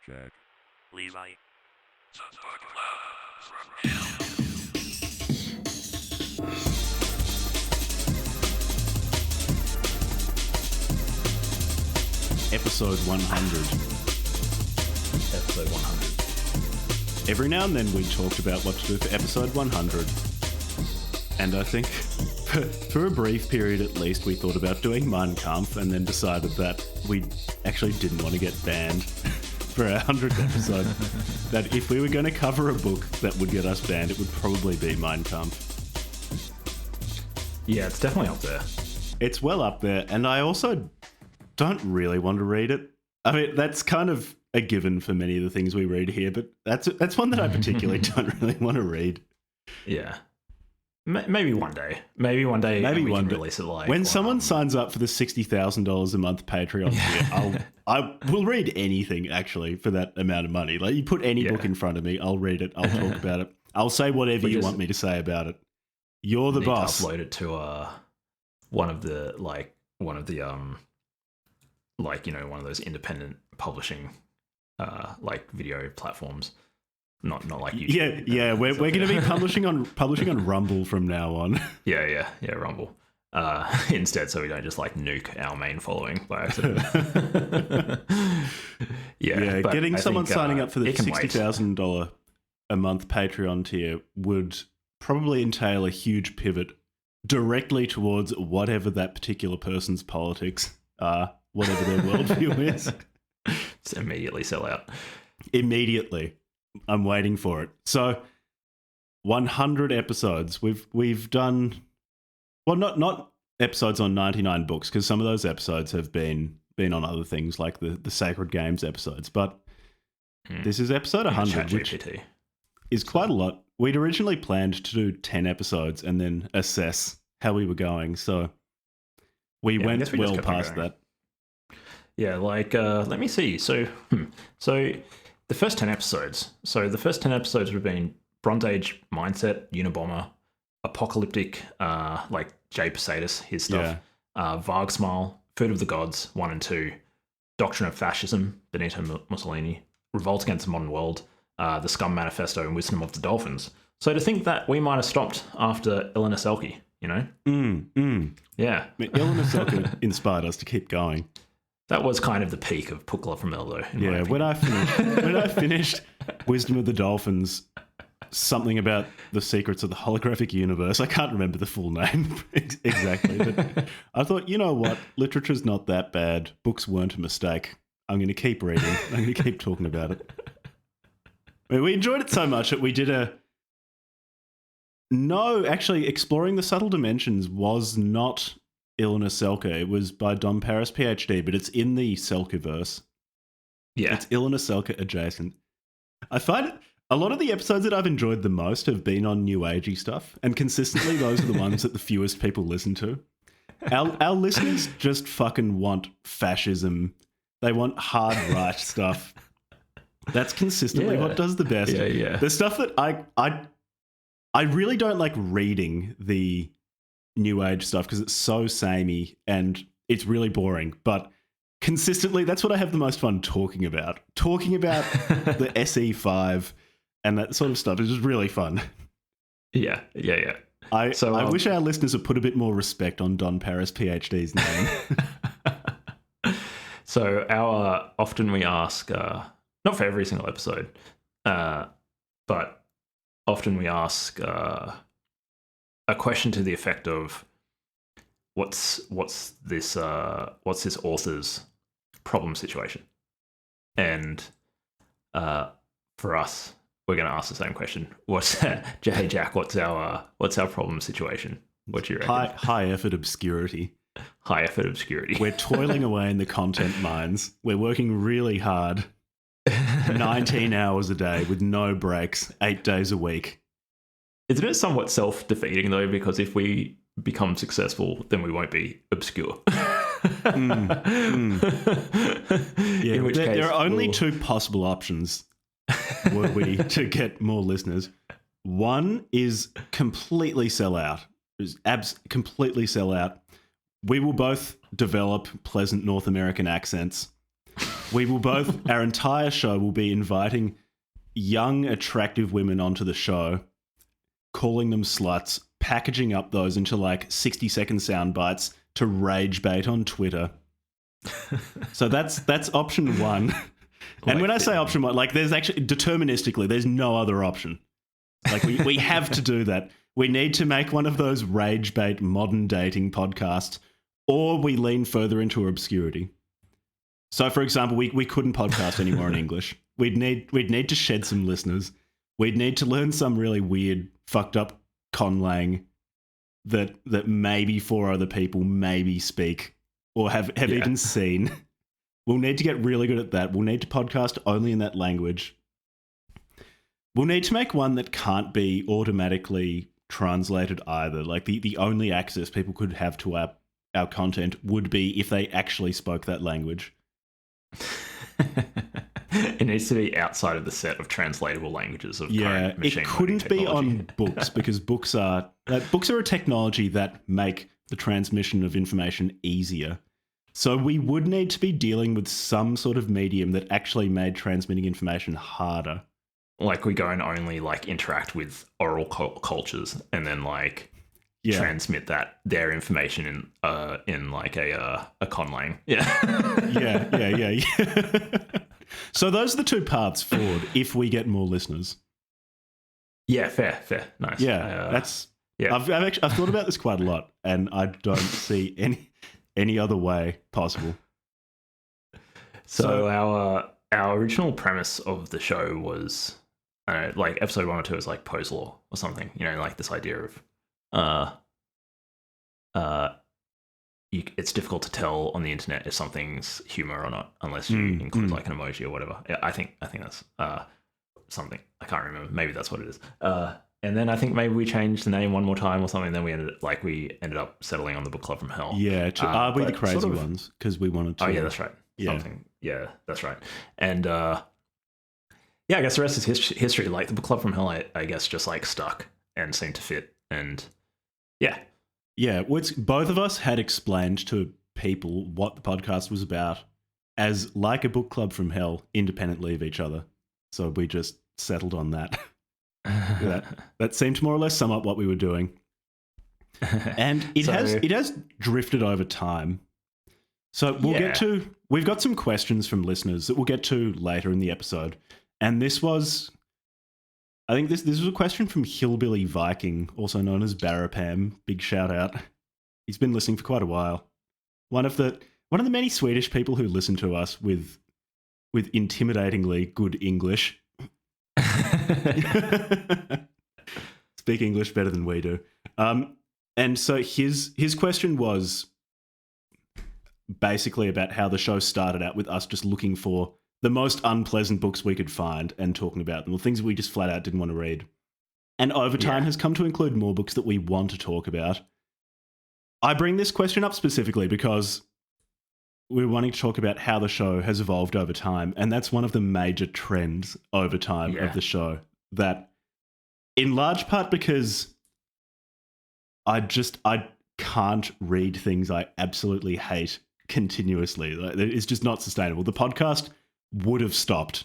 Substack. Levi. Episode 100. Episode 100. Every now and then we talked about what to do for episode 100. And I think for a brief period at least, we thought about doing Mein Kampf and then decided that we actually didn't want to get banned for our 100th episode. That if we were going to cover a book that would get us banned, it would probably be Mein Kampf. Yeah, it's definitely up there. It's well up there, and I also don't really want to read it. I mean, that's kind of a given for many of the things we read here, but that's one that I particularly don't really want to read. Yeah. Maybe one day. Maybe one day we can release it like... When someone signs up for the $60,000 a month Patreon tier, I will read anything, actually, for that amount of money. Like, you put any book in front of me, I'll read it, I'll talk about it. I'll say whatever you want me to say about it. You're the boss. Upload it to one of those independent publishing video platforms. Not like YouTube. Yeah. We're going to be publishing on Rumble from now on. Yeah, Rumble. Instead, so we don't just nuke our main following by accident. Getting someone signing up for the $60,000 a month Patreon tier would probably entail a huge pivot directly towards whatever that particular person's politics are, whatever their worldview is. Just immediately sell out. Immediately. I'm waiting for it. So 100 episodes. We've done, well, not episodes on 99 books, because some of those episodes have been on other things like the Sacred Games episodes, but this is episode 100, which is quite a lot. We'd originally planned to do 10 episodes and then assess how we were going, so we went well past that. Yeah, let me see. So the first 10 episodes. So the first 10 episodes have been Bronze Age mindset, Unabomber, apocalyptic, Jay Posadas, his stuff, Varg Smile, Food of the Gods, 1 and 2, Doctrine of Fascism, Benito Mussolini, Revolt Against the Modern World, The Scum Manifesto, and Wisdom of the Dolphins. So to think that we might have stopped after Eleanor Selke, you know? Yeah. Eleanor Selke inspired us to keep going. That was kind of the peak of Book Club from Eldo. Yeah, when I finished Wisdom of the Dolphins, something about the secrets of the holographic universe. I can't remember the full name exactly, but I thought, you know what? Literature's not that bad. Books weren't a mistake. I'm going to keep reading. I'm going to keep talking about it. I mean, we enjoyed it so much that we did Exploring the Subtle Dimensions was not Eleanor Selke. It was by Dom Paris, PhD, but it's in the Selkeverse. Yeah. It's Eleanor Selke adjacent. I find a lot of the episodes that I've enjoyed the most have been on New Agey stuff, and consistently those are the ones that the fewest people listen to. Our listeners just fucking want fascism. They want hard right stuff. That's consistently what does the best. Yeah. The stuff that I really don't like reading the New Age stuff because it's so samey and it's really boring, but consistently that's what I have the most fun talking about the SE5 and that sort of stuff is just really fun. Yeah. I wish our listeners would put a bit more respect on Don Paris PhD's name. So often we ask, not for every single episode, but often we ask a question to the effect of what's this author's problem situation, and for us we're going to ask the same question. Hey Jack, what's our problem situation? What do you reckon? High effort obscurity. High effort obscurity. We're toiling away in the content mines. We're working really hard, 19 hours a day with no breaks, 8 days a week. Isn't it somewhat self-defeating, though? Because if we become successful, then we won't be obscure. Yeah, in which case, there are only two possible options were we to get more listeners. One is completely sell out. Completely sell out. We will both develop pleasant North American accents We will both, our entire show will be inviting young, attractive women onto the show, calling them sluts, packaging up those into like 60-second sound bites to rage bait on Twitter. So that's option one. And when I say option one, like there's actually deterministically, there's no other option. Like we have to do that. We need to make one of those rage bait modern dating podcasts, or we lean further into obscurity. So, for example, we couldn't podcast anymore in English. We'd need to shed some listeners. We'd need to learn some really weird, fucked up conlang that maybe 4 other people maybe speak or have even seen. We'll need to get really good at that. We'll need to podcast only in that language. We'll need to make one that can't be automatically translated either. Like the only access people could have to our content would be if they actually spoke that language. It needs to be outside of the set of translatable languages of current machine it couldn't be on books because books are a technology that make the transmission of information easier. So we would need to be dealing with some sort of medium that actually made transmitting information harder. Like we go and only like interact with oral cultures and then like transmit their information in like a conlang. Yeah. So those are the two paths forward if we get more listeners. Yeah, fair, nice. Yeah, I've thought about this quite a lot, and I don't see any other way possible. So our original premise of the show was, like episode 1 or 2 is like pose law or something. You know, like this idea of it's difficult to tell on the internet if something's humor or not unless you include like an emoji or whatever. Yeah, I think that's something. I can't remember. Maybe that's what it is. And then I think maybe we changed the name one more time or something. Then we ended up settling on the Book Club from Hell. Yeah, Are We the Crazy Ones? Because we wanted to. Oh yeah, that's right. Yeah. Something. Yeah, that's right. And yeah, I guess the rest is history. Like the Book Club from Hell, I guess just like stuck and seemed to fit. And yeah. Yeah, both of us had explained to people what the podcast was about as like a book club from hell, independently of each other. So we just settled on that. That seemed to more or less sum up what we were doing. And it has drifted over time. So we've got some questions from listeners that we'll get to later in the episode. And this was a question from Hillbilly Viking, also known as Barapam. Big shout out. He's been listening for quite a while. One of the many Swedish people who listen to us with intimidatingly good English. Speak English better than we do. And so his question was basically about how the show started out with us just looking for the most unpleasant books we could find and talking about them, or things we just flat out didn't want to read. And over time has come to include more books that we want to talk about. I bring this question up specifically because we're wanting to talk about how the show has evolved over time, and that's one of the major trends over time of the show. That, in large part because I can't read things I absolutely hate continuously. It's just not sustainable. The podcast would have stopped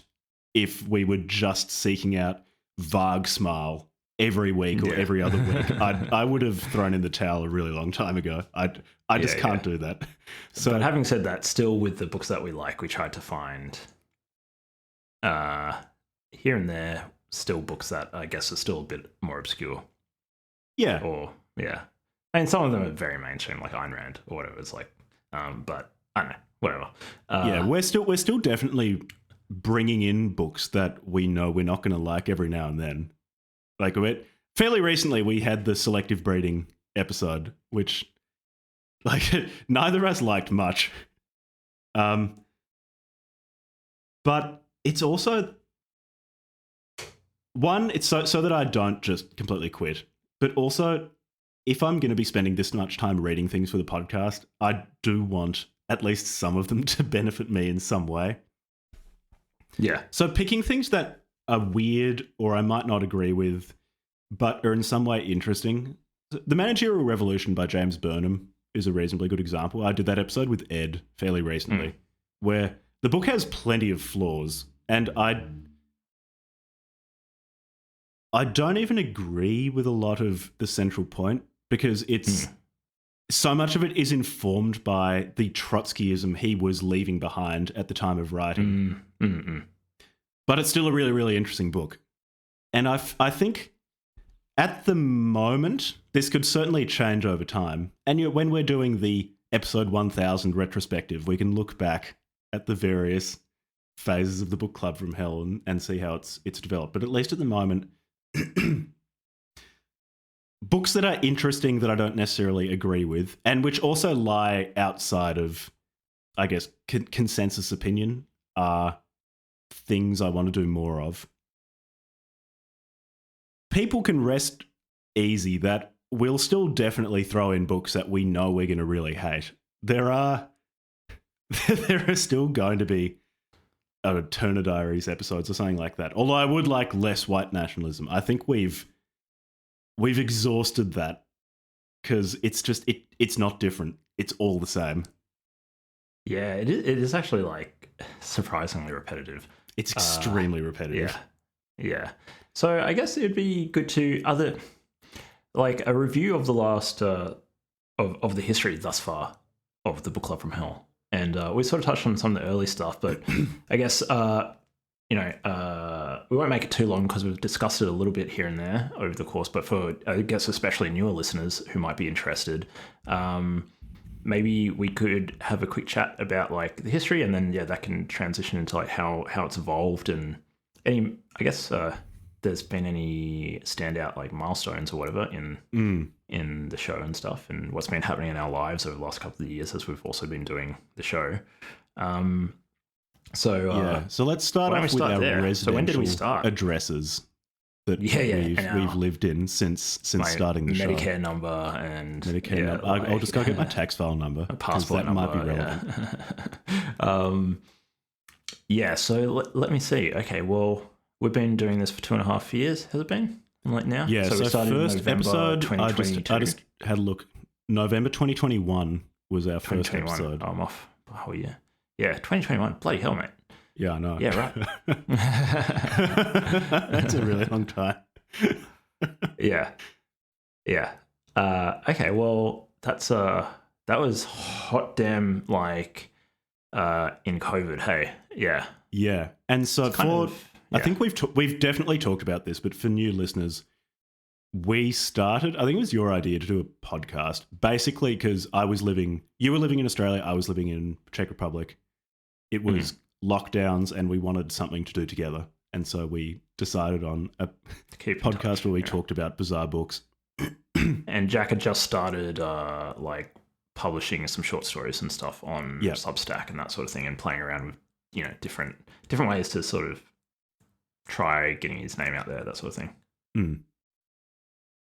if we were just seeking out Vagsmile every week or every other week. I would have thrown in the towel a really long time ago. I just can't do that. So, but having said that, still with the books that we like, we tried to find here and there still books that I guess are still a bit more obscure. Yeah. I mean, some of them are very mainstream, like Ayn Rand or whatever. It's like, but I don't know. Whatever. We're still definitely bringing in books that we know we're not going to like every now and then. Like fairly recently, we had the selective breeding episode, which like neither of us liked much. But it's also one. It's so that I don't just completely quit, but also if I'm going to be spending this much time reading things for the podcast, I do want at least some of them to benefit me in some way. Yeah. So picking things that are weird or I might not agree with, but are in some way interesting. The Managerial Revolution by James Burnham is a reasonably good example. I did that episode with Ed fairly recently, where the book has plenty of flaws, and I don't even agree with a lot of the central point, because it's so much of it is informed by the Trotskyism he was leaving behind at the time of writing. But it's still a really, really interesting book. And I think at the moment, this could certainly change over time. And when we're doing the episode 1000 retrospective, we can look back at the various phases of the book club from hell and see how it's developed. But at least at the moment, books that are interesting that I don't necessarily agree with, and which also lie outside of, I guess, consensus opinion, are things I want to do more of. People can rest easy that we'll still definitely throw in books that we know we're going to really hate. There are still going to be Turner Diaries episodes or something like that. Although I would like less white nationalism. I think we've exhausted that, because it's just it's not different. It's all the same. Yeah, it is actually like surprisingly repetitive. It's extremely repetitive. Yeah. So I guess it'd be good to like a review of the last of the history thus far of the book club from hell. And we sort of touched on some of the early stuff, but I guess we won't make it too long because we've discussed it a little bit here and there over the course. But for, I guess, especially newer listeners who might be interested, maybe we could have a quick chat about like the history, and then that can transition into like how it's evolved, and any, I guess, there's been any standout like milestones or whatever in the show and stuff, and what's been happening in our lives over the last couple of years as we've also been doing the show. So let's start off with our residential so when did we start? Addresses that we've lived in since starting the Medicare show. number and Medicare number. I'll just go get my tax file number. Passport that number, might be relevant. So let me see. Okay, well, we've been doing this for 2.5 years. Has it been? Like now? Yeah. So we started first in November episode, 2022. I just had a look. November 2021 was our first episode. I'm off by a whole year. Yeah, 2021. Bloody hell, mate. Yeah, I know. Yeah, right. That's a really long time. Yeah. Okay, well, that was hot damn like in COVID. Hey, yeah. Yeah, and so I think we've definitely talked about this, but for new listeners, we started, I think it was your idea to do a podcast, basically because you were living in Australia, I was living in Czech Republic. It was lockdowns and we wanted something to do together. And so we decided on a podcast where we talked about bizarre books. And Jack had just started like publishing some short stories and stuff on Substack and that sort of thing, and playing around with, different ways to sort of try getting his name out there, that sort of thing.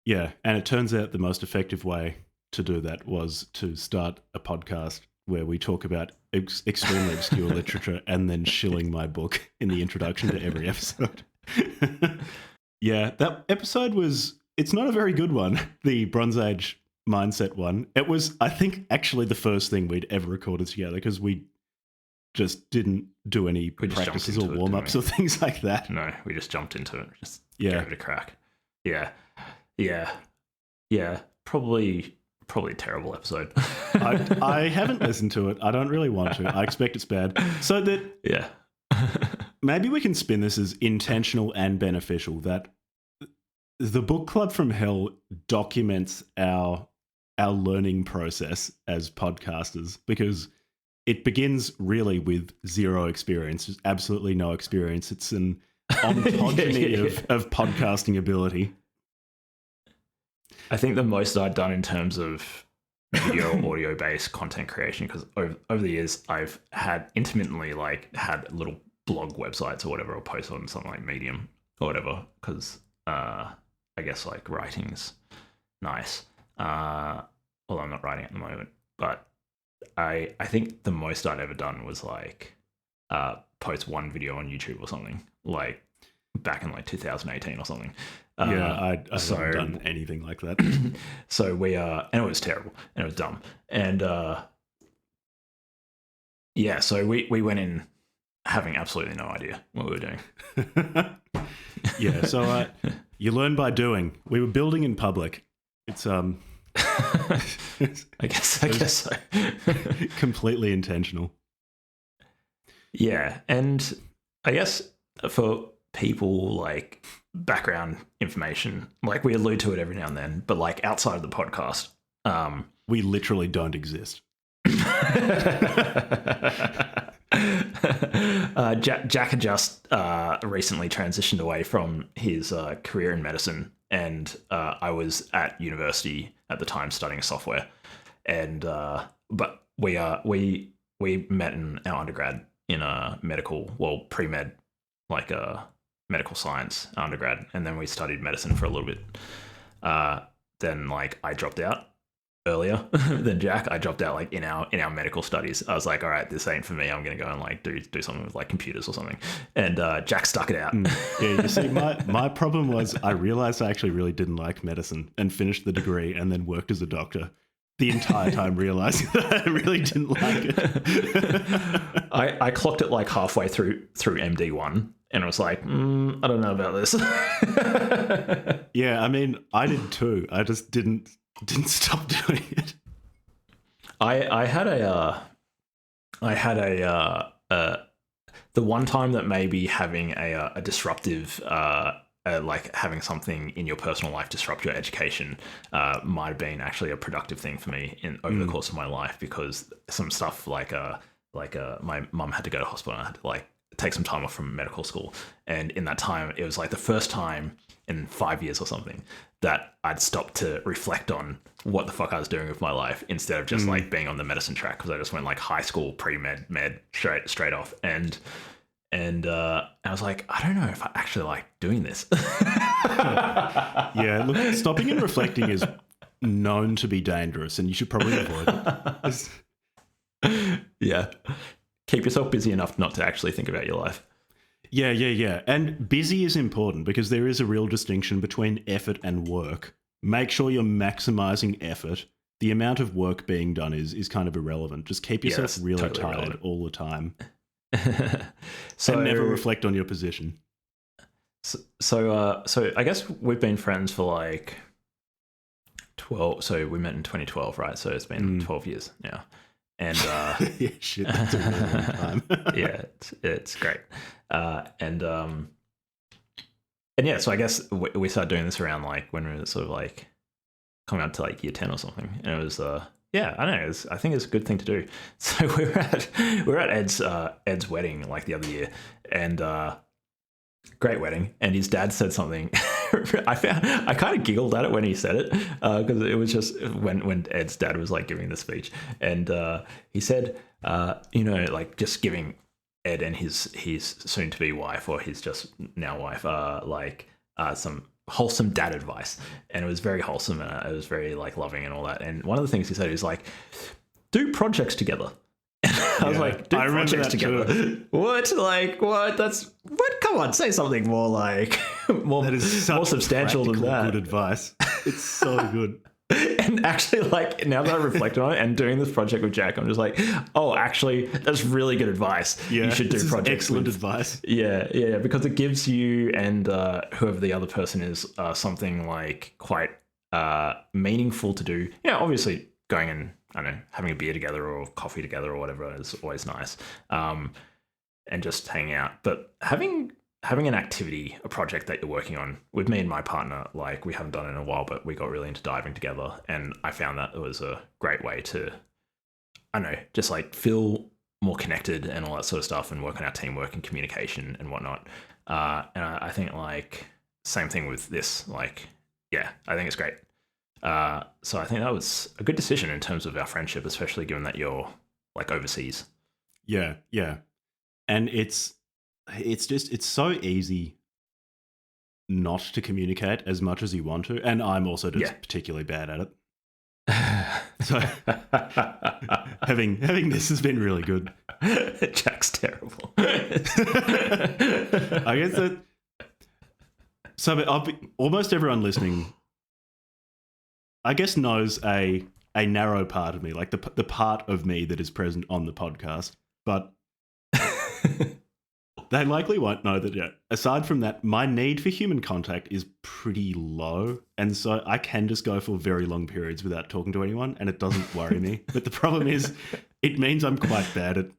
Yeah, and it turns out the most effective way to do that was to start a podcast where we talk about extremely obscure literature and then shilling my book in the introduction to every episode. Yeah, that episode it's not a very good one, the Bronze Age mindset one. It was, I think, actually the first thing we'd ever recorded together, because we just didn't do any practices or warm-ups or things like that. No, we just jumped into it. Just gave it a crack. Yeah. Probably a terrible episode. I haven't listened to it. I don't really want to. I expect it's bad. So that maybe we can spin this as intentional and beneficial, that the book club from hell documents our learning process as podcasters, because it begins really with zero experience. There's absolutely no experience. It's an ontogeny of podcasting ability. I think the most I've done in terms of video, audio-based content creation, because over the years I've had intermittently had little blog websites or whatever, or post on something like Medium or whatever, because I guess like writing's nice. Although I'm not writing at the moment, but I think the most I'd ever done was like post one video on YouTube or something, like back in like 2018 or something. I haven't done anything like that. So we and it was terrible and it was dumb. And so we went in having absolutely no idea what we were doing. Yeah, so you learn by doing. We were building in public. It's I guess so. completely intentional. Yeah, and I guess for people, like, background information, like, we allude to it every now and then, but like outside of the podcast, We literally don't exist. Jack had just recently transitioned away from his career in medicine, and I was at university at the time studying software, and but we met in our undergrad in a medical, well, pre-med, like a medical science undergrad, and then we studied medicine for a little bit. Then like I dropped out earlier than Jack. I dropped out like in our medical studies. I was like, all right, this ain't for me. I'm gonna go and like do something with like computers or something. And Jack stuck it out. Yeah, you see, my problem was I realized I actually really didn't like medicine and finished the degree and then worked as a doctor the entire time, realizing that I really didn't like it. I clocked it like halfway through MD1 and I was like, I don't know about this. Yeah, I mean, I did too. I just didn't stop doing it. I had the one time that maybe having a disruptive, like having something in your personal life disrupt your education might have been actually a productive thing for me over the course of my life, because some stuff like my mum had to go to hospital and I had to like take some time off from medical school, and in that time it was like the first time in 5 years or something that I'd stopped to reflect on what the fuck I was doing with my life, instead of just like being on the medicine track, because I just went like high school, pre-med, med straight off, and I was like, I don't know if I actually like doing this. Yeah, look, stopping and reflecting is known to be dangerous, and you should probably avoid it. Yeah, keep yourself busy enough not to actually think about your life. Yeah. And busy is important because there is a real distinction between effort and work. Make sure you're maximizing effort. The amount of work being done is kind of irrelevant. Just keep yourself really totally tired irrelevant all the time. So and never reflect on your position. So I guess we've been friends for like 12. So we met in 2012, right? So it's been 12 years now. And yeah, shit, that's a really long time. Yeah, it's great. And yeah, so I guess we started doing this around like when we were sort of like coming up to like year 10 or something, and it was yeah, I don't know, I think it's a good thing to do. So we were at Ed's wedding like the other year, and great wedding, and his dad said something. I kind of giggled at it when he said it, because it was just when Ed's dad was like giving the speech, and he said, like just giving Ed and his soon to be wife, or his just now wife, some wholesome dad advice, and it was very wholesome, and it was very like loving and all that. And one of the things he said is like, do projects together. I was like, do projects together. What? Like, what? That's what? Come on, say something more like more substantial than that. Good advice. It's so good. And actually, like, now that I reflect on it and doing this project with Jack, I'm just like, oh, actually, that's really good advice. Yeah, you should do projects. Excellent advice. Yeah, because it gives you and whoever the other person is something like quite meaningful to do. Yeah, obviously going and, I don't know, having a beer together or coffee together or whatever is always nice, and just hanging out. But having an activity, a project that you're working on with me and my partner, like we haven't done it in a while, but we got really into diving together, and I found that it was a great way to, I don't know, just like feel more connected and all that sort of stuff, and work on our teamwork and communication and whatnot. And I think like same thing with this, like, yeah, I think it's great. So I think that was a good decision in terms of our friendship, especially given that you're like overseas. Yeah. And it's so ezy not to communicate as much as you want to. And I'm also just particularly bad at it. So having this has been really good. Jack's terrible. I guess that. So almost everyone listening, I guess, knows a narrow part of me, like the part of me that is present on the podcast. But they likely won't know that yet. Aside from that, my need for human contact is pretty low. And so I can just go for very long periods without talking to anyone, and it doesn't worry me. But the problem is, it means I'm quite bad at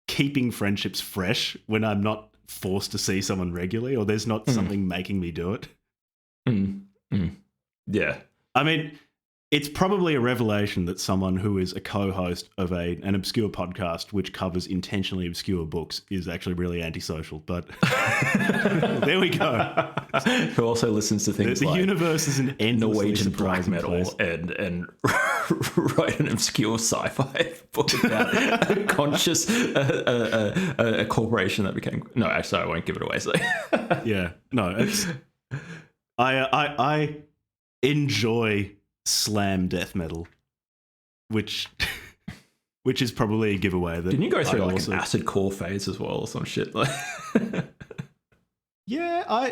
keeping friendships fresh when I'm not forced to see someone regularly or there's not something making me do it. Yeah. I mean, it's probably a revelation that someone who is a co-host of an obscure podcast which covers intentionally obscure books is actually really antisocial, but there we go. Who also listens to things The like universe is an endlessly Norwegian black surprising metal place. and write an obscure sci-fi book about a conscious a corporation that became... No, actually, I won't give it away. So. Yeah, no, it's... I enjoy slam death metal, which is probably a giveaway. That Didn't you go through I like also... an acid core phase as well or some shit? Like... Yeah,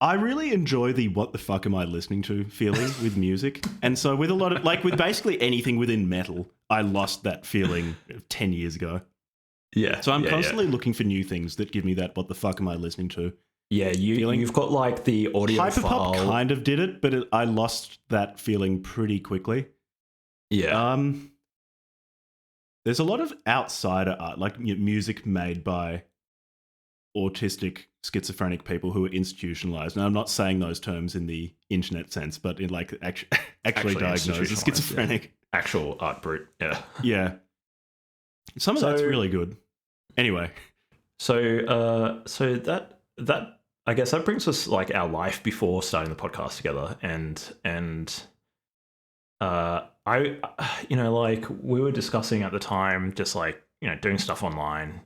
I really enjoy the what the fuck am I listening to feeling with music. And so with a lot of, like with basically anything within metal, I lost that feeling 10 years ago. Yeah. So I'm constantly looking for new things that give me that what the fuck am I listening to. Yeah, you've got like the audio Hyperpop file. kind of did it, but I lost that feeling pretty quickly. Yeah. There's a lot of outsider art, like music made by autistic, schizophrenic people who are institutionalized. Now, I'm not saying those terms in the internet sense, but in like actually diagnosed as schizophrenic. Yeah. Actual art brute. Yeah. Yeah. Some of that's really good. Anyway. So that I guess that brings us like our life before starting the podcast together, and I like we were discussing at the time just like doing stuff online,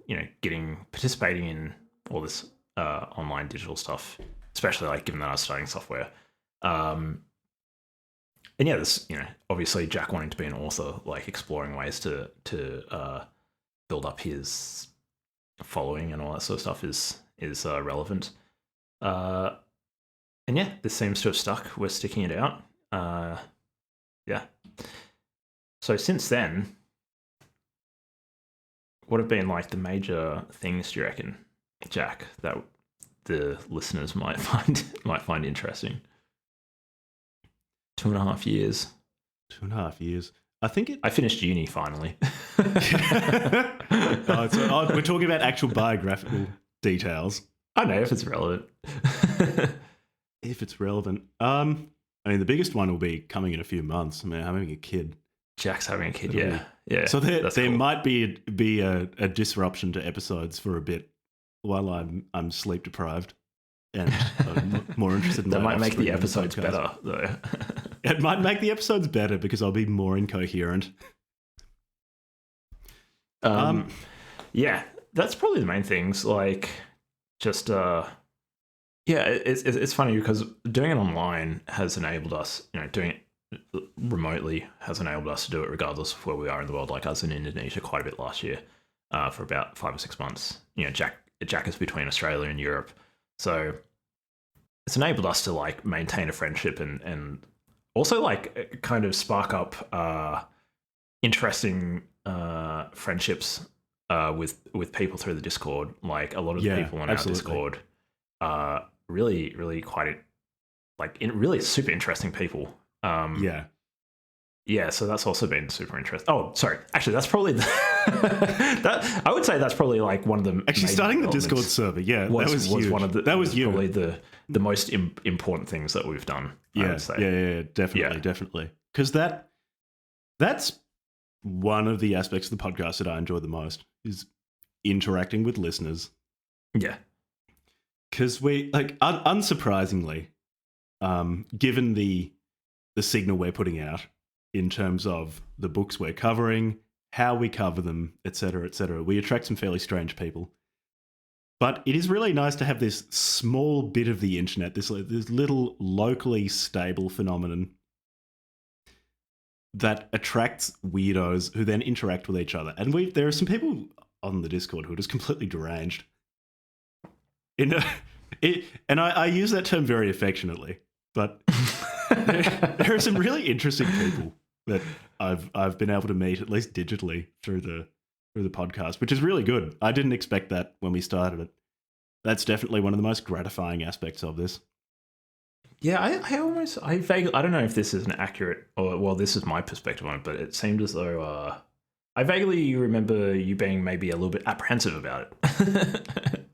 participating in all this online digital stuff, especially like given that I was studying software, and yeah, this obviously Jack wanting to be an author, like exploring ways to build up his following and all that sort of stuff is relevant. And yeah, this seems to have stuck. We're sticking it out. Yeah. So since then, what have been like the major things, do you reckon, Jack, that the listeners might find interesting? 2.5 years. 2.5 years. I think I finished uni finally. We're talking about actual biographical details. I don't know if it's relevant. If it's relevant. I mean, the biggest one will be coming in a few months. I mean, having a kid. Jack's having a kid, yeah. So there cool. might be a disruption to episodes for a bit while I'm sleep deprived and I'm more interested in that might make the offspring episodes podcast. better, though. It might make the episodes better because I'll be more incoherent. Yeah, that's probably the main things. Like, just it's funny because doing it online has enabled us, doing it remotely has enabled us to do it regardless of where we are in the world. Like I was in Indonesia quite a bit last year for about 5 or 6 months. Jack is between Australia and Europe, so it's enabled us to like maintain a friendship and also like kind of spark up interesting friendships with people through the Discord. Like a lot of the people on our Discord are really, really quite really super interesting people. Yeah, so that's also been super interesting. Oh, sorry. Actually, that's probably that. I would say that's probably like one of the actually starting the Discord server. Yeah, was that was huge. One of the that was probably the most important things that we've done. Yeah, I would say. Definitely. Because that's one of the aspects of the podcast that I enjoy the most is interacting with listeners. Yeah, because we unsurprisingly, given the signal we're putting out in terms of the books we're covering, how we cover them, etc., we attract some fairly strange people. But it is really nice to have this small bit of the internet, this little locally stable phenomenon that attracts weirdos who then interact with each other. And there are some people on the Discord who are just completely deranged. And I use that term very affectionately, but there are some really interesting people that I've been able to meet, at least digitally, through through the podcast, which is really good. I didn't expect that when we started it. That's definitely one of the most gratifying aspects of this. Yeah, I vaguely, I don't know if this is an accurate, or, well, this is my perspective on it, but it seemed as though I vaguely remember you being maybe a little bit apprehensive about it.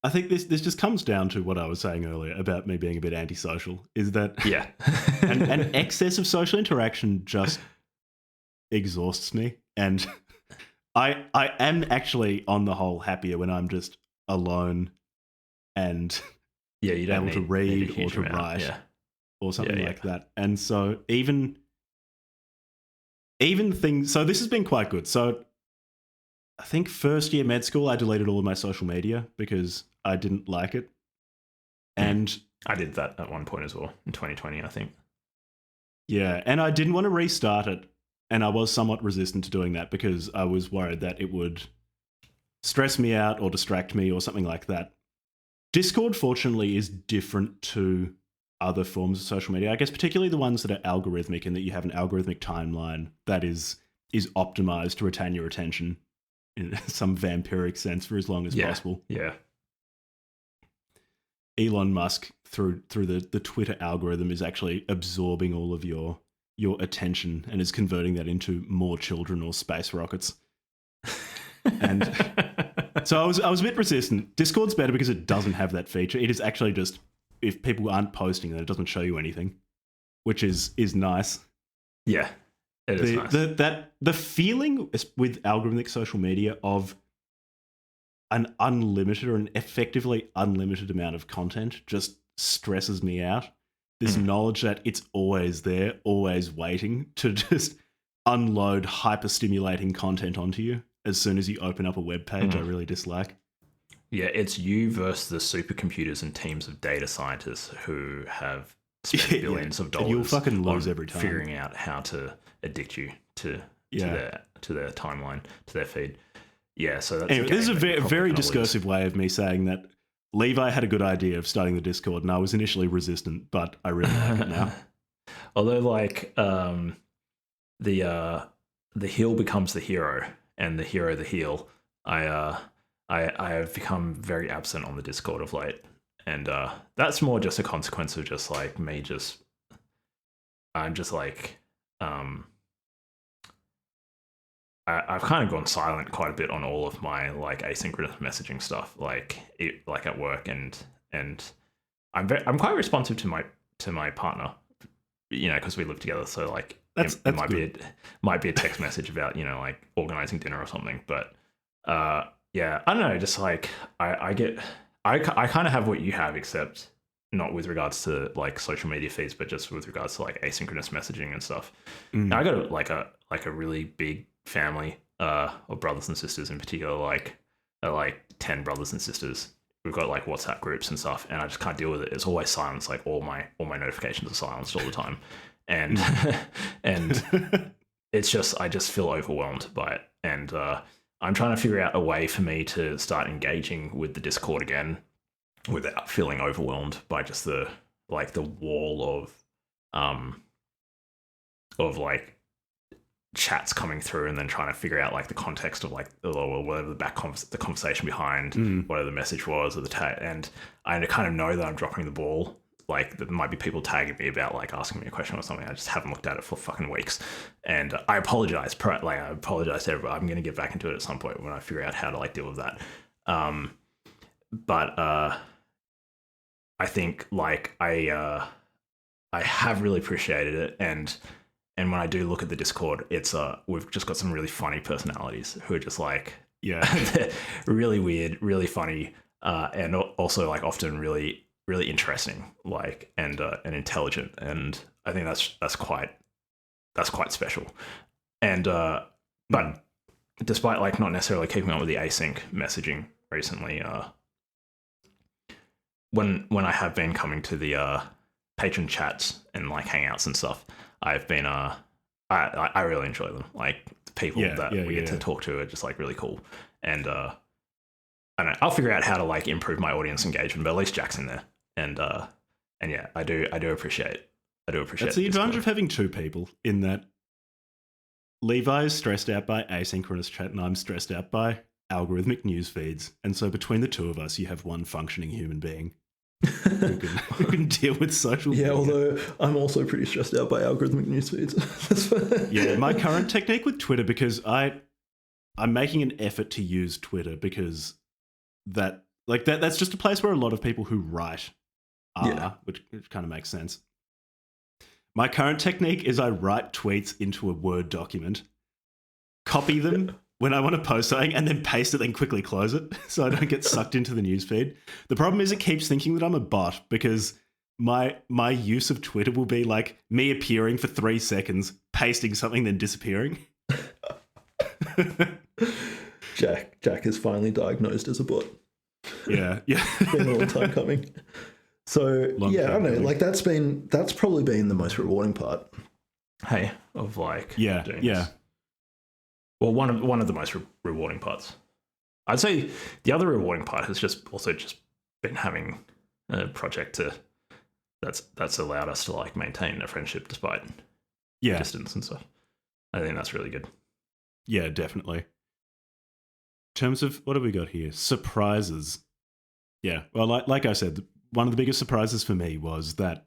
I think this just comes down to what I was saying earlier about me being a bit antisocial, is that Yeah. an excess of social interaction just exhausts me. And I am actually, on the whole, happier when I'm just alone and Yeah, you don't able to need a read or huge to amount. write Yeah. or something Yeah, like that. And so even things, so this has been quite good. So I think first year med school, I deleted all of my social media because I didn't like it. And I did that at one point as well in 2020, I think. yeah, and I didn't want to restart it. And I was somewhat resistant to doing that because I was worried that it would stress me out or distract me or something like that. Discord, fortunately, is different to other forms of social media. I guess particularly the ones that are algorithmic, in that you have an algorithmic timeline that is optimized to retain your attention in some vampiric sense for as long as possible. Yeah. Elon Musk, through the Twitter algorithm, is actually absorbing all of your attention and is converting that into more children or space rockets. And so I was a bit resistant. Discord's better because it doesn't have that feature. It is actually just, if people aren't posting, then it doesn't show you anything, which is nice. Yeah, it is nice. The feeling with algorithmic social media of an unlimited or an effectively unlimited amount of content just stresses me out. This knowledge that it's always there, always waiting to just unload hyper-stimulating content onto you as soon as you open up a web page, I really dislike. Yeah, it's you versus the supercomputers and teams of data scientists who have spent billions of dollars. And you'll fucking lose every time. Figuring out how to addict you to their timeline, to their feed. Yeah, so that's anyway, this is a very discursive way of me saying that Levi had a good idea of starting the Discord, and I was initially resistant, but I really like it now. Although, like, the heel becomes the hero, and the hero the heel. I have become very absent on the Discord of late, and that's more just a consequence of just like me. I'm just like I've kind of gone silent quite a bit on all of my like asynchronous messaging stuff, like at work, and I'm quite responsive to my partner, you know, because we live together. So like it might be a text message about, you know, like organizing dinner or something. But yeah, I don't know, just like I kind of have what you have, except not with regards to like social media feeds, but just with regards to like asynchronous messaging and stuff. Now, I got like a really big family of brothers and sisters, in particular, like 10 brothers and sisters. We've got like WhatsApp groups and stuff, and I just can't deal with it. It's always silence. Like all my notifications are silenced all the time, and and it's just, I just feel overwhelmed by it. And I'm trying to figure out a way for me to start engaging with the Discord again without feeling overwhelmed by just the wall of like chats coming through, and then trying to figure out like the context of like, or whatever the conversation behind whatever the message was, or the tag. And I kind of know that I'm dropping the ball. Like there might be people tagging me about like asking me a question or something. I just haven't looked at it for fucking weeks, and I apologize. I apologize to everybody. I'm going to get back into it at some point when I figure out how to like deal with that. But I think like I have really appreciated it, and when I do look at the Discord, it's we've just got some really funny personalities who are just like, they're really weird, really funny, and also like often really interesting, like and intelligent, and I think that's quite special. And but despite like not necessarily keeping up with the async messaging recently, when I have been coming to the patron chats and like hangouts and stuff, I've been I really enjoy them. Like the people that we get to talk to are just like really cool, and I don't know, I'll figure out how to like improve my audience engagement, but at least Jack's in there, and yeah, I do appreciate. That's the advantage of having two people, in that Levi is stressed out by asynchronous chat, and I'm stressed out by algorithmic news feeds. And so between the two of us, you have one functioning human being who can deal with social media. Although I'm also pretty stressed out by algorithmic news feeds. Yeah, my current technique with Twitter, because I'm making an effort to use Twitter because that's just a place where a lot of people who write are, which kind of makes sense. My current technique is I write tweets into a Word document, copy them when I want to post something, and then paste it, then quickly close it so I don't get sucked into the newsfeed. The problem is it keeps thinking that I'm a bot because my use of Twitter will be like me appearing for 3 seconds, pasting something, then disappearing. Jack is finally diagnosed as a bot. Yeah. Been a long time coming. So I don't know. Like that's probably been the most rewarding part. Hey, of like doing this. Well, one of the most rewarding parts. I'd say the other rewarding part has just been having a project that's allowed us to like maintain a friendship despite distance and stuff. I think that's really good. Yeah, definitely. In terms of what have we got here? Surprises. Yeah. Well, like I said, one of the biggest surprises for me was that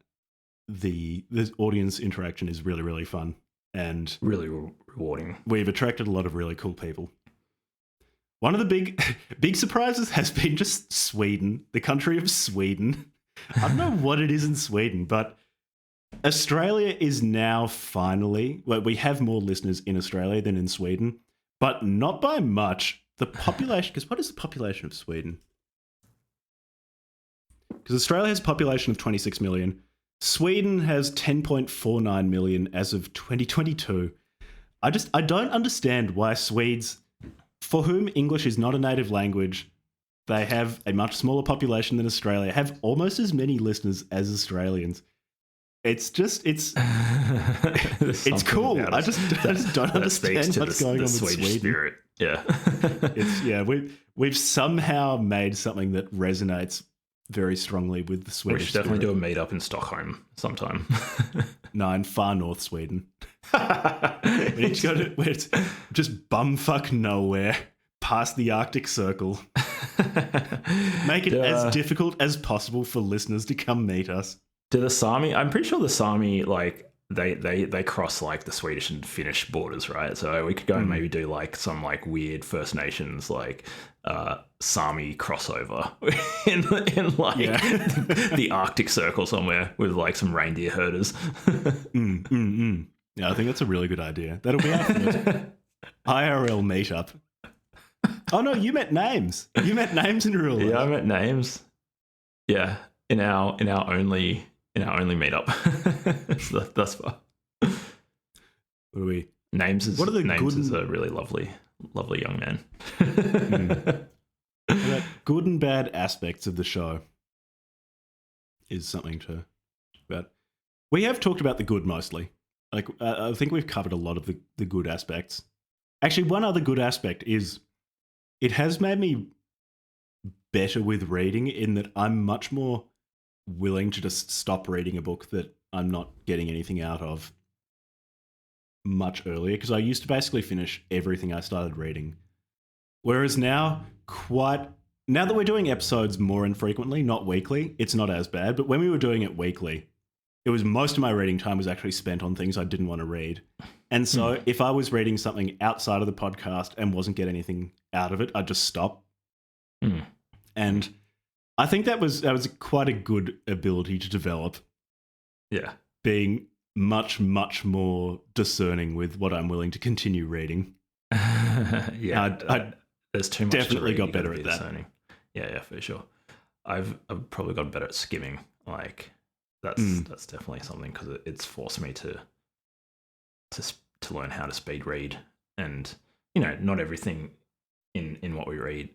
the audience interaction is really, really fun and really rewarding. We've attracted a lot of really cool people. One of the big surprises has been just Sweden, the country of Sweden. I don't know what it is in Sweden, but Australia is now finally, well, we have more listeners in Australia than in Sweden, but not by much. The population, because what is the population of Sweden? Because Australia has a population of 26 million. Sweden has 10.49 million as of 2022. I don't understand why Swedes, for whom English is not a native language, they have a much smaller population than Australia, have almost as many listeners as Australians. It's just, it's cool. I just don't understand what's going on with Sweden. Spirit. Yeah. We've somehow made something that resonates very strongly with the Swedish. We should definitely do a meetup in Stockholm sometime. No, in far north Sweden. we just bumfuck nowhere past the Arctic Circle. Make it as difficult as possible for listeners to come meet us. Do the Sami? I'm pretty sure the Sami like they cross like the Swedish and Finnish borders, right? So we could go and maybe do like some like weird First Nations like Sami crossover in like the Arctic Circle somewhere with like some reindeer herders. Yeah, I think that's a really good idea. That'll be our first IRL meetup. Oh no, you met names. You met names in real life. Yeah, I met names. Yeah, in our only meetup. So thus far. What are we? Names is a really lovely young man. About good and bad aspects of the show is something to about. We have talked about the good mostly. Like I think we've covered a lot of the good aspects. Actually, one other good aspect is it has made me better with reading in that I'm much more willing to just stop reading a book that I'm not getting anything out of much earlier, because I used to basically finish everything I started reading. Whereas now that we're doing episodes more infrequently, not weekly, it's not as bad. But when we were doing it weekly, it was most of my reading time was actually spent on things I didn't want to read. And so if I was reading something outside of the podcast and wasn't getting anything out of it, I'd just stop. And I think that was quite a good ability to develop. Yeah. Being much, much more discerning with what I'm willing to continue reading. I there's too much. Definitely got better at that. Discerning. Yeah, for sure. I've probably gotten better at skimming. Like that's definitely something, because it's forced me to learn how to speed read, and not everything in what we read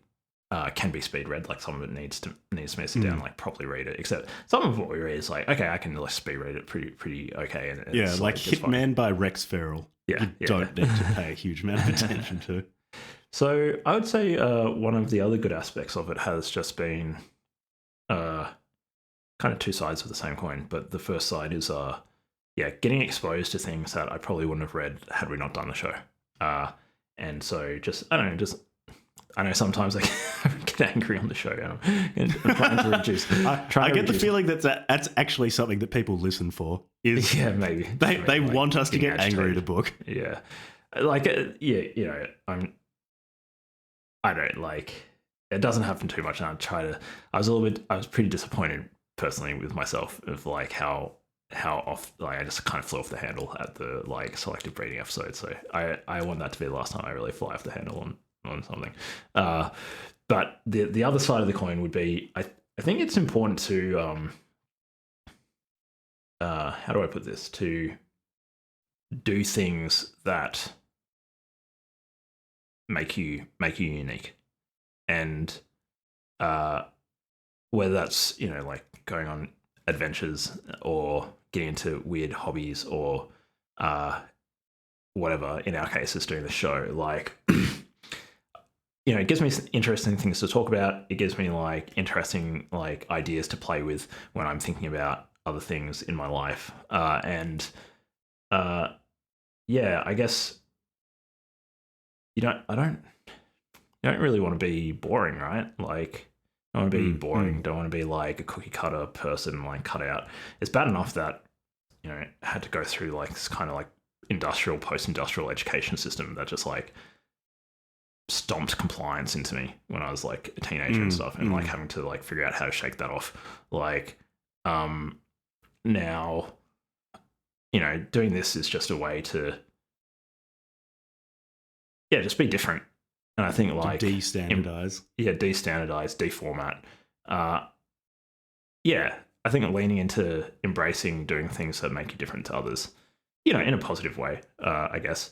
can be speed read. Like some of it needs me to sit down and like properly read it. Except some of what we read is like, okay, I can like speed read it pretty okay. And it's like Hitman by Rex Ferrell. Yeah, you don't need to pay a huge amount of attention to. So I would say one of the other good aspects of it has just been kind of two sides of the same coin. But the first side is getting exposed to things that I probably wouldn't have read had we not done the show. And so I know sometimes I get angry on the show. I'm trying to reduce. I get the feeling that's actually something that people listen for. Is yeah, maybe they want us to get angry at a book. Yeah, like I don't like. It doesn't happen too much, and I was pretty disappointed personally with myself of like how off, like I just kind of flew off the handle at the like selective breeding episode. So I want that to be the last time I really fly off the handle on something. But the other side of the coin would be I think it's important to how do I put this, to do things that make you unique, and whether that's like going on adventures or getting into weird hobbies or whatever. In our case, is doing the show. Like it gives me interesting things to talk about. It gives me like interesting like ideas to play with when I'm thinking about other things in my life. Yeah, I guess you don't really want to be boring, right? Like, I don't want to be boring. Don't want to be like a cookie cutter person, like cut out. It's bad enough that I had to go through like this kind of like post-industrial education system that just like stomped compliance into me when I was like a teenager and stuff, and like having to like figure out how to shake that off. Like, now, doing this is just a way to, just be different. And I think like de-standardize, deformat. I think leaning into embracing doing things that make you different to others, in a positive way, I guess.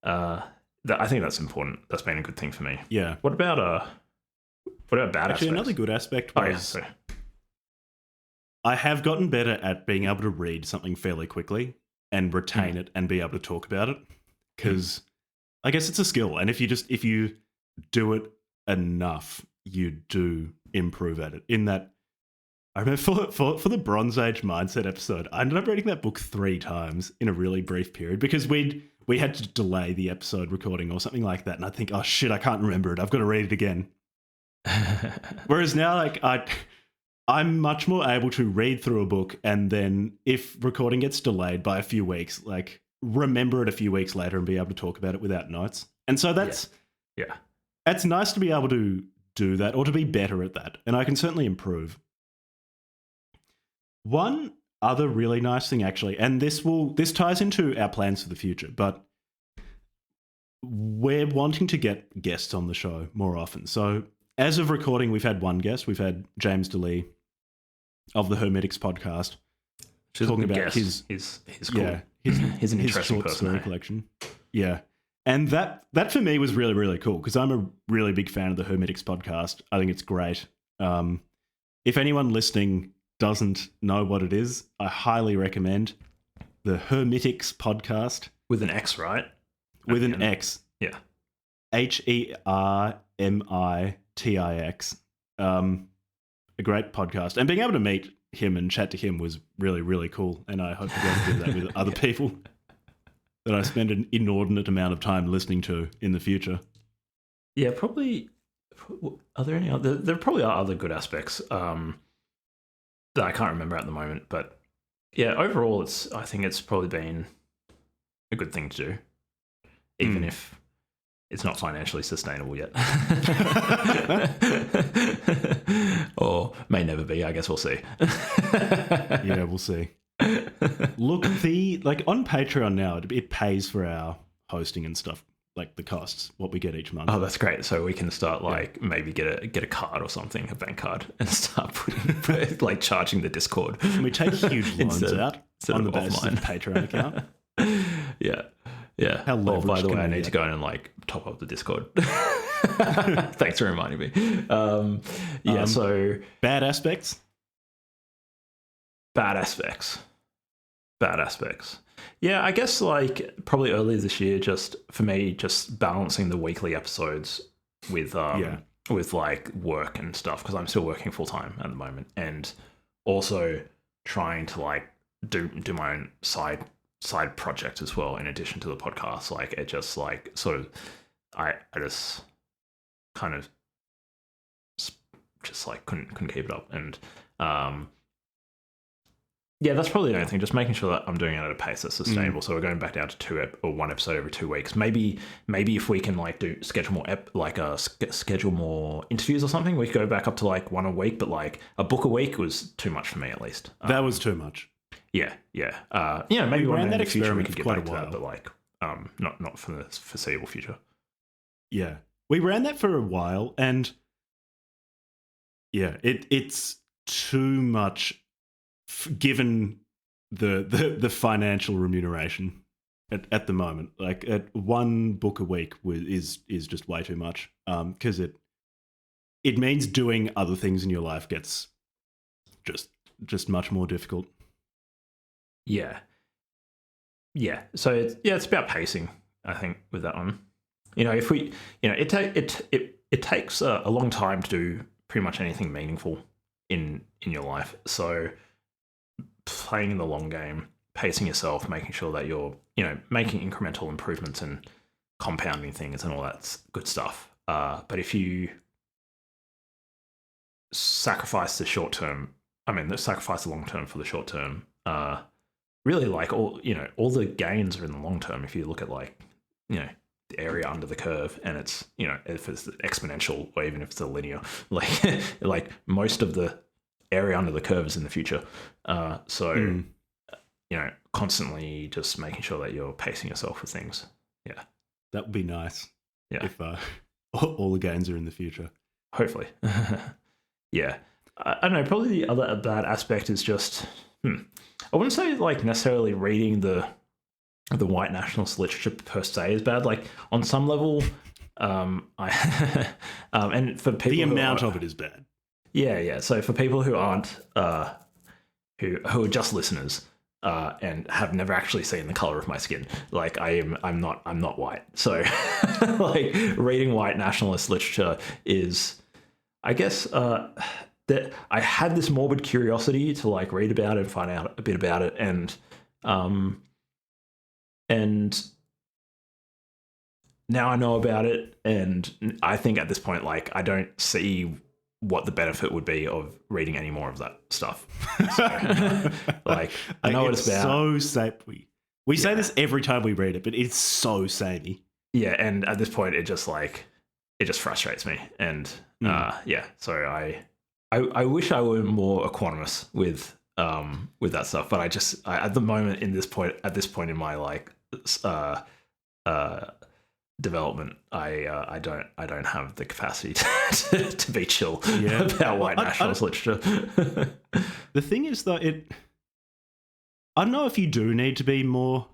I think that's important. That's been a good thing for me. Yeah. What about bad aspects? Another good aspect was I have gotten better at being able to read something fairly quickly and retain it and be able to talk about it, because I guess it's a skill, and if you do it enough, you do improve at it. In that, I remember for the Bronze Age mindset episode, I ended up reading that book 3 times in a really brief period because we had to delay the episode recording or something like that, and I think, oh shit, I can't remember it. I've got to read it again. Whereas now, like I'm much more able to read through a book, and then if recording gets delayed by a few weeks, like remember it a few weeks later and be able to talk about it without notes. And so that's it's nice to be able to do that, or to be better at that, and I can certainly improve. One other really nice thing, actually, and this ties into our plans for the future, but we're wanting to get guests on the show more often. So as of recording, we've had one guest. We've had James DeLee of the Hermetics podcast talking about his cool. He's an interesting short story collection. Yeah. And that for me was really, really cool, because I'm a really big fan of the Hermetics podcast. I think it's great. If anyone listening doesn't know what it is, I highly recommend the Hermetics podcast. With an X, right? With an X. Yeah. HERMITIX. A great podcast. And being able to meet him and chat to him was really, really cool. And I hope to be able to do that with other people that I spend an inordinate amount of time listening to in the future. Yeah, probably. Are there any other? There probably are other good aspects that I can't remember at the moment. But yeah, overall, I think it's probably been a good thing to do, even if it's not financially sustainable yet. Or may never be. I guess we'll see. Yeah, we'll see. Look, on Patreon now, it pays for our hosting and stuff, like the costs, what we get each month. Oh, that's great. So we can start maybe get a card or something, a bank card, and start putting like charging the Discord. Can we take huge loans out on the basis of Patreon account? Yeah. Yeah. How by the way, I need to go in and like top up the Discord. Thanks for reminding me. So bad aspects. Yeah, I guess like probably earlier this year, just for me, just balancing the weekly episodes with like work and stuff, because I'm still working full time at the moment, and also trying to like do my own side side project as well, in addition to the podcast. Like it just like sort of, I just kind of just like couldn't keep it up. And yeah, that's probably the only thing. Just making sure that I'm doing it at a pace that's sustainable. So we're going back down to one episode every 2 weeks. Maybe if we can like schedule more interviews or something, we could go back up to like 1 a week. But like a book a week was too much for me, at least. That was too much. Yeah. Maybe we ran that in the future we experiment could for get quite back a to while. that, but like not for the foreseeable future. Yeah, we ran that for a while, and yeah, it's too much given the financial remuneration at the moment. Like at 1 book a week is just way too much. Because it means doing other things in your life gets just much more difficult. Yeah. So it's about pacing, I think, with that one. If we, it takes a long time to do pretty much anything meaningful in your life. So playing the long game, pacing yourself, making sure that you're, making incremental improvements and compounding things and all that good stuff. But if you sacrifice the sacrifice the long term for the short term, really like all the gains are in the long term. If you look at like, the area under the curve, and it's, if it's exponential or even if it's a linear, like most of the area under the curve is in the future. So constantly just making sure that you're pacing yourself with things. Yeah. That would be nice. Yeah. If all the gains are in the future. Hopefully. Yeah. I don't know. Probably the other bad aspect is just, I wouldn't say like necessarily reading the white nationalist literature per se is bad. Like on some level, I and for people, the amount of it is bad. Yeah. So for people who aren't, who are just listeners, and have never actually seen the color of my skin, like I'm not white. So like reading white nationalist literature is, I guess, that I had this morbid curiosity to like read about it and find out a bit about it, and now I know about it, and I think at this point, like, I don't see what the benefit would be of reading any more of that stuff. So, like, I know what it's about. So samey. We say this every time we read it, but it's so samey. Yeah, and at this point, it just frustrates me, and so I wish I were more equanimous with that stuff, but I at the moment at this point in my like development, I don't have the capacity to be chill about white nationalist literature. The thing is, though, I don't know if you do need to be more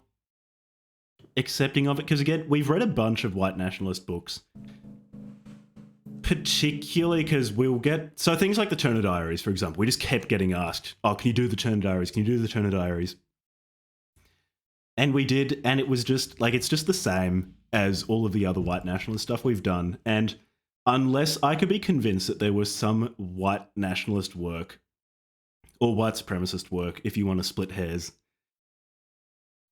accepting of it, because again, we've read a bunch of white nationalist books, particularly because we'll get things like the Turner Diaries, for example. We just kept getting asked, "Oh, can you do the Turner Diaries? Can you do the Turner Diaries?" And we did, and it was just like, it's just the same as all of the other white nationalist stuff we've done. And unless I could be convinced that there was some white nationalist work or white supremacist work, if you want to split hairs,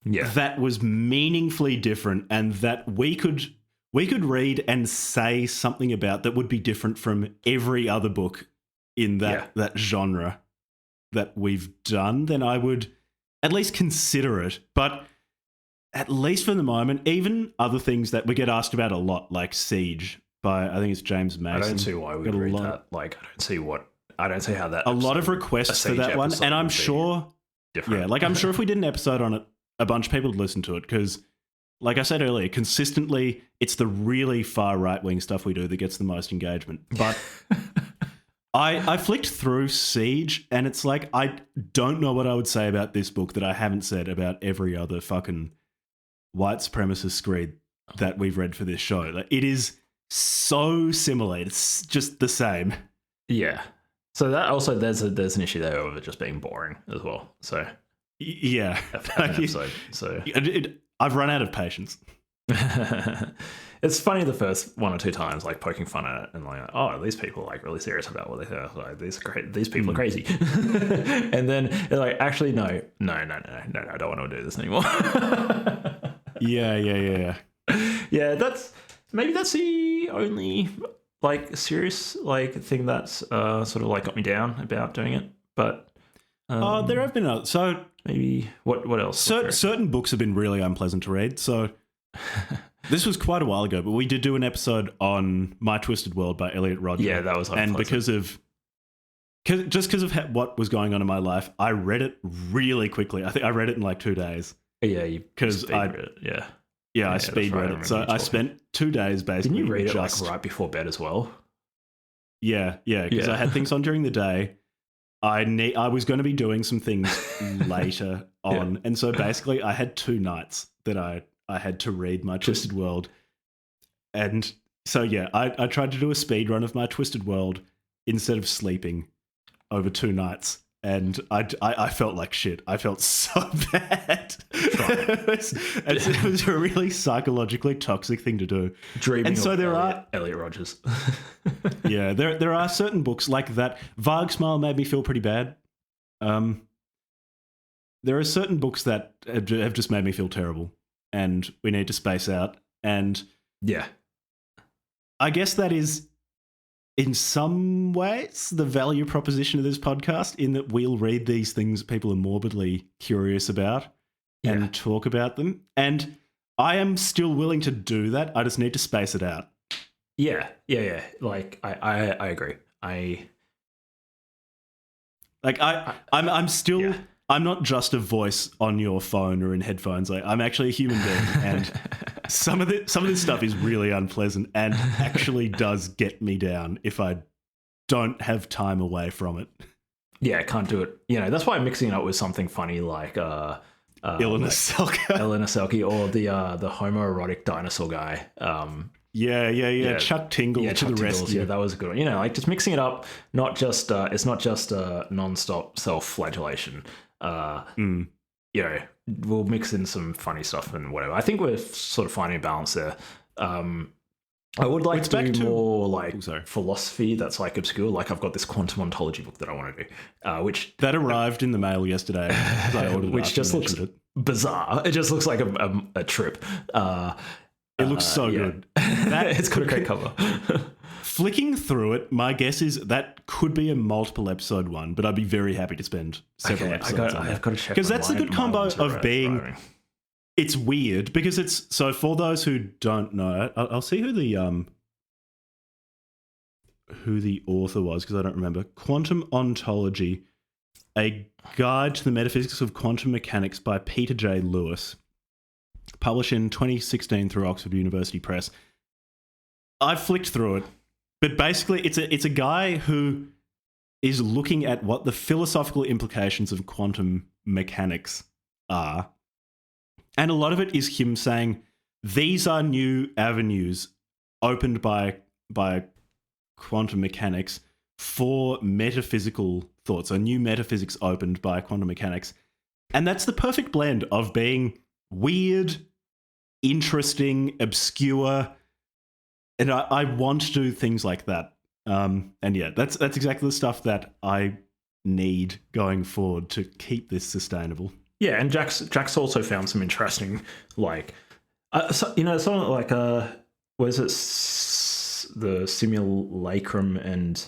that was meaningfully different, and that we could read and say something about that would be different from every other book in that genre that we've done, then I would at least consider it. But at least for the moment, even other things that we get asked about a lot, like Siege by, I think it's James Mason. I don't see why we read that. Like, I don't see how that. A lot of requests for that one, and I'm sure different. Yeah, like I'm sure if we did an episode on it, a bunch of people would listen to it, because, like I said earlier, consistently it's the really far right wing stuff we do that gets the most engagement. But I flicked through Siege, and it's like, I don't know what I would say about this book that I haven't said about every other fucking white supremacist screed that we've read for this show. Like, it is so similar. It's just the same. Yeah. So that also, there's an issue there of it just being boring as well. So yeah, episode, so I've run out of patience. it's funny the first one or two times, like poking fun at it and like, oh, these people are like really serious about what they say. Like, these people are crazy. And then they're like, actually, no, I don't want to do this anymore. Yeah. Yeah, that's the only like serious like thing that's sort of like got me down about doing it. But there have been others. So maybe what else? Certain books have been really unpleasant to read. So this was quite a while ago, but we did do an episode on My Twisted World by Elliot Rodger. Yeah, that was unpleasant. And because of what was going on in my life, I read it really quickly. I think I read it in like 2 days. Yeah, because I read it. Yeah, I speed read it. So I spent 2 days basically. Didn't you read it like right before bed as well? Yeah, because I had things on during the day. I was going to be doing some things later on, and so basically I had 2 nights that I had to read My Twisted World, and so I tried to do a speed run of My Twisted World instead of sleeping over 2 nights. And I felt like shit. I felt so bad. It was a really psychologically toxic thing to do. Dreaming and so of there are Elliot Rodgers. Yeah, there are certain books like that. Vague Smile made me feel pretty bad. There are certain books that have just made me feel terrible, and we need to space out. And yeah, I guess that is, in some ways, the value proposition of this podcast, in that we'll read these things people are morbidly curious about and talk about them. And I am still willing to do that. I just need to space it out. Yeah. Like, I agree. I'm still... Yeah. I'm not just a voice on your phone or in headphones. Like, I'm actually a human being, and some of this stuff is really unpleasant and actually does get me down if I don't have time away from it. Yeah, I can't do it. You know, that's why I'm mixing it up with something funny like Ilana Selke or the homoerotic dinosaur guy. Yeah. Chuck Tingle to the rescue. Yeah, that was a good one. You know, like just mixing it up. Not just it's not just non-stop self-flagellation. You know, we'll mix in some funny stuff and whatever. I think we're sort of finding a balance there. I would like to do more like philosophy that's like obscure. Like I've got this quantum ontology book that I want to do, which that arrived in the mail yesterday. I ordered which just looks bizarre. It just looks like a trip. It looks so good. It's got a great cover. Flicking through it, my guess is that could be a multiple episode one, but I'd be very happy to spend several episodes on it. I've got to check, because that's a good combo of being. Driving. It's weird because it's so. For those who don't know, I'll see who the author was, because I don't remember. Quantum Ontology, a guide to the metaphysics of quantum mechanics by Peter J. Lewis, published in 2016 through Oxford University Press. I've flicked through it, but basically it's a guy who is looking at what the philosophical implications of quantum mechanics are. And a lot of it is him saying, these are new avenues opened by quantum mechanics for metaphysical thoughts, a new metaphysics opened by quantum mechanics. And that's the perfect blend of being weird, interesting, obscure, and I want to do things like that. And yeah, that's exactly the stuff that I need going forward to keep this sustainable. Yeah, and Jack's also found some interesting, like, something like was it the simulacrum and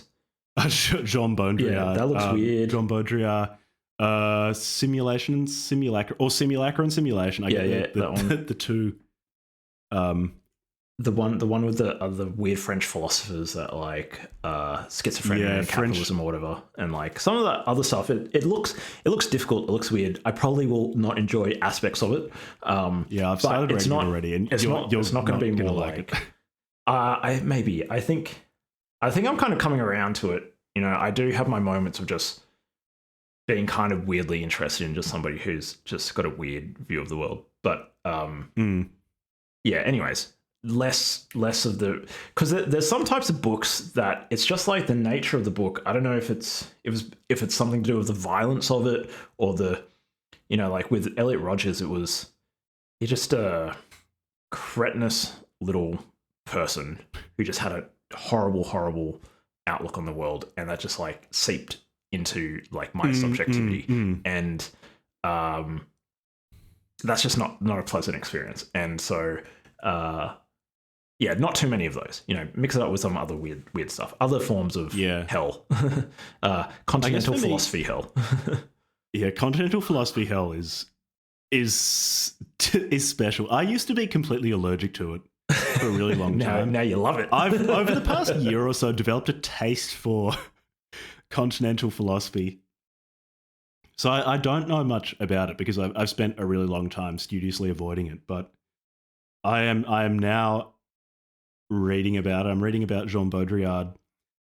Jean Baudrillard? Yeah, that looks weird. Jean Baudrillard. Simulation and simulacra, or simulacra and simulation. That one. The two. The one with the weird French philosophers that like schizophrenia and capitalism or whatever, and like some of that other stuff. It looks difficult. It looks weird. I probably will not enjoy aspects of it. I've started reading it already, and it's not going to be more like it. I think I'm kind of coming around to it. You know, I do have my moments of just being kind of weirdly interested in just somebody who's just got a weird view of the world. But yeah. Anyways. Less of the, because there's some types of books that it's just like the nature of the book. I don't know if it's something to do with the violence of it or the, you know, like with Elliot Rodgers, he just a cretinous little person who just had a horrible outlook on the world, and that just like seeped into like my subjectivity, and that's just not a pleasant experience. And so yeah, not too many of those. Mix it up with some other weird stuff, other forms of hell. Continental philosophy hell. Yeah, continental philosophy hell is special. I used to be completely allergic to it for a really long time. Now you love it. I've over the past year or so developed a taste for continental philosophy. So I don't know much about it because I've spent a really long time studiously avoiding it. But I am now reading about it. I'm reading about Jean Baudrillard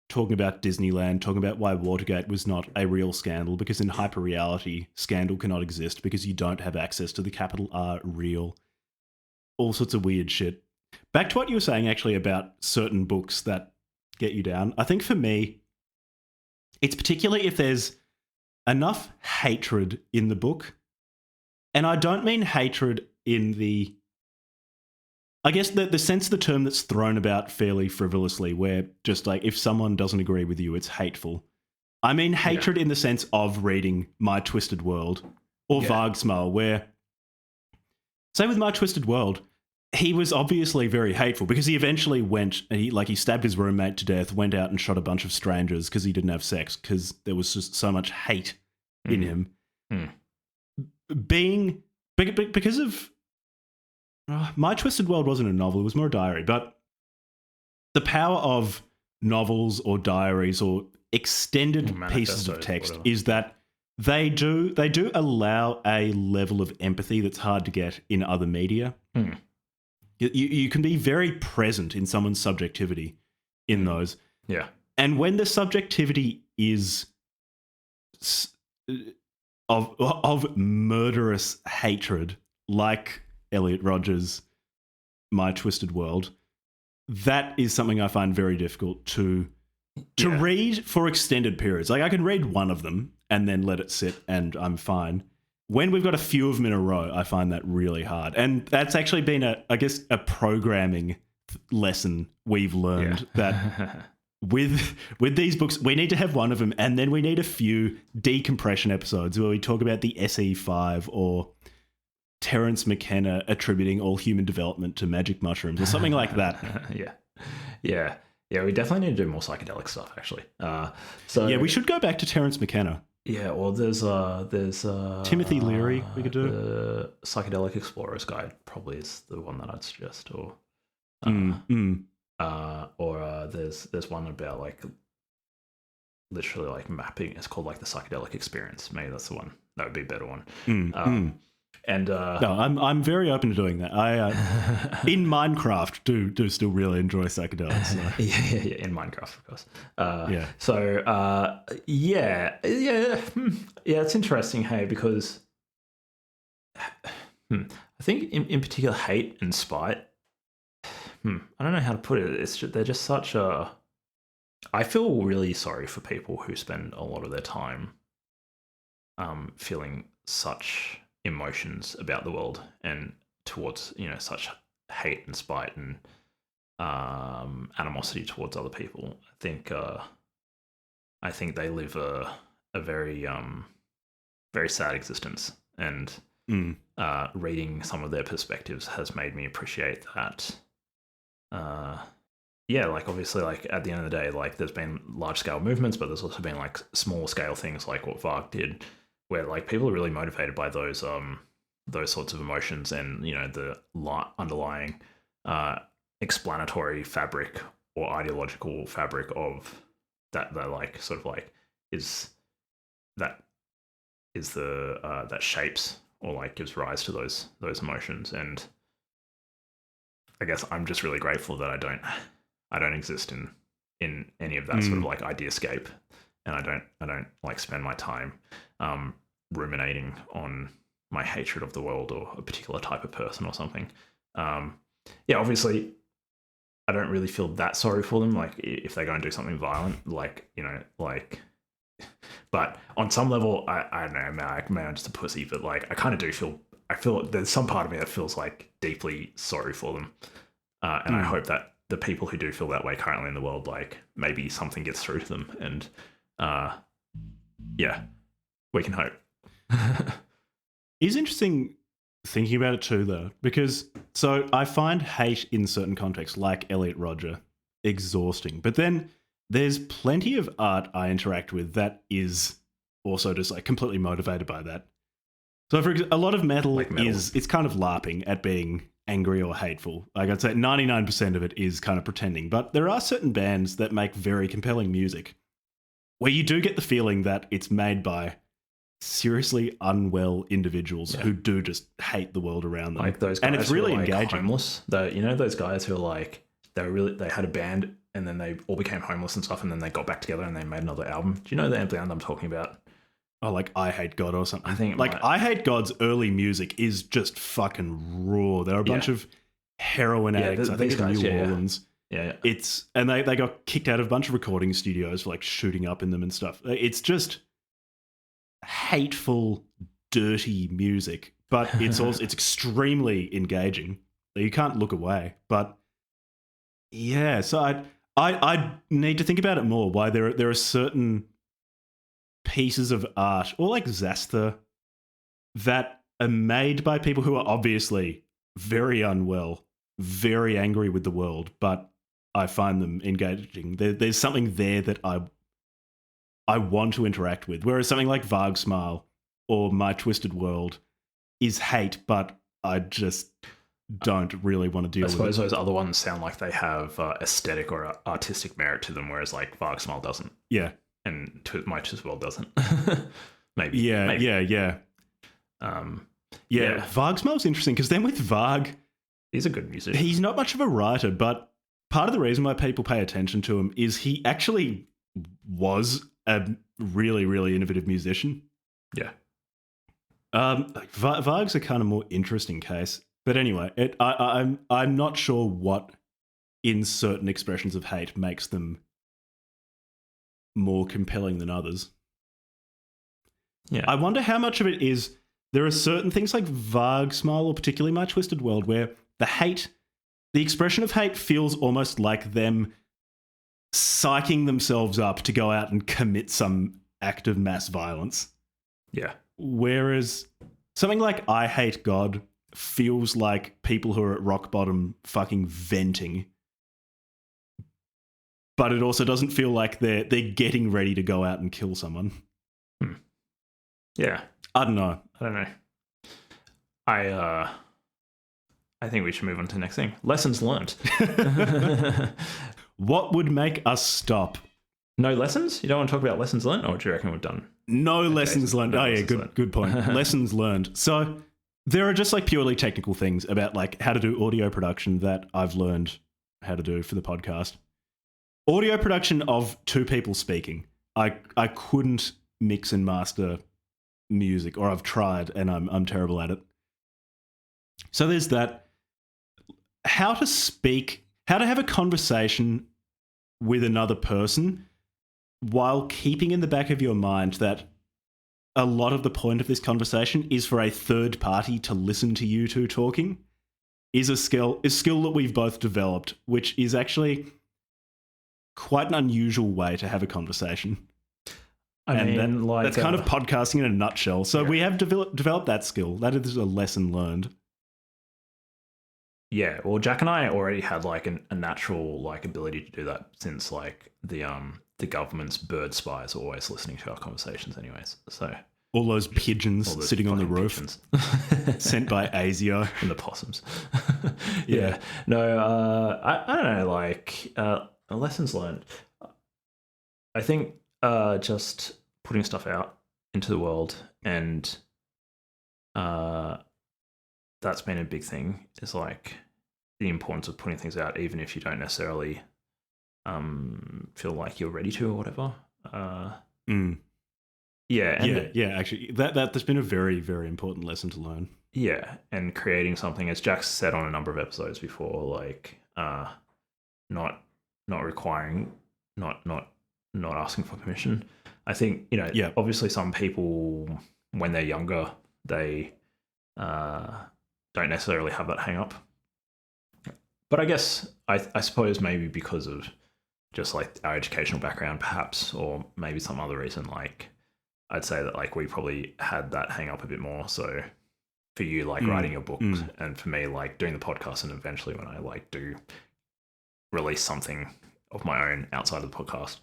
talking about Disneyland, talking about why Watergate was not a real scandal, because in hyperreality, scandal cannot exist because you don't have access to the capital R real. All sorts of weird shit. Back to what you were saying actually about certain books that get you down. I think for me, it's particularly if there's enough hatred in the book. And I don't mean hatred in the... I guess the sense of the term that's thrown about fairly frivolously, where just like if someone doesn't agree with you, it's hateful. I mean hatred in the sense of reading My Twisted World or Vargsmal, where, say with My Twisted World, he was obviously very hateful because he eventually went and he stabbed his roommate to death, went out and shot a bunch of strangers because he didn't have sex because there was just so much hate in him. Because of... My Twisted World wasn't a novel, it was more a diary, but the power of novels or diaries or extended pieces of text is that they do allow a level of empathy that's hard to get in other media. You can be very present in someone's subjectivity in those. Yeah. And when the subjectivity is of murderous hatred, like Elliot Rodgers' My Twisted World, that is something I find very difficult to read for extended periods. Like I can read one of them and then let it sit and I'm fine. When we've got a few of them in a row, I find that really hard. And that's actually been a programming lesson we've learned that with these books, we need to have one of them and then we need a few decompression episodes where we talk about the SE5 or Terence McKenna attributing all human development to magic mushrooms or something like that. Yeah. We definitely need to do more psychedelic stuff, actually. We should go back to Terence McKenna. Yeah, well, there's Timothy Leary. We could do the Psychedelic Explorer's Guide. Probably is the one that I'd suggest, or there's one about like literally like mapping. It's called like the Psychedelic Experience. Maybe that's the one. That would be a better one. And no, I'm very open to doing that. I in Minecraft do still really enjoy psychedelics. So. Yeah, in Minecraft, of course. It's interesting, hey, because I think in particular hate and spite. I don't know how to put it. They're just such a. I feel really sorry for people who spend a lot of their time, feeling such emotions about the world and towards such hate and spite and animosity towards other people. I think they live a very very sad existence, and reading some of their perspectives has made me appreciate that. Like obviously, like at the end of the day, like there's been large scale movements, but there's also been like small scale things like what Varg did, where like people are really motivated by those sorts of emotions and the underlying explanatory fabric or ideological fabric of that like sort of like is the that shapes or like gives rise to those emotions. And I guess I'm just really grateful that I don't exist in any of that sort of like ideascape, and I don't like spend my time ruminating on my hatred of the world or a particular type of person or something. Obviously I don't really feel that sorry for them, like if they go and do something violent, but on some level I don't know, maybe I'm just a pussy, but like I kind of do I feel there's some part of me that feels like deeply sorry for them, and I hope that the people who do feel that way currently in the world, like maybe something gets through to them, and yeah, we can hope. It's interesting thinking about it too, though, because so I find hate in certain contexts, like Elliot Rodger, exhausting. But then there's plenty of art I interact with that is also just like completely motivated by that. So for a lot of metal, it's kind of LARPing at being angry or hateful. Like I'd say 99% of it is kind of pretending. But there are certain bands that make very compelling music where you do get the feeling that it's made by seriously unwell individuals who do just hate the world around them. Like those guys, and it's really who are like engaging. Homeless. Those guys who are like they had a band and then they all became homeless and stuff, and then they got back together and they made another album. Do you know the band I'm talking about? Oh, like I Hate God or something. I think I Hate God's early music is just fucking raw. There are a bunch of heroin addicts. I think in New Orleans. Yeah. And they got kicked out of a bunch of recording studios for like shooting up in them and stuff. It's just hateful, dirty music, but it's also it's extremely engaging. You can't look away. But yeah, so I need to think about it more. Why there are certain pieces of art, or like Zasta, that are made by people who are obviously very unwell, very angry with the world, but I find them engaging. There's something there that I want to interact with. Whereas something like Varg Smile or My Twisted World is hate, but I just don't really want to deal with it. I suppose those other ones sound like they have aesthetic or artistic merit to them, whereas like Varg Smile doesn't. Yeah. And My Twisted World doesn't. Maybe. Yeah. Varg Smile's interesting because then with Varg, he's a good musician. He's not much of a writer, but part of the reason why people pay attention to him is he actually was a really, really innovative musician. Yeah. Varg's a kind of more interesting case. But anyway, I'm not sure what in certain expressions of hate makes them more compelling than others. Yeah. I wonder how much of it is there are certain things like Varg Smile or particularly My Twisted World where the expression of hate feels almost like them psyching themselves up to go out and commit some act of mass violence. Yeah. Whereas something like I Hate God feels like people who are at rock bottom fucking venting. But it also doesn't feel like they're getting ready to go out and kill someone. Yeah. I don't know. I think we should move on to the next thing. Lessons learned. What would make us stop? No lessons? You don't want to talk about lessons learned, or do you reckon we've done? No lessons learned. Oh yeah, good point. Lessons learned. So there are just like purely technical things about like how to do audio production that I've learned how to do for the podcast. Audio production of two people speaking. I couldn't mix and master music, or I've tried and I'm terrible at it. So there's that. How to speak, how to have a conversation with another person while keeping in the back of your mind that a lot of the point of this conversation is for a third party to listen to you two talking is a skill that we've both developed, which is actually quite an unusual way to have a conversation. That's kind of podcasting in a nutshell. So we have developed that skill. That is a lesson learned. Yeah, well, Jack and I already had like a natural like ability to do that since like the government's bird spies are always listening to our conversations, anyways. So all those pigeons sitting on the roof, sent by ASIO and the possums. Yeah, no, I don't know. Like lessons learned. I think just putting stuff out into the world, and that's been a big thing. Is like the importance of putting things out, even if you don't necessarily feel like you're ready to or whatever. Yeah, actually, that's been a very, very important lesson to learn. Yeah, and creating something, as Jack's said on a number of episodes before, like not requiring, not asking for permission. I think obviously some people when they're younger they don't necessarily have that hang up. But I guess I suppose maybe because of just like our educational background, perhaps, or maybe some other reason, like I'd say that like we probably had that hang up a bit more. So for you, like writing your book, and for me, like doing the podcast, and eventually when I like do release something of my own outside of the podcast,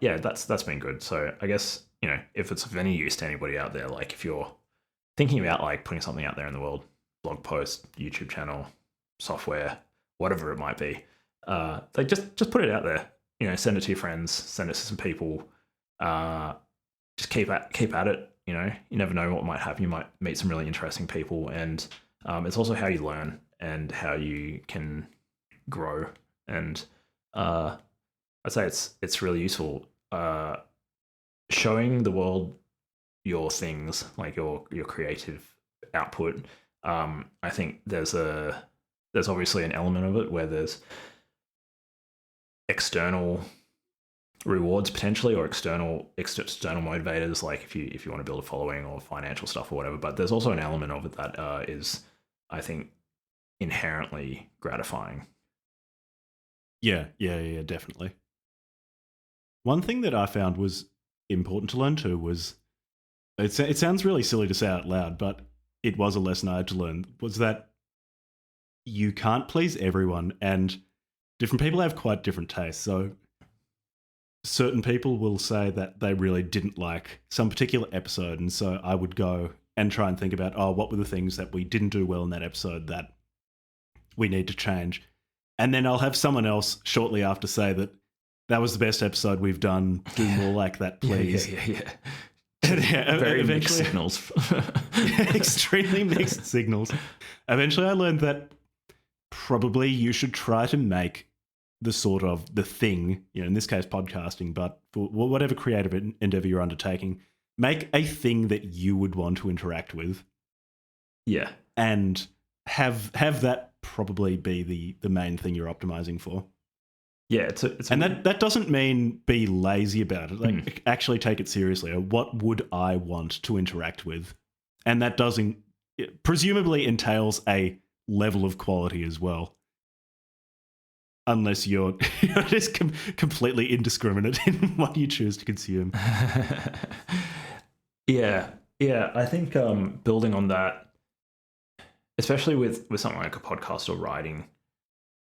yeah, that's been good. So I guess, you know, if it's of any use to anybody out there, like if you're thinking about like putting something out there in the world, blog post, YouTube channel, software, whatever it might be, like just put it out there. You know, send it to your friends, send it to some people. Just keep at it. You know, you never know what might happen. You might meet some really interesting people, and it's also how you learn and how you can grow. And I'd say it's really useful showing the world your things, like your creative output. I think there's obviously an element of it where there's external rewards potentially, or external motivators, like if you want to build a following or financial stuff or whatever. But there's also an element of it that is, I think, inherently gratifying. Yeah, definitely. One thing that I found was important to learn too was, it sounds really silly to say out loud, but it was a lesson I had to learn, was that you can't please everyone, and different people have quite different tastes. So certain people will say that they really didn't like some particular episode, and so I would go and try and think about, what were the things that we didn't do well in that episode that we need to change. And then I'll have someone else shortly after say that was the best episode we've done. Do more like that, please. Yeah. Very mixed signals. Extremely mixed signals. Eventually I learned that probably you should try to make the sort of the thing, you know, in this case podcasting, but for whatever creative endeavor you're undertaking, make a thing that you would want to interact with. Yeah. And have that probably be the main thing you're optimizing for. Yeah, it's that doesn't mean be lazy about it. Like actually take it seriously. What would I want to interact with? And that presumably entails a level of quality as well. Unless you're just completely indiscriminate in what you choose to consume. Yeah. I think building on that, especially with something like a podcast or writing,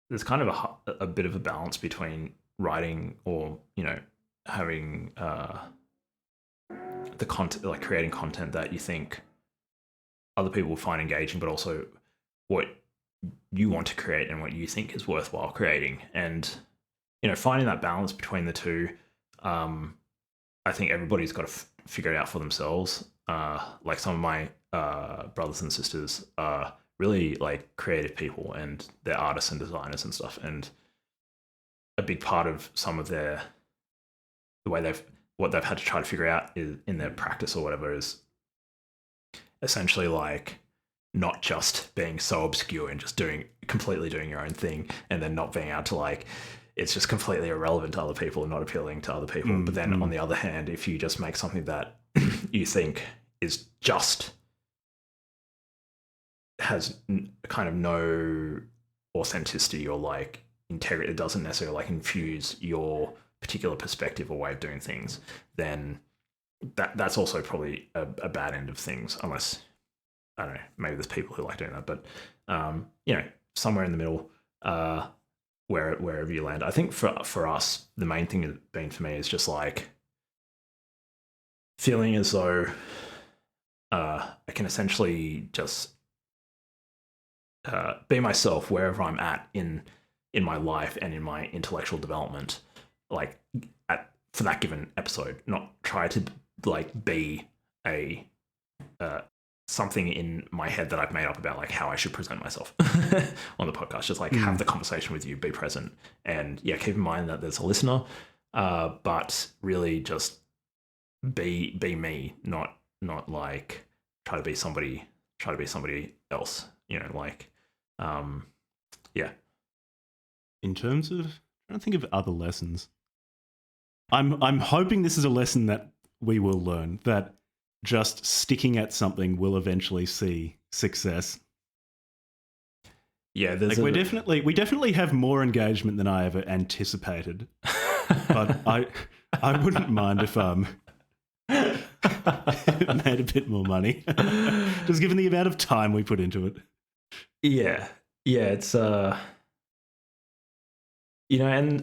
there's kind of a bit of a balance between writing or, you know, having the content, like creating content that you think other people will find engaging, but also what you want to create and what you think is worthwhile creating. And, you know, finding that balance between the two, I think everybody's got to figure it out for themselves. Like some of my brothers and sisters are really like creative people, and they're artists and designers and stuff. And a big part of some of what they've had to try to figure out is in their practice or whatever is essentially like not just being so obscure and just completely doing your own thing, and then not being able to like, it's just completely irrelevant to other people and not appealing to other people. But then on the other hand, if you just make something that you think is just has kind of no authenticity or like integrity, it doesn't necessarily like infuse your particular perspective or way of doing things, then that's also probably a bad end of things. Unless, I don't know, maybe there's people who like doing that, but you know, somewhere in the middle, wherever you land. I think for us, the main thing has been for me is just like feeling as though I can essentially just be myself wherever I'm at in my life and in my intellectual development, like for that given episode. Not try to like be a something in my head that I've made up about like how I should present myself on the podcast. Just like have the conversation with you, be present, and yeah, keep in mind that there's a listener, but really just be me, not like try to be somebody else, you know, like yeah. In terms of, I don't think of other lessons. I'm hoping this is a lesson that we will learn, that just sticking at something will eventually see success. Yeah, we definitely have more engagement than I ever anticipated. But I wouldn't mind if it made a bit more money, just given the amount of time we put into it. Yeah, it's and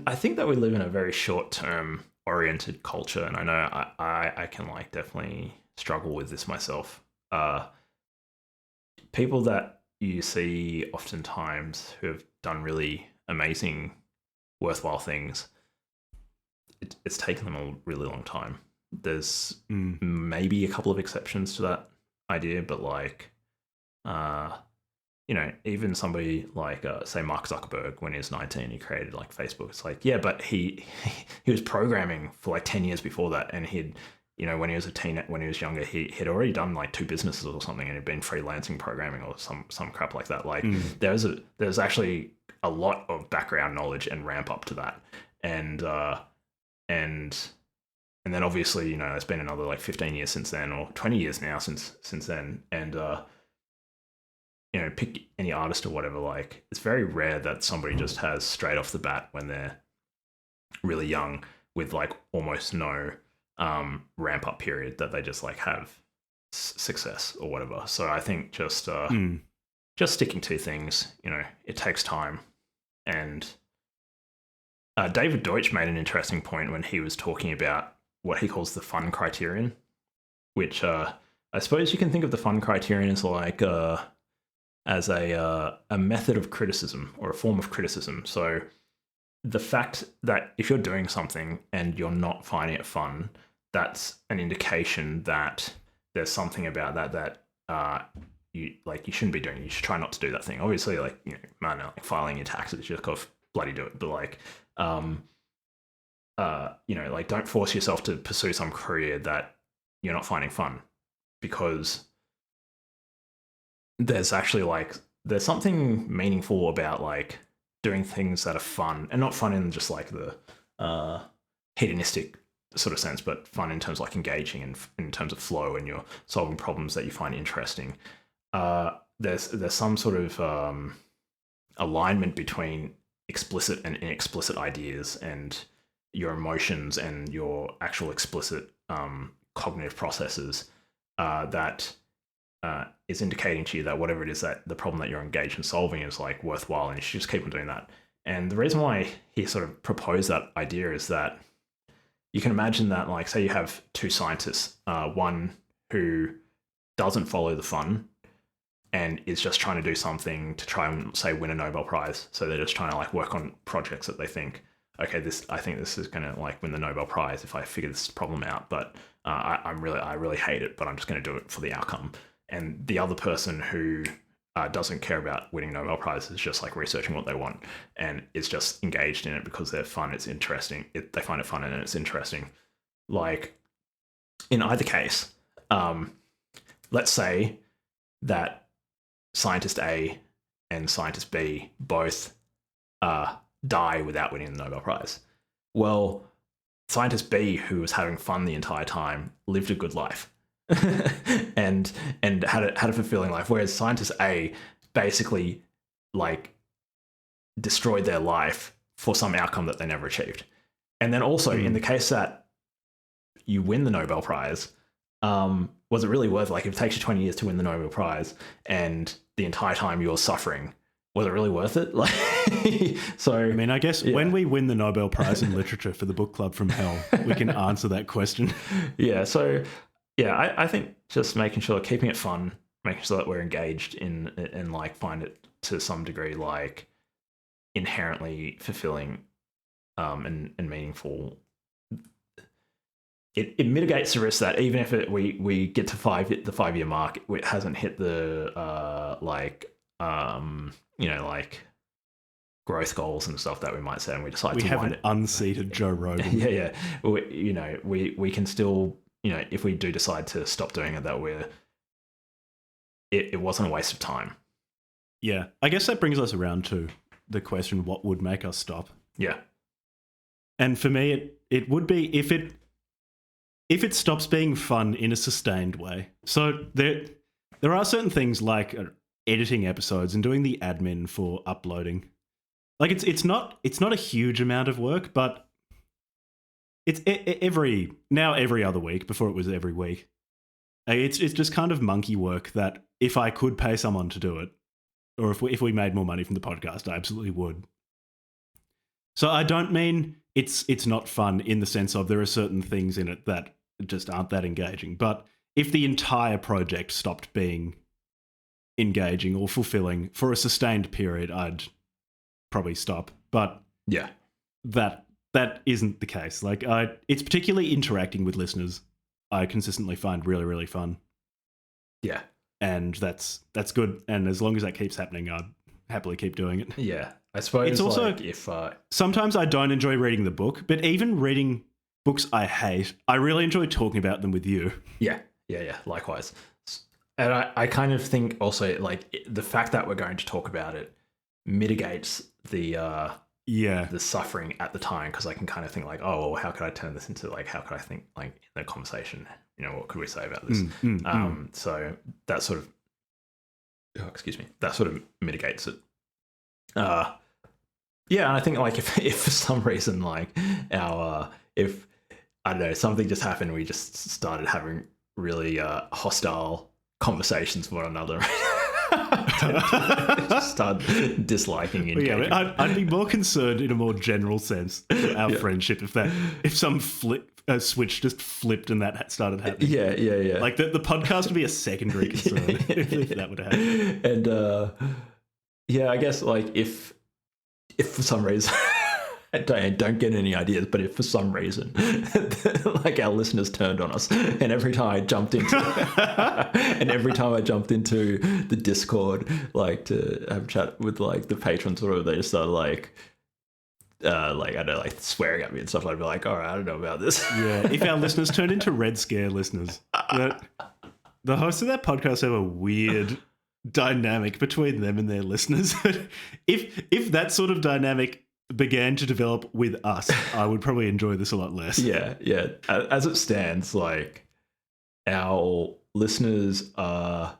I think that we live in a very short-term oriented culture, and I know I can like definitely struggle with this myself. People that you see oftentimes who have done really amazing, worthwhile things, it's taken them a really long time. There's maybe a couple of exceptions to that idea, but like, even somebody like, say, Mark Zuckerberg, when he was 19, he created like Facebook. It's like, yeah, but he was programming for like 10 years before that, and he'd, when he was when he was younger, he had already done like 2 businesses or something, and he'd been freelancing programming or some crap like that. Like, there's actually a lot of background knowledge and ramp up to that, and then obviously, it's been another like 15 years since then, or 20 years now since then, and pick any artist or whatever, like, it's very rare that somebody just has straight off the bat when they're really young with like almost no ramp up period that they just like have success or whatever. So I think just sticking to things, it takes time. And David Deutsch made an interesting point when he was talking about what he calls the fun criterion, which I suppose you can think of the fun criterion as like as a method of criticism or a form of criticism. So the fact that if you're doing something and you're not finding it fun, that's an indication that there's something about that you shouldn't be doing. You should try not to do that thing. Obviously, like, like filing your taxes, you just gotta bloody do it. But like, like, don't force yourself to pursue some career that you're not finding fun, because there's something meaningful about like doing things that are fun, and not fun in just like the hedonistic sort of sense, but fun in terms of like engaging and in terms of flow, and you're solving problems that you find interesting. There's some sort of alignment between explicit and inexplicit ideas, and your emotions and your actual explicit cognitive processes that is indicating to you that whatever it is, that the problem that you're engaged in solving is like worthwhile, and you should just keep on doing that. And the reason why he sort of proposed that idea is that you can imagine that, like, say you have 2 scientists, one who doesn't follow the fun and is just trying to do something to try and, say, win a Nobel Prize. So they're just trying to like work on projects that they think, okay, I think this is going to like win the Nobel Prize if I figure this problem out, but I really hate it, but I'm just going to do it for the outcome. And the other person who doesn't care about winning Nobel Prizes is just like researching what they want and is just engaged in it because they're fun. It's interesting. They find it fun and it's interesting. Like, in either case, let's say that scientist A and scientist B both die without winning the Nobel Prize. Well, scientist B, who was having fun the entire time, lived a good life. and had a fulfilling life, whereas scientist A basically like destroyed their life for some outcome that they never achieved. And then also in the case that you win the Nobel Prize, was it really worth, like, if it takes you 20 years to win the Nobel Prize and the entire time you're suffering, was it really worth it? Like, so I mean, I guess when we win the Nobel Prize in Literature for the Book Club from Hell, we can answer that question. Yeah, so yeah, I think just making sure, keeping it fun, making sure that we're engaged in it and like find it to some degree like inherently fulfilling and meaningful. It mitigates the risk that even if we get to the 5-year mark, it hasn't hit the like growth goals and stuff that we might set, and we decide to haven't unseated Joe Rogan. Yeah. We can still, if we do decide to stop doing it, that it wasn't a waste of time. Yeah, I guess that brings us around to the question: what would make us stop? Yeah, and for me, it would be if it stops being fun in a sustained way. So there are certain things like editing episodes and doing the admin for uploading. Like it's not a huge amount of work, but it's every other week. Before it was every week. It's just kind of monkey work that if I could pay someone to do it, or if we made more money from the podcast, I absolutely would. So I don't mean it's not fun in the sense of there are certain things in it that just aren't that engaging. But if the entire project stopped being engaging or fulfilling for a sustained period, I'd probably stop. But yeah, that isn't the case. Like it's particularly interacting with listeners I consistently find really, really fun. Yeah. And that's good. And as long as that keeps happening, I'd happily keep doing it. Yeah. I suppose it's also, like if sometimes I don't enjoy reading the book, but even reading books I hate, I really enjoy talking about them with you. Yeah. Likewise. And I kind of think also like the fact that we're going to talk about it mitigates the suffering at the time, because I can kind of think like, oh, well, how could I turn this into like, how could I think like in a conversation, you know, what could we say about this? So that sort of, that sort of mitigates it. Yeah, and I think like if for some reason like if I don't know, something just happened, we just started having really hostile conversations with one another. Just start disliking engagement. Yeah, I'd be more concerned in a more general sense for our friendship if some switch just flipped and that started happening. Yeah. Like the podcast would be a secondary concern if that would happen. And I guess like if for some reason I don't get any ideas, but if for some reason like our listeners turned on us, and every time I jumped into the Discord like to have a chat with like the patrons or whatever, they just started like I don't know, like swearing at me and stuff, I'd be like, all right, I don't know about this. Yeah, if our listeners turned into Red Scare listeners, the hosts of that podcast have a weird dynamic between them and their listeners. if that sort of dynamic began to develop with us, I would probably enjoy this a lot less. Yeah. As it stands, like our listeners are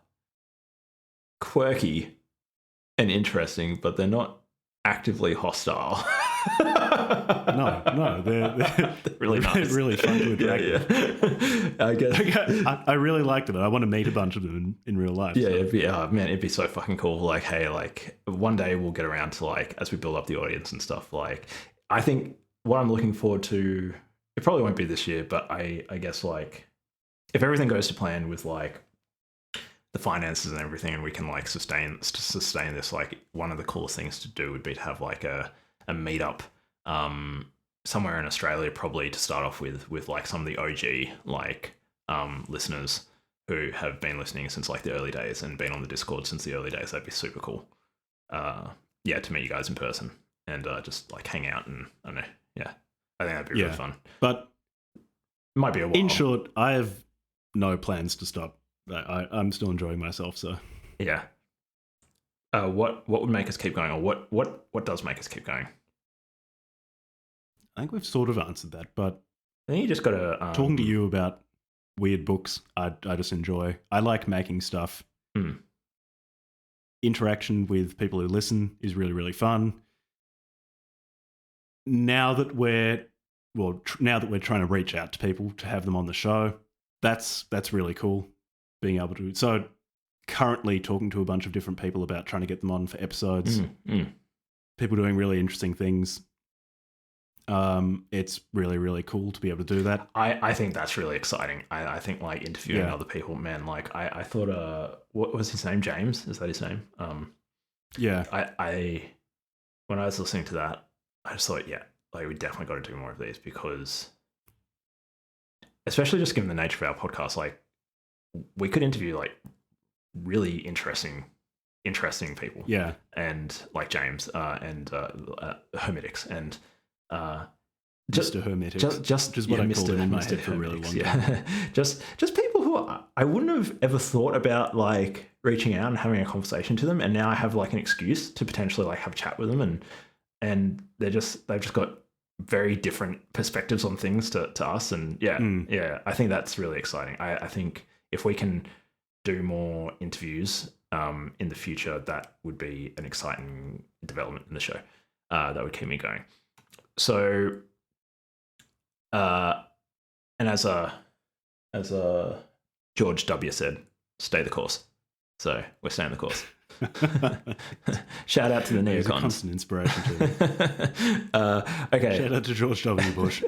quirky and interesting, but they're not actively hostile. No, they're really nice. They're really fun to interact with. I guess I really like them. I want to meet a bunch of them in real life. Yeah, so. It'd be so fucking cool. Like, hey, like one day we'll get around to like, as we build up the audience and stuff. Like, I think what I'm looking forward to, it probably won't be this year, but I guess like if everything goes to plan with like the finances and everything, and we can like sustain this, like one of the coolest things to do would be to have like a meetup somewhere in Australia, probably to start off with like some of the OG like listeners who have been listening since like the early days and been on the Discord since the early days. That'd be super cool. To meet you guys in person and just like hang out, and I don't know. Yeah, I think that'd be really fun. But might be a while. In short, I have no plans to stop. I'm still enjoying myself. So yeah. What would make us keep going, or what does make us keep going? I think we've sort of answered that, but I think you just got to talking to you about weird books. I just enjoy. I like making stuff. Interaction with people who listen is really, really fun. Now that we're trying to reach out to people to have them on the show, that's really cool. Being able to. So currently talking to a bunch of different people about trying to get them on for episodes. People doing really interesting things. It's really, really cool to be able to do that. I think that's really exciting. I think like interviewing other people, man, like I thought what was his name? James? Is that his name? I when I was listening to that, I just thought, like we definitely got to do more of these, because especially just given the nature of our podcast, like we could interview like really interesting people. Yeah. And like James and Hermetics and Mr. Hermetics. Just what I called him in my head for a really long time. just people who I wouldn't have ever thought about like reaching out and having a conversation to them, and now I have like an excuse to potentially like have a chat with them, and they've just got very different perspectives on things to us, and I think that's really exciting. I think if we can do more interviews in the future, that would be an exciting development in the show that would keep me going. So, and as George W. said, stay the course. So we're staying the course. Shout out to the neocons. He's a constant inspiration to me. Okay. Shout out to George W. Bush.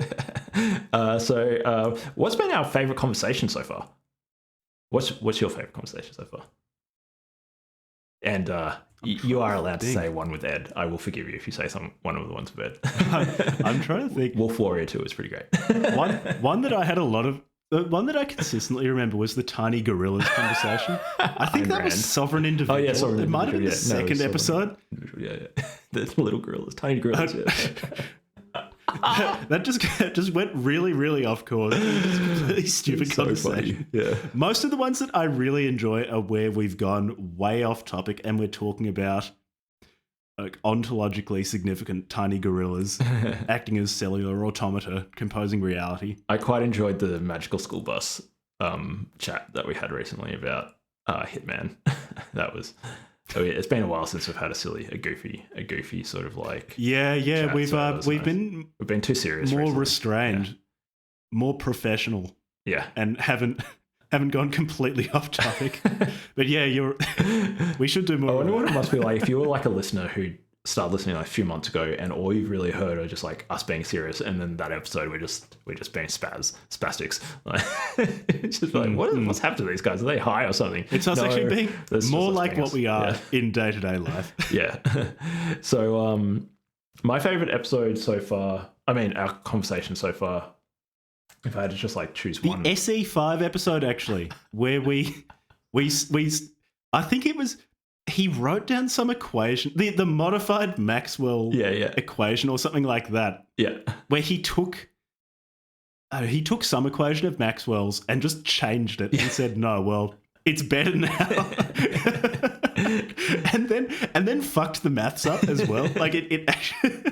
So what's been our favorite conversation so far? What's your favorite conversation so far? And you are allowed to say one with Ed. I will forgive you if you say one of the ones with Ed. I'm trying to think. Wolf Warrior 2 is pretty great. one that I had a lot of. The one that I consistently remember was the tiny gorillas conversation. I think that was Sovereign Individual. Oh yeah, Sovereign It might have been the Individual, second episode. Yeah. The little gorillas, tiny gorillas. That just went really, really off course. Just completely stupid conversation. Yeah. Most of the ones that I really enjoy are where we've gone way off topic and we're talking about like ontologically significant tiny gorillas acting as cellular automata, composing reality. I quite enjoyed the Magical School Bus chat that we had recently about Hitman. That was. It's been a while since we've had a goofy sort of like. Yeah. Chat, we've nice. been too serious, more recently. restrained, more professional. Yeah, and haven't gone completely off topic. But yeah, we should do more. I wonder what it must be like if you were like a listener who started listening like a few months ago and all you've really heard are just like us being serious, and then that episode we're just being spastics. Like, it's just like what's happened to these guys? Are they high or something? It's us actually being more like what we are in day-to-day life. Yeah. So my favorite episode so far, our conversation so far, if I had to just like choose one. The SE5 episode actually, where we I think it was he wrote down some equation, the modified Maxwell equation or something like that. Yeah. Where he took some equation of Maxwell's and just changed it and said, no, well, it's better now. and then fucked the maths up as well. Like it actually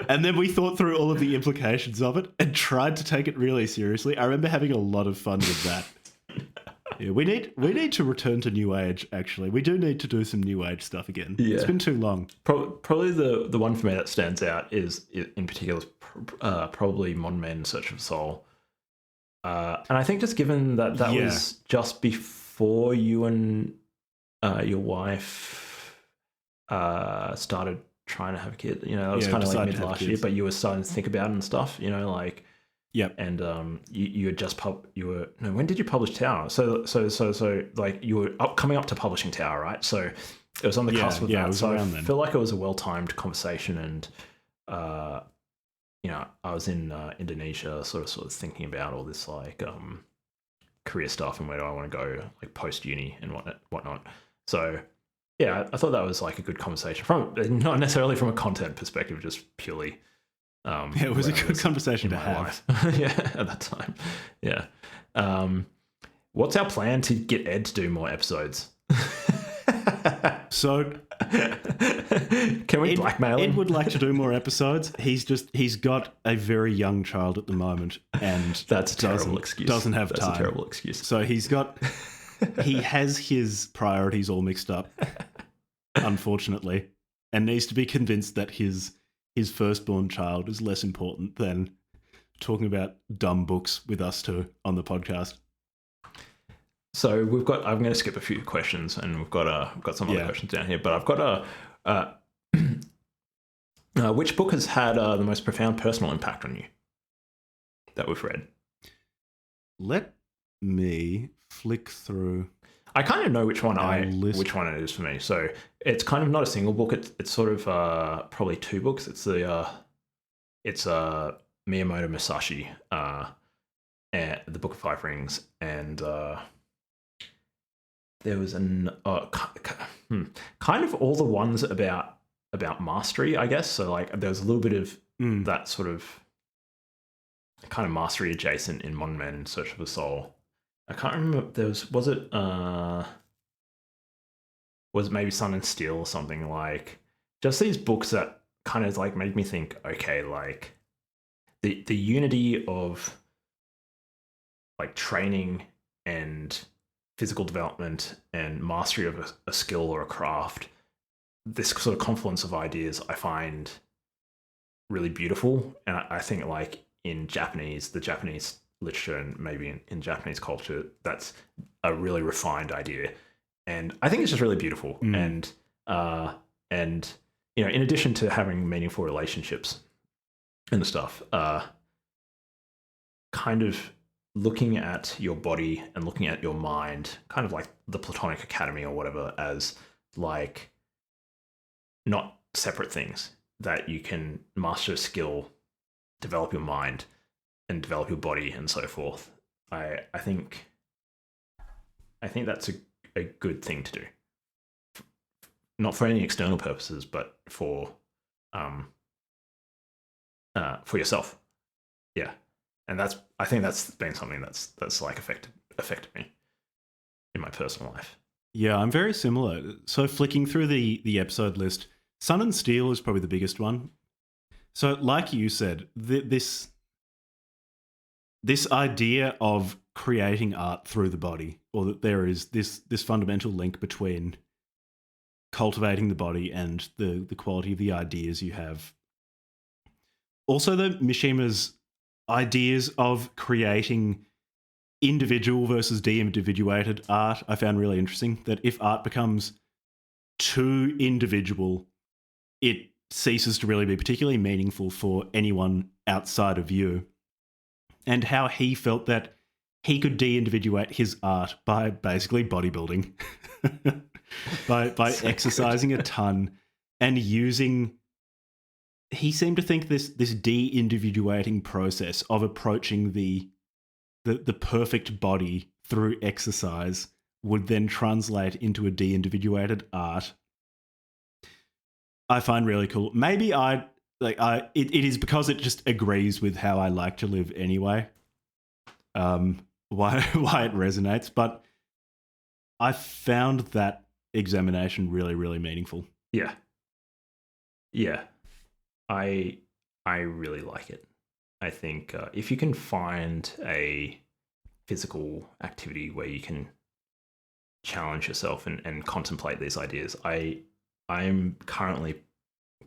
and then we thought through all of the implications of it and tried to take it really seriously. I remember having a lot of fun with that. Yeah, we need to return to New Age, actually. We do need to do some New Age stuff again. Yeah. It's been too long. Probably the one for me that stands out is, in particular, probably Modern Man in Search of Soul. And I think just given that was just before you and your wife started trying to have a kid, that was kind of like mid last year, but you were starting to think about it and stuff, like. Yep. And you had just when did you publish Tower? So like you were coming up to publishing Tower, right? So it was on the cusp of that. It was so around I then. feel like it was a well-timed conversation, and I was in Indonesia, sort of thinking about all this like career stuff and where do I want to go, like post uni and whatnot. So yeah, I thought that was like a good conversation from not necessarily from a content perspective, just purely. It was a good conversation to have. Yeah, at that time. Yeah. What's our plan to get Ed to do more episodes? So, can we blackmail him? Ed would like to do more episodes. He's got a very young child at the moment, and that's a terrible excuse. Doesn't have time. That's a terrible excuse. So he has his priorities all mixed up, unfortunately, and needs to be convinced that his firstborn child is less important than talking about dumb books with us two on the podcast. So I'm going to skip a few questions, and we've got some other questions down here, but I've got which book has had the most profound personal impact on you that we've read? Let me flick through. I kind of know which one it is for me. So it's kind of not a single book. It's sort of probably two books. It's Miyamoto Musashi, and the Book of Five Rings, and there was kind of all the ones about mastery, I guess. So like there was a little bit of that sort of kind of mastery adjacent in Modern Man in Search of the Soul. I can't remember. Was it maybe Sun and Steel or something, like just these books that kind of like made me think, okay, like the unity of like training and physical development and mastery of a skill or a craft, this sort of confluence of ideas I find really beautiful. And I think like in the Japanese literature and maybe in Japanese culture, that's a really refined idea. And I think it's just really beautiful. And you know, in addition to having meaningful relationships and stuff, kind of looking at your body and looking at your mind, kind of like the Platonic Academy or whatever, as like not separate things, that you can master a skill, develop your mind, and develop your body and so forth. I think that's a good thing to do. Not for any external purposes, but for yourself. Yeah. And I think that's been something that's like affected me in my personal life. Yeah, I'm very similar. So flicking through the episode list, Sun and Steel is probably the biggest one. So like you said, this idea of creating art through the body, or that there is this fundamental link between cultivating the body and the quality of the ideas you have. Also, the Mishima's ideas of creating individual versus de-individuated art I found really interesting. That if art becomes too individual, it ceases to really be particularly meaningful for anyone outside of you. And how he felt that he could de-individuate his art by basically bodybuilding, by so exercising good. A ton and using. He seemed to think this de-individuating process of approaching the perfect body through exercise would then translate into a de-individuated art. I find really cool. Maybe it is because it just agrees with how I like to live anyway. Why it resonates, but I found that examination really, really meaningful. Yeah. Yeah. I really like it. I think if you can find a physical activity where you can challenge yourself and contemplate these ideas, I'm currently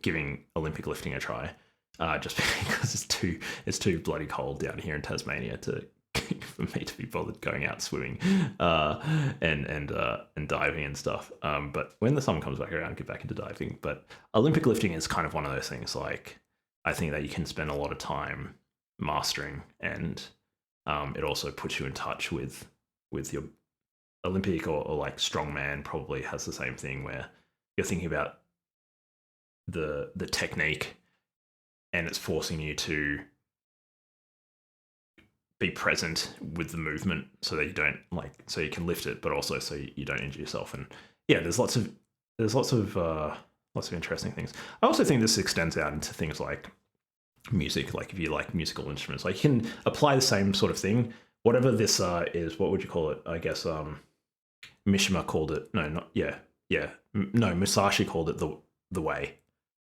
giving Olympic lifting a try, just because it's too bloody cold down here in Tasmania for me to be bothered going out swimming and diving and stuff. But when the summer comes back around, I'll get back into diving. But Olympic lifting is kind of one of those things. Like, I think that you can spend a lot of time mastering, and it also puts you in touch with your Olympic or like strongman probably has the same thing, where you're thinking about the technique, and it's forcing you to be present with the movement so that you don't so you can lift it, but also so you don't injure yourself. And yeah, there's lots of interesting things. I also think this extends out into things like music. Like if you like musical instruments, like you can apply the same sort of thing. Whatever this is, what would you call it? I guess Mishima called it. Musashi called it the way.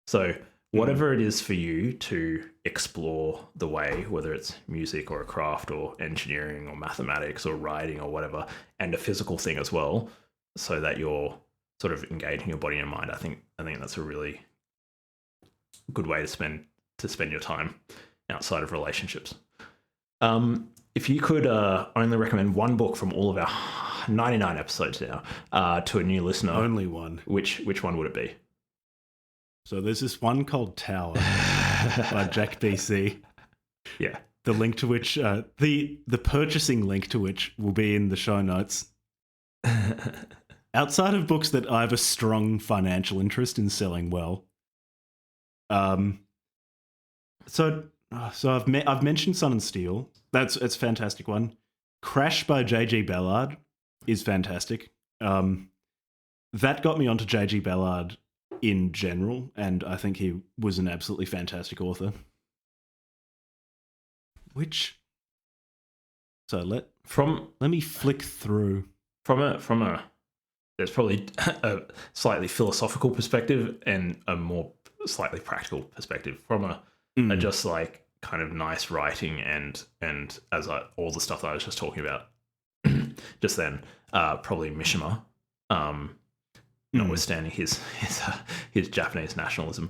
So whatever it is for you to explore the way, whether it's music or a craft or engineering or mathematics or writing or whatever, and a physical thing as well, so that you're sort of engaging your body and mind. I think that's a really good way to spend your time outside of relationships. If you could only recommend one book from all of our 99 episodes now to a new listener, only one, which one would it be? So there's this one called Tower by Jack BC. Yeah. The link to which, the purchasing link to which will be in the show notes. Outside of books that I have a strong financial interest in selling well. So I've mentioned Sun and Steel. That's a fantastic one. Crash by J.G. Ballard is fantastic. That got me onto J.G. Ballard in general, and I think he was an absolutely fantastic author. Let me flick through. From a there's probably a slightly philosophical perspective and a more slightly practical perspective. From a just like kind of nice writing and as all the stuff that I was just talking about, just then, probably Mishima, notwithstanding his Japanese nationalism.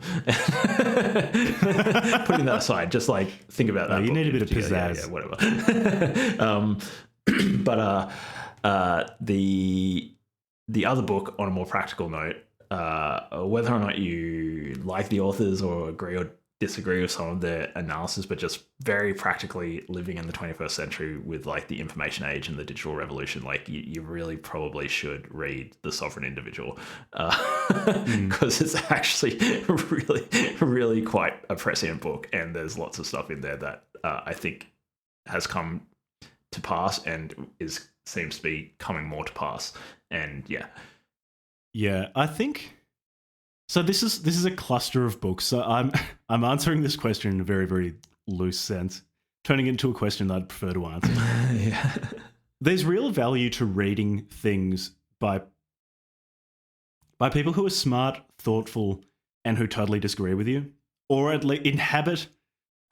Putting that aside, just like think about that. You need a bit of pizzazz. pizzazz. Whatever. But the other book, on a more practical note, whether or not you like the authors or agree or disagree with some of their analysis, but just very practically living in the 21st century with like the information age and the digital revolution, like you really probably should read The Sovereign Individual, because it's actually really, really quite a prescient book, and there's lots of stuff in there that I think has come to pass and seems to be coming more to pass. And yeah, I think so. This is a cluster of books. So I'm answering this question in a very, very loose sense, turning it into a question that I'd prefer to answer. Yeah. There's real value to reading things by people who are smart, thoughtful, and who totally disagree with you, or at least inhabit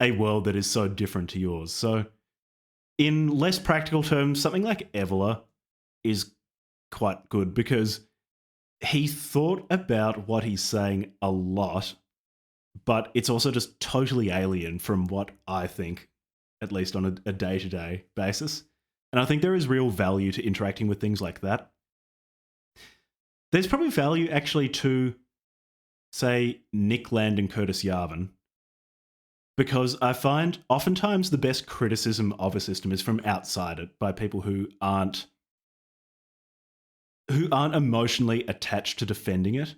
a world that is so different to yours. So, in less practical terms, something like Evola is quite good because he thought about what he's saying a lot, but it's also just totally alien from what I think, at least on a day-to-day basis. And I think there is real value to interacting with things like that. There's probably value actually to, say, Nick Land and Curtis Yarvin, because I find oftentimes the best criticism of a system is from outside it, by people who aren't emotionally attached to defending it.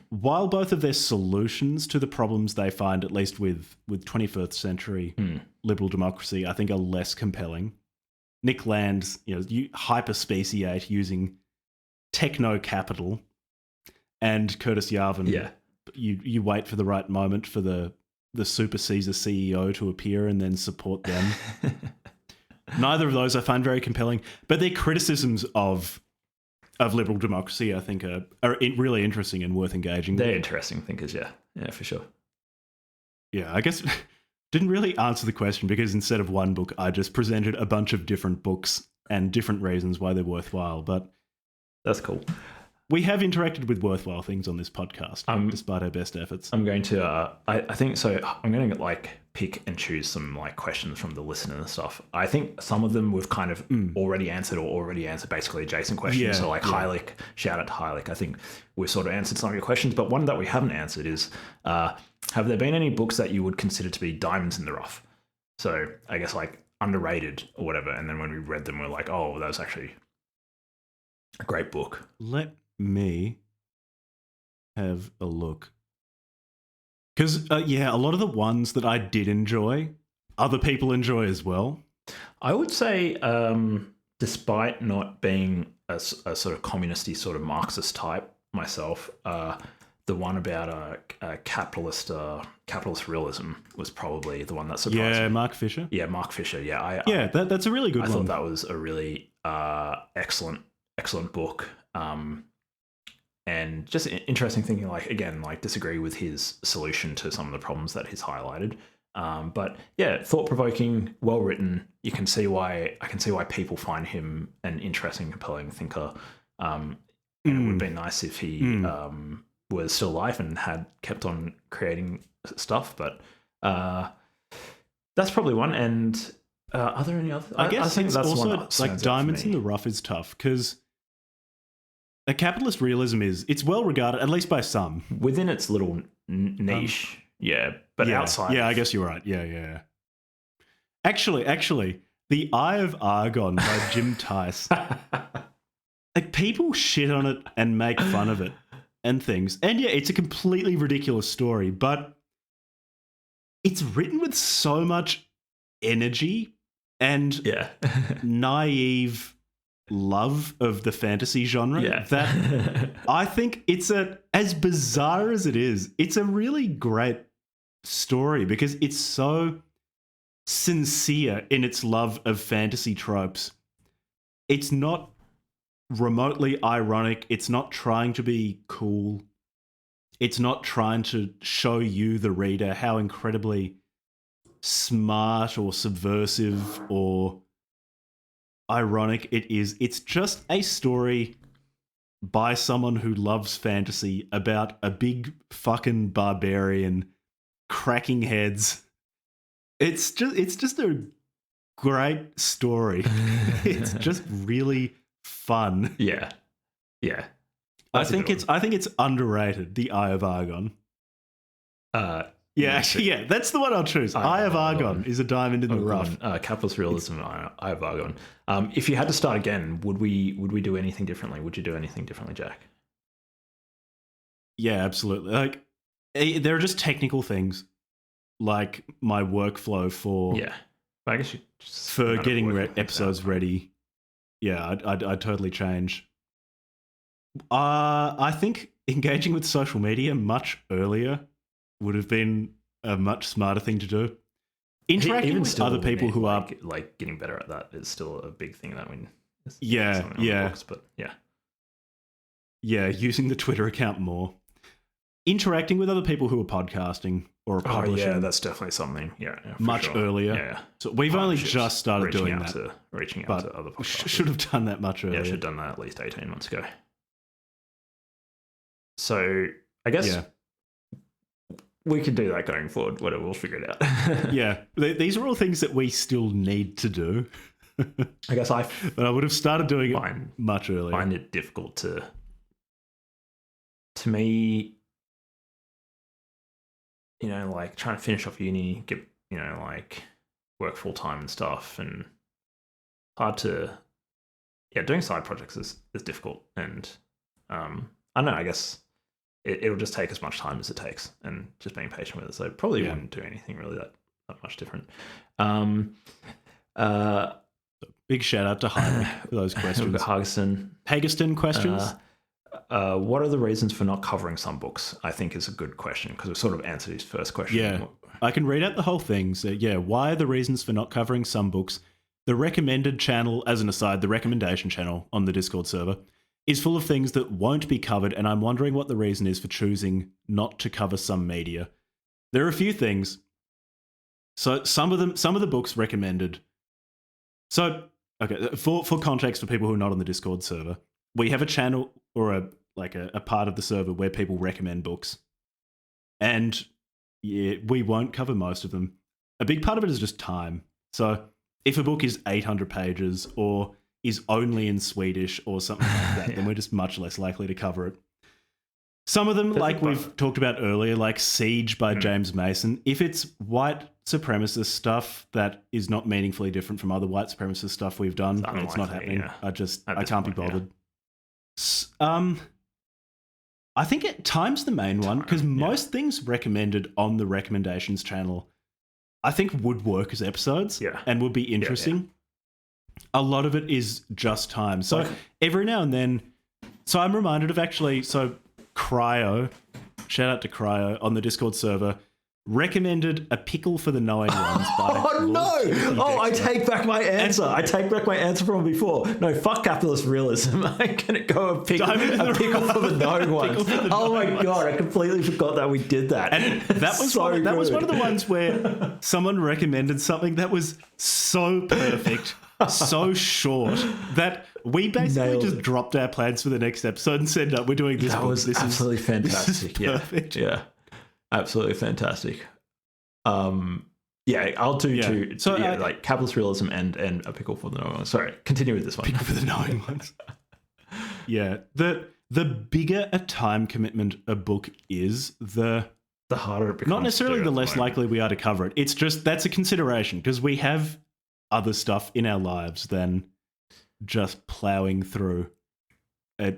While both of their solutions to the problems they find, at least with 21st century liberal democracy, I think are less compelling. Nick Land's, you hyperspeciate using techno capital, and Curtis Yarvin, you wait for the right moment for the Super Caesar CEO to appear and then support them. Neither of those I find very compelling, but their criticisms of liberal democracy, I think, are really interesting and worth engaging. They're interesting thinkers, yeah, for sure. Yeah, I guess didn't really answer the question because instead of one book, I just presented a bunch of different books and different reasons why they're worthwhile. But that's cool. We have interacted with worthwhile things on this podcast, despite our best efforts. I'm going to, I think so. I'm going to pick and choose some questions from the listener and stuff. I think some of them we've kind of already answered basically adjacent questions. Yeah, so Heilig, shout out to Heilig. I think we've sort of answered some of your questions, but one that we haven't answered is, have there been any books that you would consider to be diamonds in the rough? So I guess underrated or whatever. And then when we read them, we're like, oh, that was actually a great book. Let me have a look. Because, a lot of the ones that I did enjoy, other people enjoy as well. I would say, despite not being a sort of communist-y sort of Marxist type myself, the one about capitalist realism was probably the one that surprised me. Mark Fisher. Yeah, Mark Fisher. Yeah, that's a really good one. I thought that was a really excellent book. And just interesting thinking, disagree with his solution to some of the problems that he's highlighted. But yeah, thought-provoking, well-written. I can see why people find him an interesting, compelling thinker. And it would have been nice if he was still alive and had kept on creating stuff. But that's probably one. And are there any other? I guess I think it's that's also one that stands out diamonds for in me. the rough is tough because a capitalist realism it's well regarded, at least by some, within its little niche. But outside. Yeah, I guess you're right. Yeah. Actually, The Eye of Argon by Jim Tice. People shit on it and make fun of it and things. And yeah, it's a completely ridiculous story, but it's written with so much energy and naive love of the fantasy genre that I think it's as bizarre as it is, it's a really great story because it's so sincere in its love of fantasy tropes. It's not remotely ironic. It's not trying to be cool. It's not trying to show you, the reader, how incredibly smart or subversive or ironic it is. It's just a story by someone who loves fantasy about a big fucking barbarian cracking heads. It's just a great story. It's just really fun. Yeah. I think it's underrated, The Eye of Argon. Yeah, that's the one I'll choose. Eye of Argon is a diamond in the rough. Capitalist realism, Eye of Argon. If you had to start again, would we do anything differently? Would you do anything differently, Jack? Yeah, absolutely. Like, there are just technical things, like my workflow for I guess for getting episodes ready. Yeah, I'd totally change. I think engaging with social media much earlier would have been a much smarter thing to do. Interacting Even with still, other people who are like getting better at that is still a big thing that we but using the Twitter account more. Interacting with other people who are podcasting or publishing. That's definitely something. Much earlier. Yeah. So we've only just started doing that. Reaching out to other podcasters. Should have done that much earlier. Yeah, should have done that at least 18 months ago. So I guess we could do that going forward. Whatever, we'll figure it out. Yeah, these are all things that we still need to do. I guess but I would have started doing it much earlier. Find it difficult to me. Like trying to finish off uni, get like work full time and stuff, and hard to doing side projects is difficult, and I don't know. I guess it'll just take as much time as it takes, and just being patient with it. So probably wouldn't do anything really that much different. Big shout out to Heinrich for those questions. Hageston questions. What are the reasons for not covering some books? I think is a good question because we sort of answered his first question. Yeah, I can read out the whole thing. So why are the reasons for not covering some books? The recommended channel, as an aside, the recommendation channel on the Discord server is full of things that won't be covered, and I'm wondering what the reason is for choosing not to cover some media. There are a few things. So some of the books recommended. So okay, for context for people who are not on the Discord server, we have a channel or a part of the server where people recommend books. And we won't cover most of them. A big part of it is just time. So if a book is 800 pages or is only in Swedish or something like that, then we're just much less likely to cover it. Some of them, like we've talked about earlier, like Siege by James Mason, if it's white supremacist stuff that is not meaningfully different from other white supremacist stuff we've done, it's not happening. Yeah. I can't be bothered. Yeah. I think time's the main one because most things recommended on the recommendations channel, I think would work as episodes and would be interesting. A lot of it is just time. So every now and then, so I'm reminded of Cryo, shout out to Cryo on the Discord server, recommended A Pickle for the Knowing Ones by I take back my answer. I take back my answer from before. No, fuck capitalist realism. I'm going to go a pickle for the knowing ones. Oh my God, I completely forgot that we did that. And that was that was one of the ones where someone recommended something that was so perfect, so short, that we basically just dropped our plans for the next episode and said, no, we're doing this. That was absolutely fantastic. This is perfect. Yeah. Absolutely fantastic. I'll do two. So like capitalist realism and A Pickle for the Knowing Ones. Sorry, continue with this one. Pickle for the Knowing Ones. Yeah, the bigger a time commitment a book is, the harder it becomes. Not necessarily the less likely we are to cover it. It's just that's a consideration because we have other stuff in our lives than just plowing through a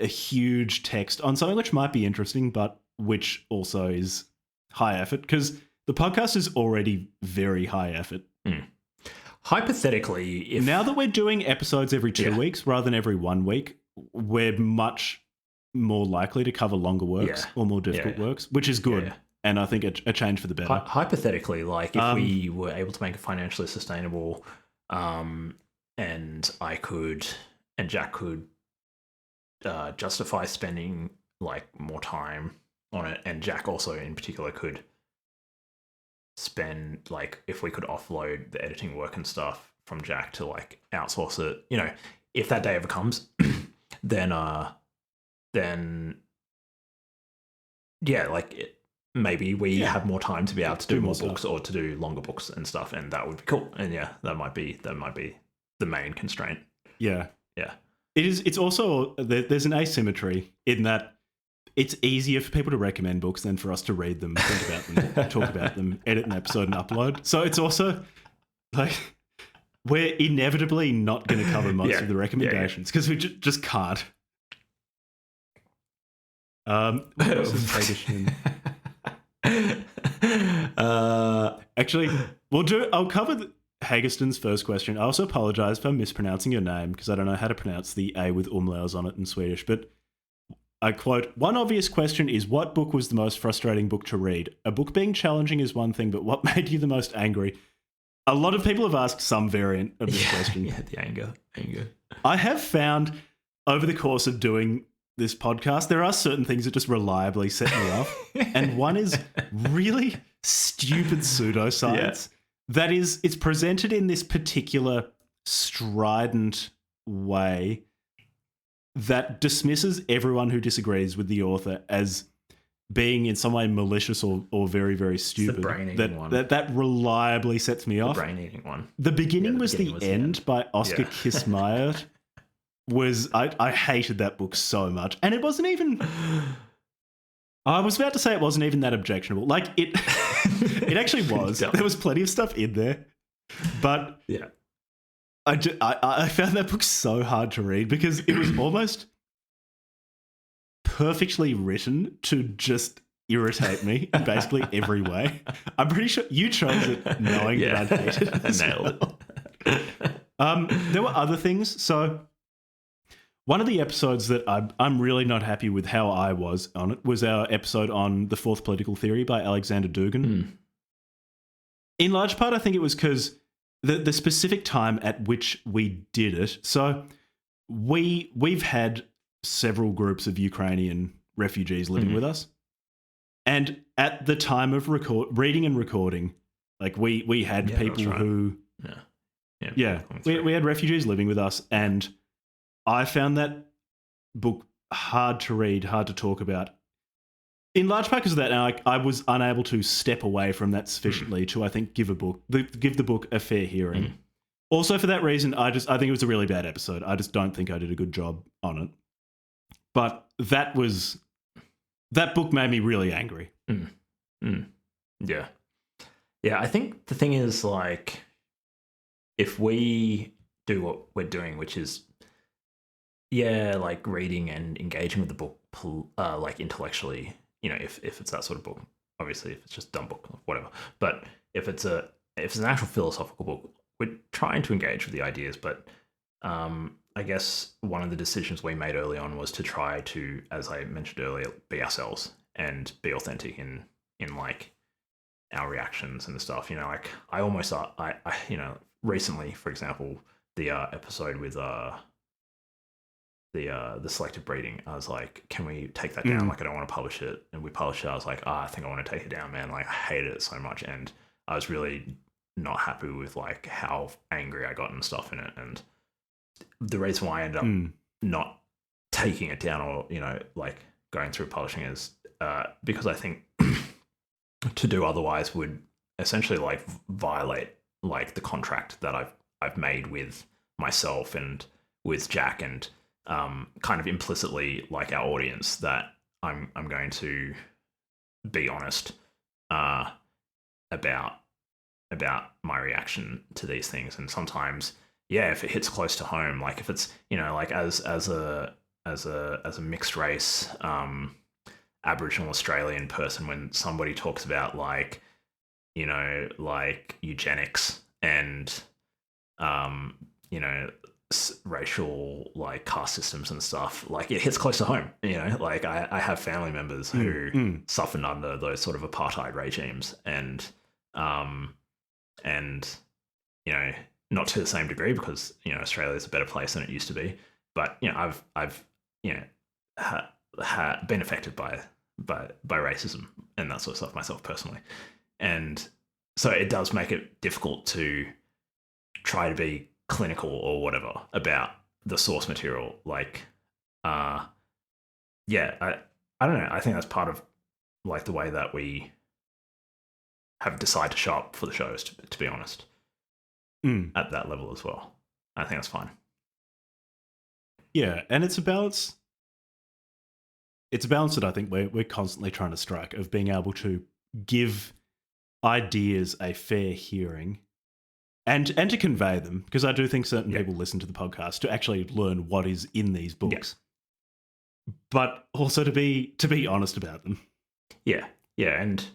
huge text on something which might be interesting, but which also is high effort because the podcast is already very high effort. Hypothetically, now that we're doing episodes every 2 weeks rather than every 1 week, we're much more likely to cover longer works or more difficult works, which is good. And I think a change for the better. Hypothetically, like if we were able to make it financially sustainable, and I could and Jack could justify spending like more time on it, and Jack also in particular could spend, like, if we could offload the editing work and stuff from Jack to like outsource it. You know, if that day ever comes, then yeah, like maybe we have more time to be able to do more books or to do longer books and stuff, and that would be cool. And yeah, that might be the main constraint. Yeah. Yeah. It is. It's also, there's an asymmetry in that it's easier for people to recommend books than for us to read them, think about them, talk about them, edit an episode and upload. So it's also like we're inevitably not going to cover most of the recommendations because we just can't. What else is Hagerstown? Actually, I'll cover Hagerstown's first question. I also apologize for mispronouncing your name because I don't know how to pronounce the A with umlauts on it in Swedish, but I quote, "One obvious question is what book was the most frustrating book to read? A book being challenging is one thing, but what made you the most angry?" A lot of people have asked some variant of this question. Yeah, the anger. I have found over the course of doing this podcast, there are certain things that just reliably set me off. And one is really stupid pseudoscience. Yeah. That is, it's presented in this particular strident way that dismisses everyone who disagrees with the author as being in some way malicious or very, very stupid. The brain-eating one. That reliably sets me off. The brain-eating one. The beginning was the end by Oscar Kissmeyer. I hated that book so much. And it wasn't even... I was about to say it wasn't even that objectionable. Like, it it actually was. There was plenty of stuff in there. But yeah, I found that book so hard to read because it was almost perfectly written to just irritate me in basically every way. I'm pretty sure you chose it knowing that I'd hate it. Nailed it. There were other things. So one of the episodes that I'm really not happy with how I was on it was our episode on The Fourth Political Theory by Alexander Dugin. In large part, I think it was because the specific time at which we did it. So we've had several groups of Ukrainian refugees living with us. And at the time of reading and recording, like we had people who... we had refugees living with us, and I found that book hard to read, hard to talk about. In large part because of that, and I was unable to step away from that sufficiently to, I think, give the book a fair hearing. Also, for that reason, I think it was a really bad episode. I just don't think I did a good job on it. But that book made me really angry. Yeah. I think the thing is, like, if we do what we're doing, which is like reading and engaging with the book, like intellectually, you know, if it's that sort of book, obviously if it's just a dumb book, whatever. But if it's an actual philosophical book, we're trying to engage with the ideas. But I guess one of the decisions we made early on was to try to, as I mentioned earlier, be ourselves and be authentic in like our reactions and the stuff. You know, like I almost I you know, recently, for example, the episode with the selective breeding, I was like, can we take that down? Like, I don't want to publish it. And we published it. I was like, I think I want to take it down, man. Like, I hated it so much. And I was really not happy with like how angry I got and stuff in it. And the reason why I ended up not taking it down or, you know, like going through publishing is because I think to do otherwise would essentially like violate like the contract that I've made with myself and with Jack and kind of implicitly like our audience that I'm going to be honest about my reaction to these things. And sometimes, if it hits close to home, like if it's, you know, like as a mixed race Aboriginal Australian person, when somebody talks about like, you know, like eugenics and you know, racial like caste systems and stuff, like it hits close to home. You know, like I have family members who suffered under those sort of apartheid regimes, and you know, not to the same degree because, you know, Australia is a better place than it used to be, but you know, I've you know been affected by racism and that sort of stuff myself personally, and so it does make it difficult to try to be clinical or whatever about the source material. Like, I don't know. I think that's part of like the way that we have decided to show up for the shows, to be honest, at that level as well. I think that's fine. Yeah, and it's a balance. It's a balance that I think we're constantly trying to strike, of being able to give ideas a fair hearing and to convey them, because I do think certain people listen to the podcast to actually learn what is in these books, but also to be honest about them. Yeah, and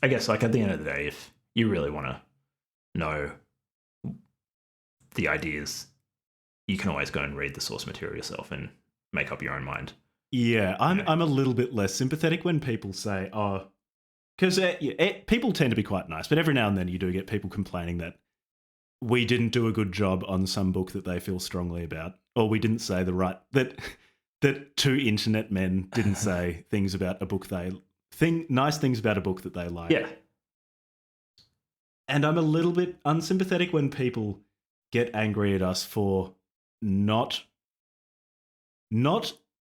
I guess like at the end of the day, if you really want to know the ideas, you can always go and read the source material yourself and make up your own mind. Yeah, I'm a little bit less sympathetic when people say, oh, because people tend to be quite nice, but every now and then you do get people complaining that we didn't do a good job on some book that they feel strongly about, or we didn't say that two internet men didn't say things about a book nice things about a book that they like. Yeah. And I'm a little bit unsympathetic when people get angry at us for not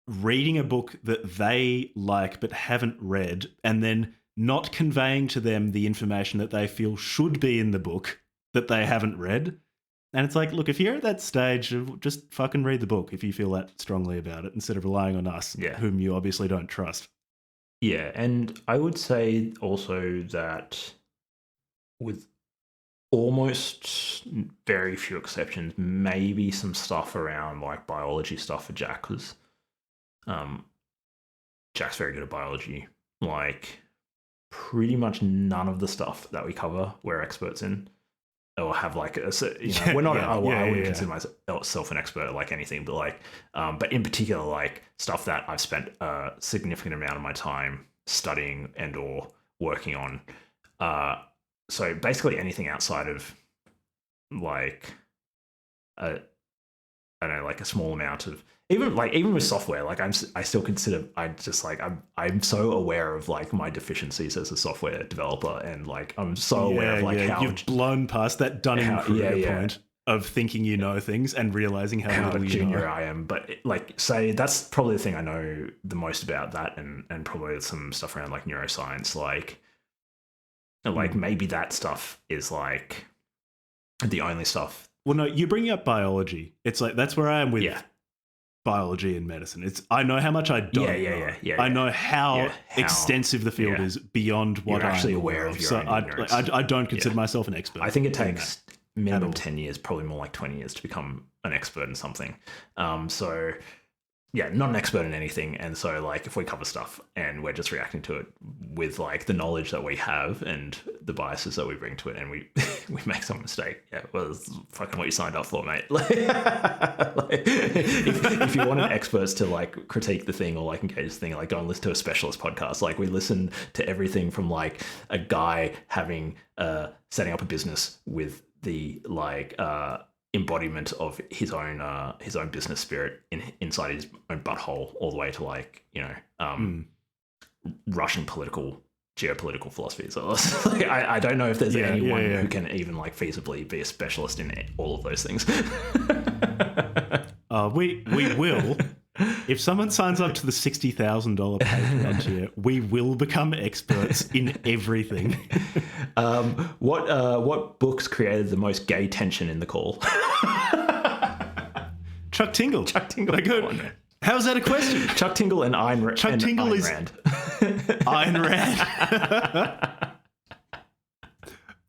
reading a book that they like but haven't read, and then not conveying to them the information that they feel should be in the book that they haven't read. And it's like, look, if you're at that stage, just fucking read the book if you feel that strongly about it, instead of relying on us, whom you obviously don't trust. Yeah, and I would say also that with almost very few exceptions, maybe some stuff around like biology stuff for Jack, because Jack's very good at biology. Like, pretty much none of the stuff that we cover we're experts in, or have like we're not. I wouldn't consider myself an expert at like anything, but like, but in particular, like stuff that I've spent a significant amount of my time studying and or working on. So basically anything outside of like I don't know, like a small amount of even with software, like I still consider I'm so aware of like my deficiencies as a software developer, and like I'm so aware of like how you've blown past that Dunning-Kruger point of thinking you know things and realizing how little junior I am. But say that's probably the thing I know the most about that, and probably some stuff around like neuroscience, like maybe that stuff is like the only stuff. Well, no, you bring up biology. It's like that's where I am with biology and medicine. I know how much I don't know. I know how extensive the field is beyond what you're actually I'm aware of. So I don't consider myself an expert. I think it takes minimum 10 years, probably more like 20 years to become an expert in something. So yeah, not an expert in anything. And so like if we cover stuff and we're just reacting to it with like the knowledge that we have and the biases that we bring to it, and we make some mistake, well, it's fucking what you signed up for, mate. If you wanted experts to like critique the thing or like engage the thing, like go and listen to a specialist podcast. Like we listen to everything from like a guy having setting up a business with the like embodiment of his own business spirit inside his own butthole, all the way to like Russian geopolitical philosophy. So like, I don't know if there's anyone who can even like feasibly be a specialist in all of those things. We will. If someone signs up to the $60,000 Patreon tier, we will become experts in everything. What books created the most gay tension in the call? Chuck Tingle. Chuck Tingle. How's that a question? Chuck Tingle and Ayn Rand. Chuck Tingle is Rand. Ayn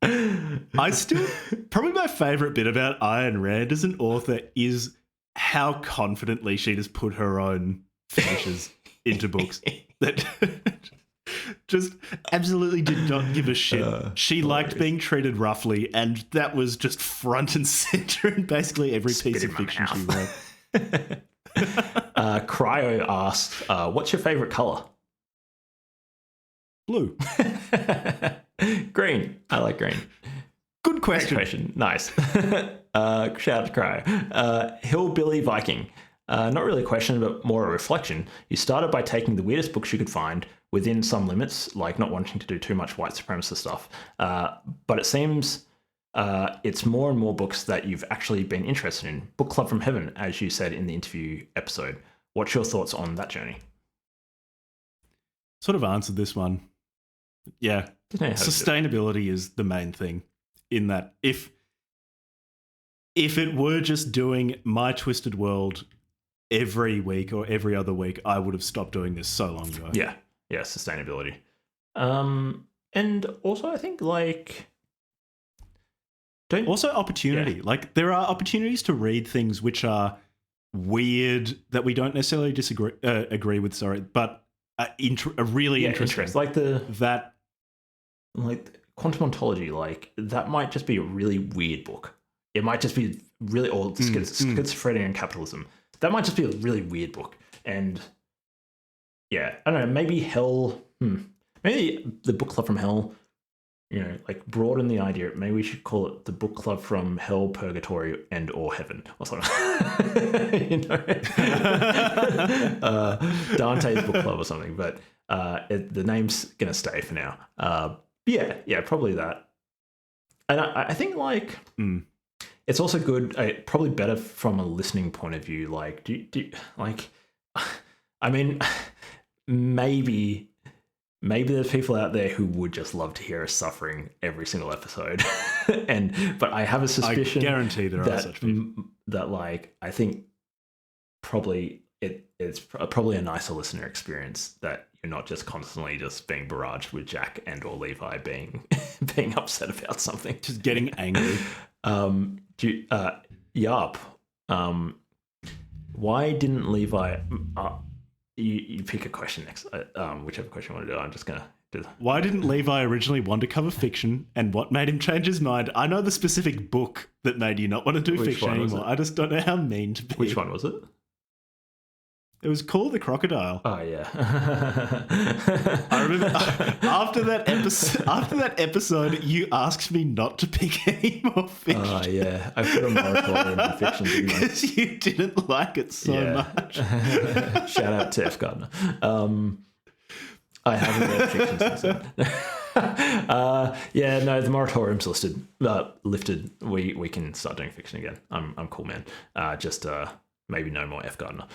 Rand. Probably my favorite bit about Ayn Rand as an author is how confidently she just put her own fetishes into books that just absolutely did not give a shit. She liked being treated roughly, and that was just front and center in basically every piece of fiction she wrote. Cryo asks, what's your favorite color? Blue. Green. I like green. Good question. Nice. Shout out to Cryo. Hillbilly Viking. Not really a question, but more a reflection. You started by taking the weirdest books you could find within some limits, like not wanting to do too much white supremacist stuff. But it seems it's more and more books that you've actually been interested in. Book Club from Heaven, as you said in the interview episode. What's your thoughts on that journey? Sort of answered this one. Yeah. Sustainability is the main thing in that. If it were just doing My Twisted World every week or every other week, I would have stopped doing this so long ago. Yeah, sustainability. And also I think also opportunity. Yeah. Like there are opportunities to read things which are weird that we don't necessarily agree with. Sorry, but are really interesting. Like quantum ontology. Like that might just be a really weird book. It might just be really schizophrenia and capitalism. That might just be a really weird book. And yeah, I don't know. Maybe hell. Maybe the Book Club from Hell. Like broaden the idea. Maybe we should call it the Book Club from Hell, Purgatory, and or Heaven, or something. Dante's Book Club or something. But the name's gonna stay for now. Yeah, probably that. And I think it's also good. Probably better from a listening point of view. Like, do like? I mean, maybe there's people out there who would just love to hear us suffering every single episode, but I have a suspicion. I guarantee there are such people. That I think probably it's probably a nicer listener experience that you're not just constantly just being barraged with Jack and or Levi being upset about something, just getting angry. Yarp. Why didn't Levi? You pick a question next. Whichever question you want to do. I'm just gonna do. Why didn't Levi originally want to cover fiction, and what made him change his mind? I know the specific book that made you not want to do fiction anymore. I just don't know how mean to be. Which one was it? It was called The Crocodile. Oh yeah. I remember after that episode, you asked me not to pick any more fiction. Oh yeah, I put a moratorium on fiction because you didn't like it so much. Shout out to F. Gardner. I haven't read fiction since then. The moratorium's lifted. We can start doing fiction again. I'm cool, man. Just maybe no more F. Gardner.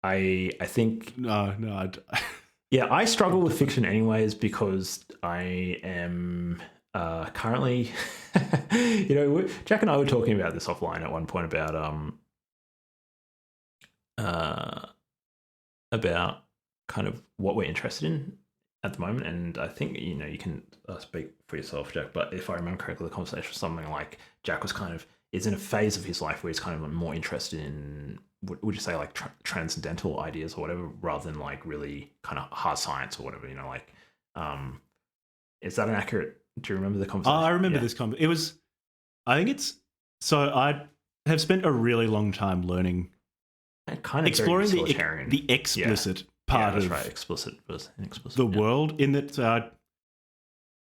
I think no. I struggle with fiction anyways because I am currently, Jack and I were talking about this offline at one point about kind of what we're interested in at the moment, and I think you can speak for yourself, Jack. But if I remember correctly, the conversation was something like Jack is in a phase of his life where he's kind of more interested in. Would you say like transcendental ideas or whatever, rather than like really kind of hard science or whatever? Is that an accurate? Do you remember the conversation? I remember this conversation. It was. I think it's. So I have spent a really long time learning, kind of exploring the explicit part of explicit versus inexplicit. The world in that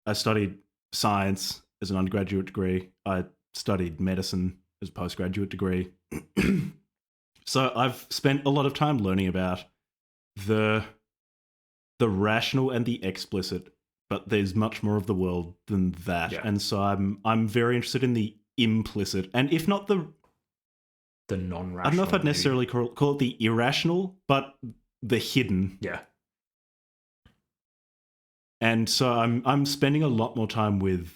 I studied science as an undergraduate degree. I studied medicine as a postgraduate degree. So I've spent a lot of time learning about the rational and the explicit, but there's much more of the world than that. Yeah. And so I'm very interested in the implicit, and if not the non-rational. I don't know if I'd necessarily call it the irrational, but the hidden. Yeah. And so I'm spending a lot more time with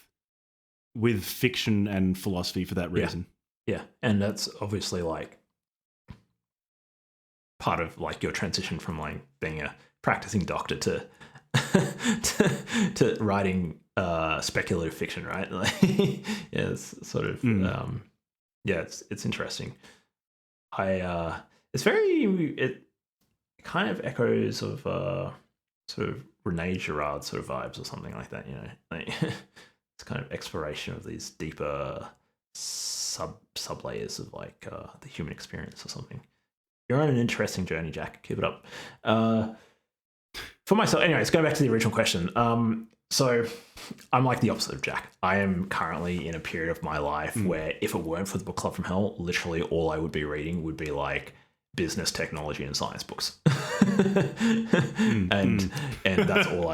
fiction and philosophy for that reason. Yeah. And that's obviously like part of like your transition from like being a practicing doctor to writing speculative fiction, right? Like, it's sort of it's interesting. It kind of echoes of sort of Rene Girard sort of vibes or something like that, like it's kind of exploration of these deeper sub layers of like the human experience or something. You're on an interesting journey, Jack. Keep it up. For myself, anyways, going back to the original question. So I'm like the opposite of Jack. I am currently in a period of my life where if it weren't for the Book Club from Hell, literally all I would be reading would be like business, technology, and science books. And that's all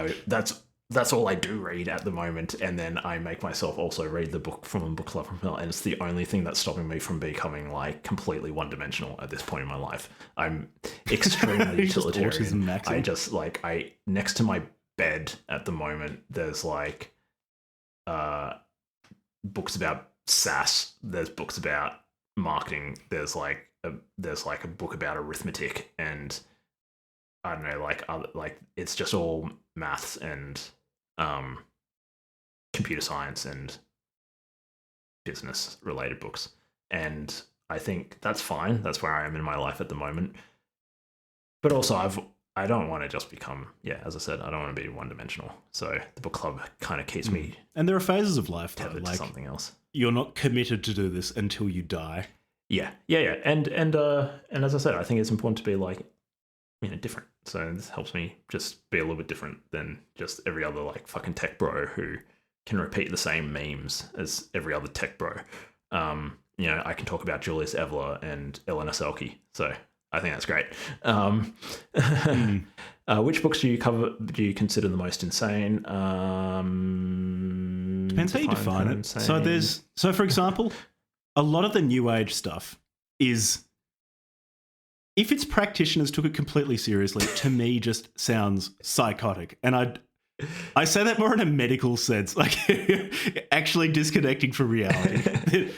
that's all I do read at the moment, and then I make myself also read the book from a book club from Hill, and it's the only thing that's stopping me from becoming like completely one-dimensional at this point in my life. I'm extremely utilitarian. I just like next to my bed at the moment, there's like books about SaaS. There's books about marketing. There's like a book about arithmetic, and I don't know, like it's just all maths and computer science and business related books. And I think that's fine. That's where I am in my life at the moment. But also I don't want to just become, as I said, I don't want to be one dimensional. So the book club kind of keeps me. And there are phases of life though, like something else. You're not committed to do this until you die. Yeah. And as I said, I think it's important to be like, different. So this helps me just be a little bit different than just every other like fucking tech bro who can repeat the same memes as every other tech bro. I can talk about Julius Evola and Elena Selke. So I think that's great. Which books do you consider the most insane? Depends how you define it. Insane. So for example, a lot of the new age stuff is, if its practitioners took it completely seriously, to me just sounds psychotic. And I say that more in a medical sense, like actually disconnecting from reality.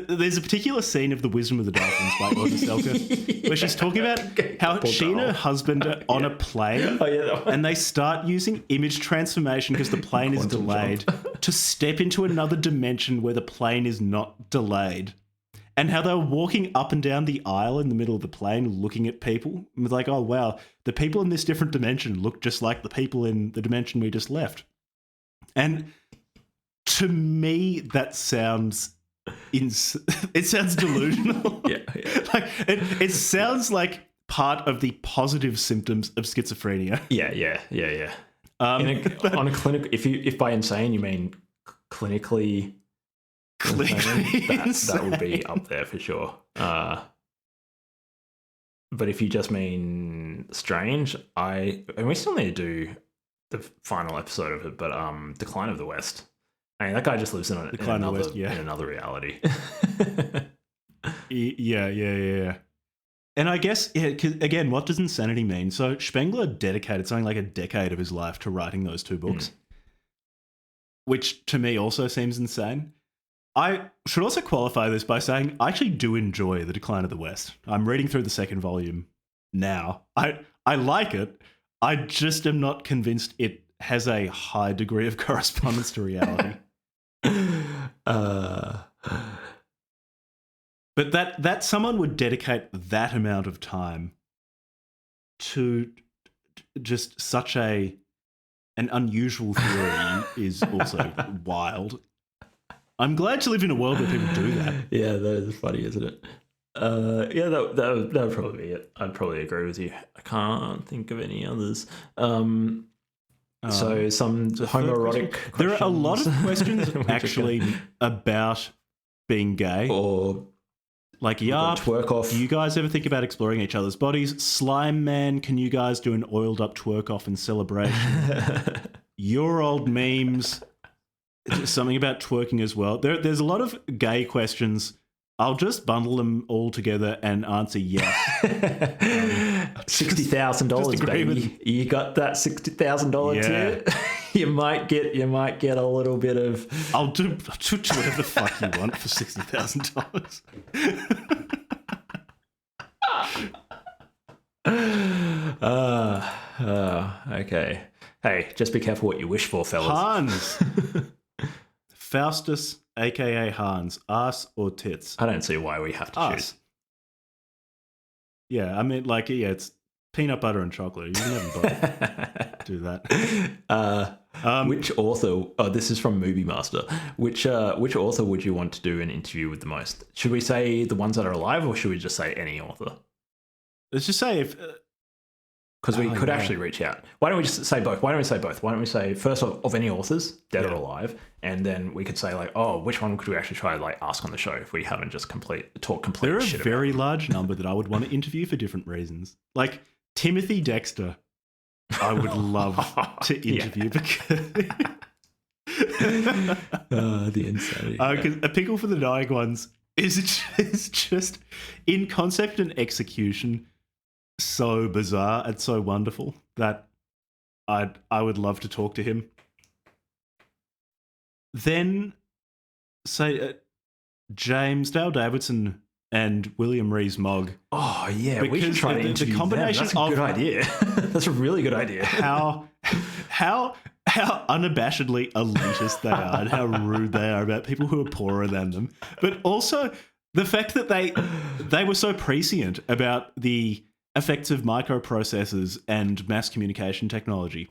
There's a particular scene of The Wisdom of the Dolphins by Audrey Selke where she's talking about how she and her husband are on a plane and they start using image transformation because the plane is delayed to step into another dimension where the plane is not delayed. And how they were walking up and down the aisle in the middle of the plane looking at people. And was like, oh, wow, the people in this different dimension look just like the people in the dimension we just left. And to me, that sounds... it sounds delusional. Yeah. Like it sounds like part of the positive symptoms of schizophrenia. Yeah. On a clinic, if by insane you mean clinically insane, that would be up there for sure. But if you just mean strange, and we still need to do the final episode of it, but Decline of the West. I mean, that guy just lives in another reality. Yeah. And I guess, 'cause again, what does insanity mean? So Spengler dedicated something like a decade of his life to writing those two books, which to me also seems insane. I should also qualify this by saying I actually do enjoy The Decline of the West. I'm reading through the second volume now. I like it. I just am not convinced it has a high degree of correspondence to reality. But that someone would dedicate that amount of time to just such an unusual theory is also wild. I'm glad to live in a world where people do that. Yeah, that is funny, isn't it? That would probably be it. I'd probably agree with you. I can't think of any others. So some homoerotic questions. There are a lot of questions actually about being gay. Or like, twerk off. Do you guys ever think about exploring each other's bodies? Slime Man, can you guys do an oiled up twerk off in celebration? Your old memes. Something about twerking as well. There's a lot of gay questions. I'll just bundle them all together and answer yes. $60,000, baby. You got that $60,000 tier? You might get a little bit of. I'll do whatever the fuck you want for $60,000. Okay. Hey, just be careful what you wish for, fellas. Hans. Faustus, a.k.a. Hans. Ass or tits? I don't see why we have to choose. Yeah, I mean, it's peanut butter and chocolate. You can have them both. Do that. Which author... Oh, this is from Movie Master. Which author would you want to do an interview with the most? Should we say the ones that are alive, or should we just say any author? Let's just say if... Because we could actually reach out. Why don't we just say both? Why don't we say both? Why don't we say first of any authors, dead or alive, and then we could say which one could we actually try to ask on the show if we haven't just talk complete there are shit a very large number that I would want to interview for different reasons. Like Timothy Dexter. I would love to interview because the insanity. because A Pickle for the Dying Ones is just in concept and execution so bizarre and so wonderful that I would love to talk to him. Then say James Dale Davidson and William Rees-Mogg. Oh yeah, we should Because try to the interview combination them. That's a good of- idea. That's a really good idea. how unabashedly elitist they are and how rude they are about people who are poorer than them. But also the fact that they were so prescient about the effects of microprocessors and mass communication technology.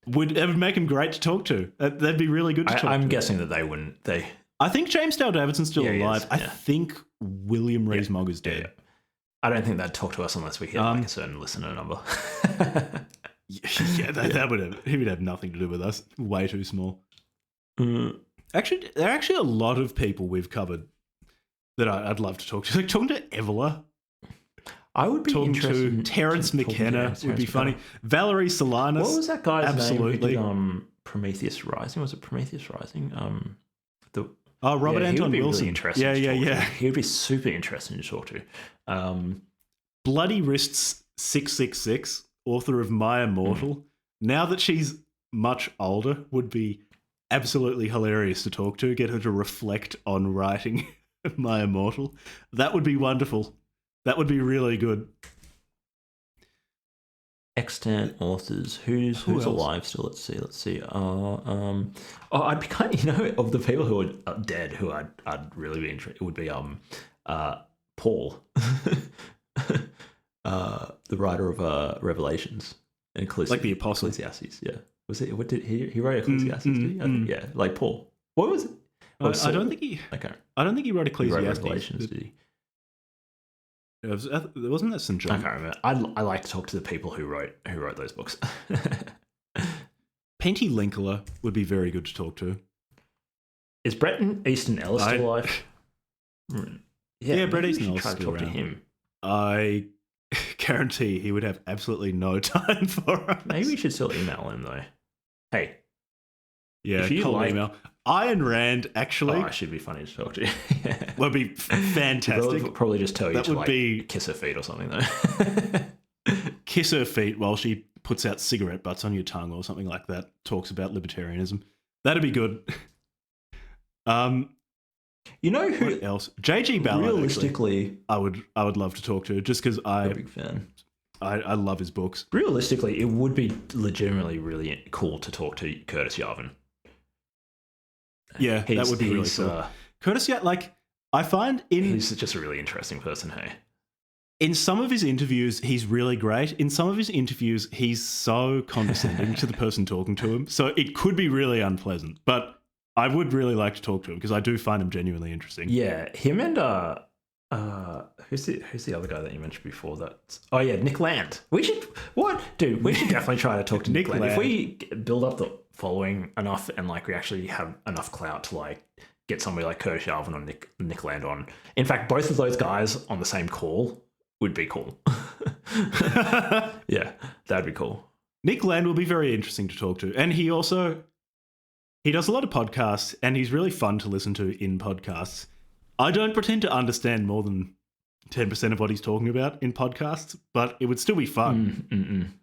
It would make them great to talk to. That'd be really good to talk to. I'm guessing that they wouldn't. I think James Dale Davidson's still Yeah, he alive. is, I yeah. think William Rees-Mogg is dead. I don't think they'd talk to us unless we hit like a certain listener number. Yeah, he would have nothing to do with us. Way too small. Actually, there are actually a lot of people we've covered that I'd love to talk to. Like talking to Evola, I would be talking interested. to Terence McKenna would be funny. Valerie Solanas. What was that guy's Absolutely. name? Who did, Prometheus Rising? Was it Prometheus Rising? Robert he Anton would be Wilson. Really interesting yeah. to. He would be super interesting to talk to. Bloody Wrists 666, author of My Immortal. Now that she's much older, would be absolutely hilarious to talk to. Get her to reflect on writing My Immortal. That would be wonderful. That would be really good. Extant authors. Who's else? alive still? Let's see. I'd be kind of, of the people who are dead, who I'd really be interested. It would be Paul, the writer of Revelations and Ecclesiastes. Like the Apostle. Ecclesiastes, yeah. Was it? What did he wrote Ecclesiastes? Did he? I think, yeah, like Paul. What was it? I don't think he. Okay. I don't think he wrote He wrote Ecclesiastes. Revelations, did he? Wasn't that St. I John? can't remember. I like to talk to the people who wrote those books. Penty Linkler would be very good to talk to. Is Brett Easton Ellis still alive? Yeah, Brett maybe we Easton should Ellis try is to still talk to around. him. I guarantee he would have absolutely no time for us. Maybe we should still email him though. Hey, Yeah, if you cold like- email. Ayn Rand, actually, I should be funny to talk to. would be fantastic. Probably just tell you That to would like be- kiss her feet or something though. Kiss her feet while she puts out cigarette butts on your tongue or something like that. Talks about libertarianism. That'd be good. You know who? What else? JG Ballard. Realistically, actually, I would love to talk to just because I'm a big fan. I love his books. Realistically, it would be legitimately really cool to talk to Curtis Yarvin. Yeah, that would be really cool. Curtis, yeah, like I find He's just a really interesting person. Hey, in some of his interviews, he's really great. In some of his interviews, he's so condescending to the person talking to him. So it could be really unpleasant. But I would really like to talk to him because I do find him genuinely interesting. yeah, him and who's the other guy that you mentioned before? That Nick Land. We should We should definitely try to talk to Nick Nick Land. If Land. we build up the following enough and like we actually have enough clout to like get somebody like Curtis Yarvin or Nick Land on. In fact, both of those guys on the same call would be cool. Yeah, that'd be cool. Nick Land will be very interesting to talk to. And he does a lot of podcasts and he's really fun to listen to in podcasts. I don't pretend to understand more than 10% of what he's talking about in podcasts, but it would still be fun.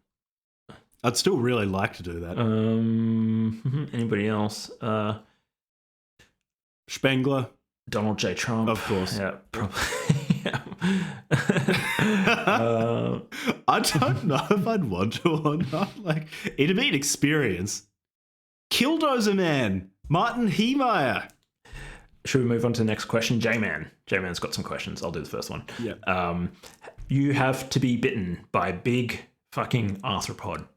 I'd still really like to do that. Anybody else? Spengler. Donald J. Trump. Of course. Yeah, probably. Yeah. I don't know if I'd want to or not. Like, it'd be an experience. Killdozer Man. Martin Heemeyer. Should we move on to the next question? J-Man. J-Man's got some questions. I'll do the first one. Yeah. You have to be bitten by a big fucking arthropod,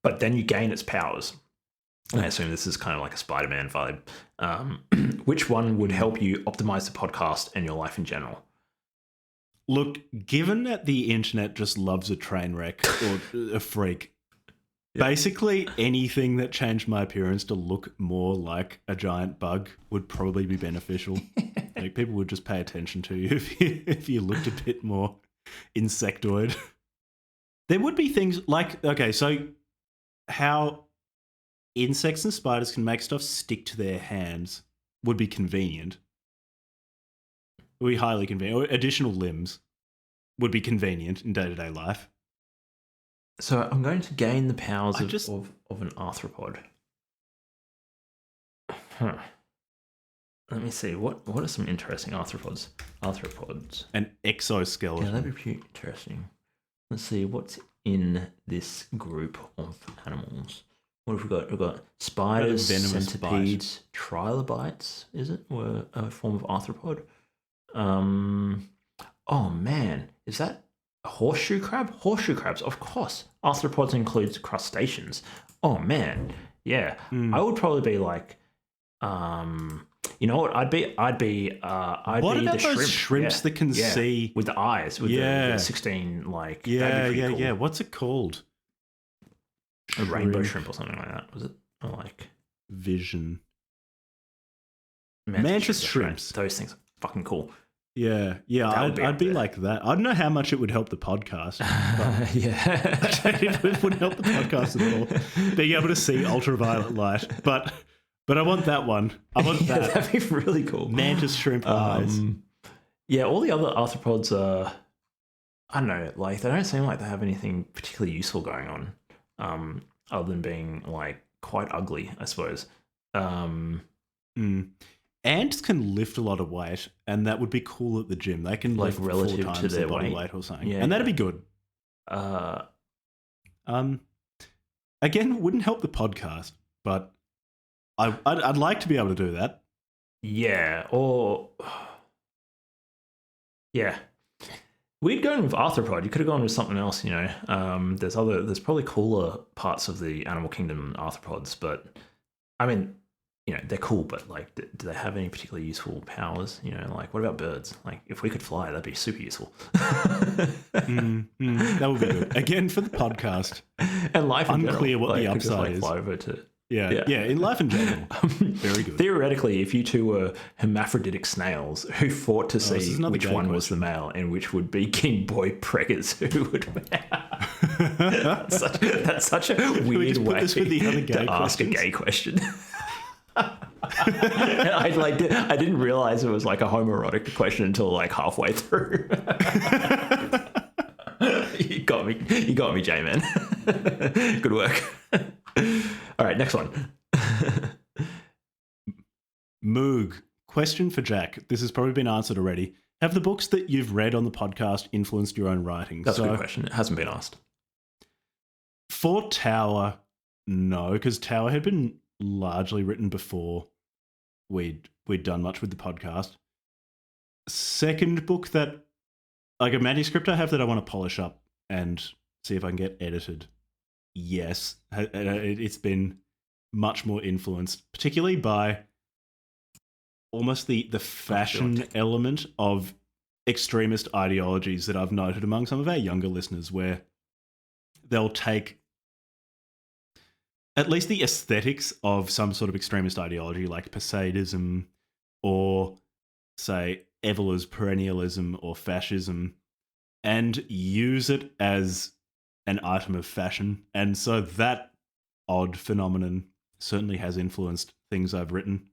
but then you gain its powers. I assume this is kind of like a Spider-Man vibe. Which one would help you optimize the podcast and your life in general? Look, given that the internet just loves a train wreck or a freak, basically anything that changed my appearance to look more like a giant bug would probably be beneficial. Like people would just pay attention to you if you looked a bit more insectoid. There would be things like, okay, so how insects and spiders can make stuff stick to their hands would be convenient. Would be highly convenient. Or additional limbs would be convenient in day-to-day life. So I'm going to gain the powers of an arthropod. Huh. Let me see. What are some interesting arthropods? An exoskeleton. Yeah, that'd be pretty interesting. Let's see what's in this group of animals. What have we got? We've got spiders, centipedes, trilobites. Is it were a form of arthropod? Oh man, is that a horseshoe crab? Horseshoe crabs, of course. Arthropods includes crustaceans. Oh man, yeah. I would probably be like, you know what? I'd be what the about those shrimps that can see with the eyes, with the 16 like yeah. What's it called? A rainbow shrimp or something like that. Was it? Or like vision? Mantis shrimps. Those things are fucking cool. Yeah. I'd be like that. I don't know how much it would help the podcast. It wouldn't help the podcast at all. Being able to see ultraviolet light, but I want that one. I want that. That'd be really cool. Mantis shrimp eyes. Yeah, all the other arthropods are, I don't know, like they don't seem like they have anything particularly useful going on, other than being like quite ugly, I suppose. Ants can lift a lot of weight, and that would be cool at the gym. They can like lift relative 4 times to their body weight. weight or something, and that'd be good. Again, wouldn't help the podcast, but I'd like to be able to do that. Yeah, or yeah. We'd gone with arthropod. You could have gone with something else, you know. There's probably cooler parts of the animal kingdom than arthropods, but I mean, you know, they're cool, but like, do they have any particularly useful powers? You know, like what about birds? Like if we could fly, that'd be super useful. That would be good. Again, for the podcast. And life in unclear general. what the like, upside just, is. Fly over to Yeah, in life in general. Very good. Theoretically, if you two were hermaphroditic snails who fought to see which one was the male and which would be king boy preggers, who would that's such a weird way to ask a gay question. I didn't realize it was like a homoerotic question until like halfway through. You got me, J-Man. Good work. All right, next one. Moog, question for Jack. This has probably been answered already. Have the books that you've read on the podcast influenced your own writing? That's a good question. It hasn't been asked. For Tower, no, because Tower had been largely written before we'd done much with the podcast. Second book that, like a manuscript I have that I want to polish up and see if I can get edited. Yes, it's been much more influenced, particularly by almost the fashion element of extremist ideologies that I've noted among some of our younger listeners, where they'll take at least the aesthetics of some sort of extremist ideology like Poseidism or, say, Evelyn's perennialism or fascism and use it as an item of fashion. And so that odd phenomenon certainly has influenced things I've written.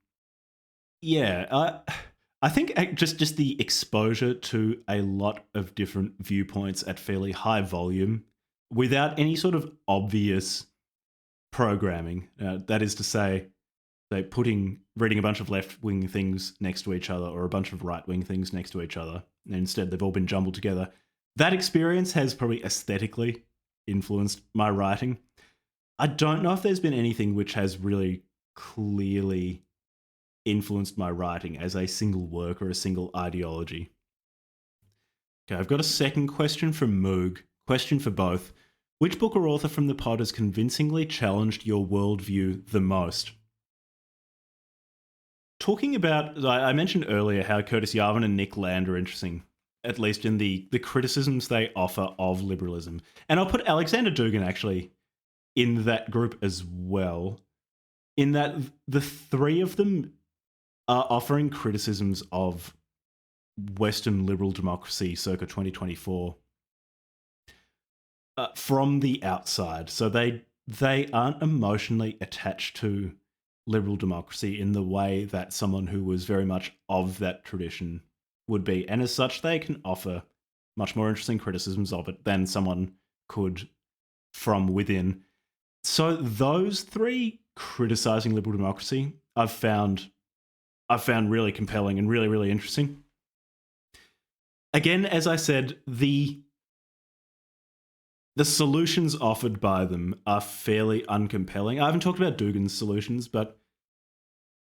Yeah, I think just the exposure to a lot of different viewpoints at fairly high volume without any sort of obvious programming. That is to say, reading a bunch of left-wing things next to each other or a bunch of right-wing things next to each other, and instead they've all been jumbled together. That experience has probably aesthetically influenced my writing. I don't know if there's been anything which has really clearly influenced my writing as a single work or a single ideology. Okay, I've got a second question from Moog. Question for both. Which book or author from the pod has convincingly challenged your worldview the most? Talking about, I mentioned earlier how Curtis Yarvin and Nick Land are interesting, at least in the criticisms they offer of liberalism. And I'll put Alexander Dugin actually in that group as well, in that the three of them are offering criticisms of Western liberal democracy circa 2024 from the outside. So they aren't emotionally attached to liberal democracy in the way that someone who was very much of that tradition would be. And as such, they can offer much more interesting criticisms of it than someone could from within. So those three criticizing liberal democracy, I've found really compelling and really, really interesting. Again, as I said, the solutions offered by them are fairly uncompelling. I haven't talked about Dugan's solutions, but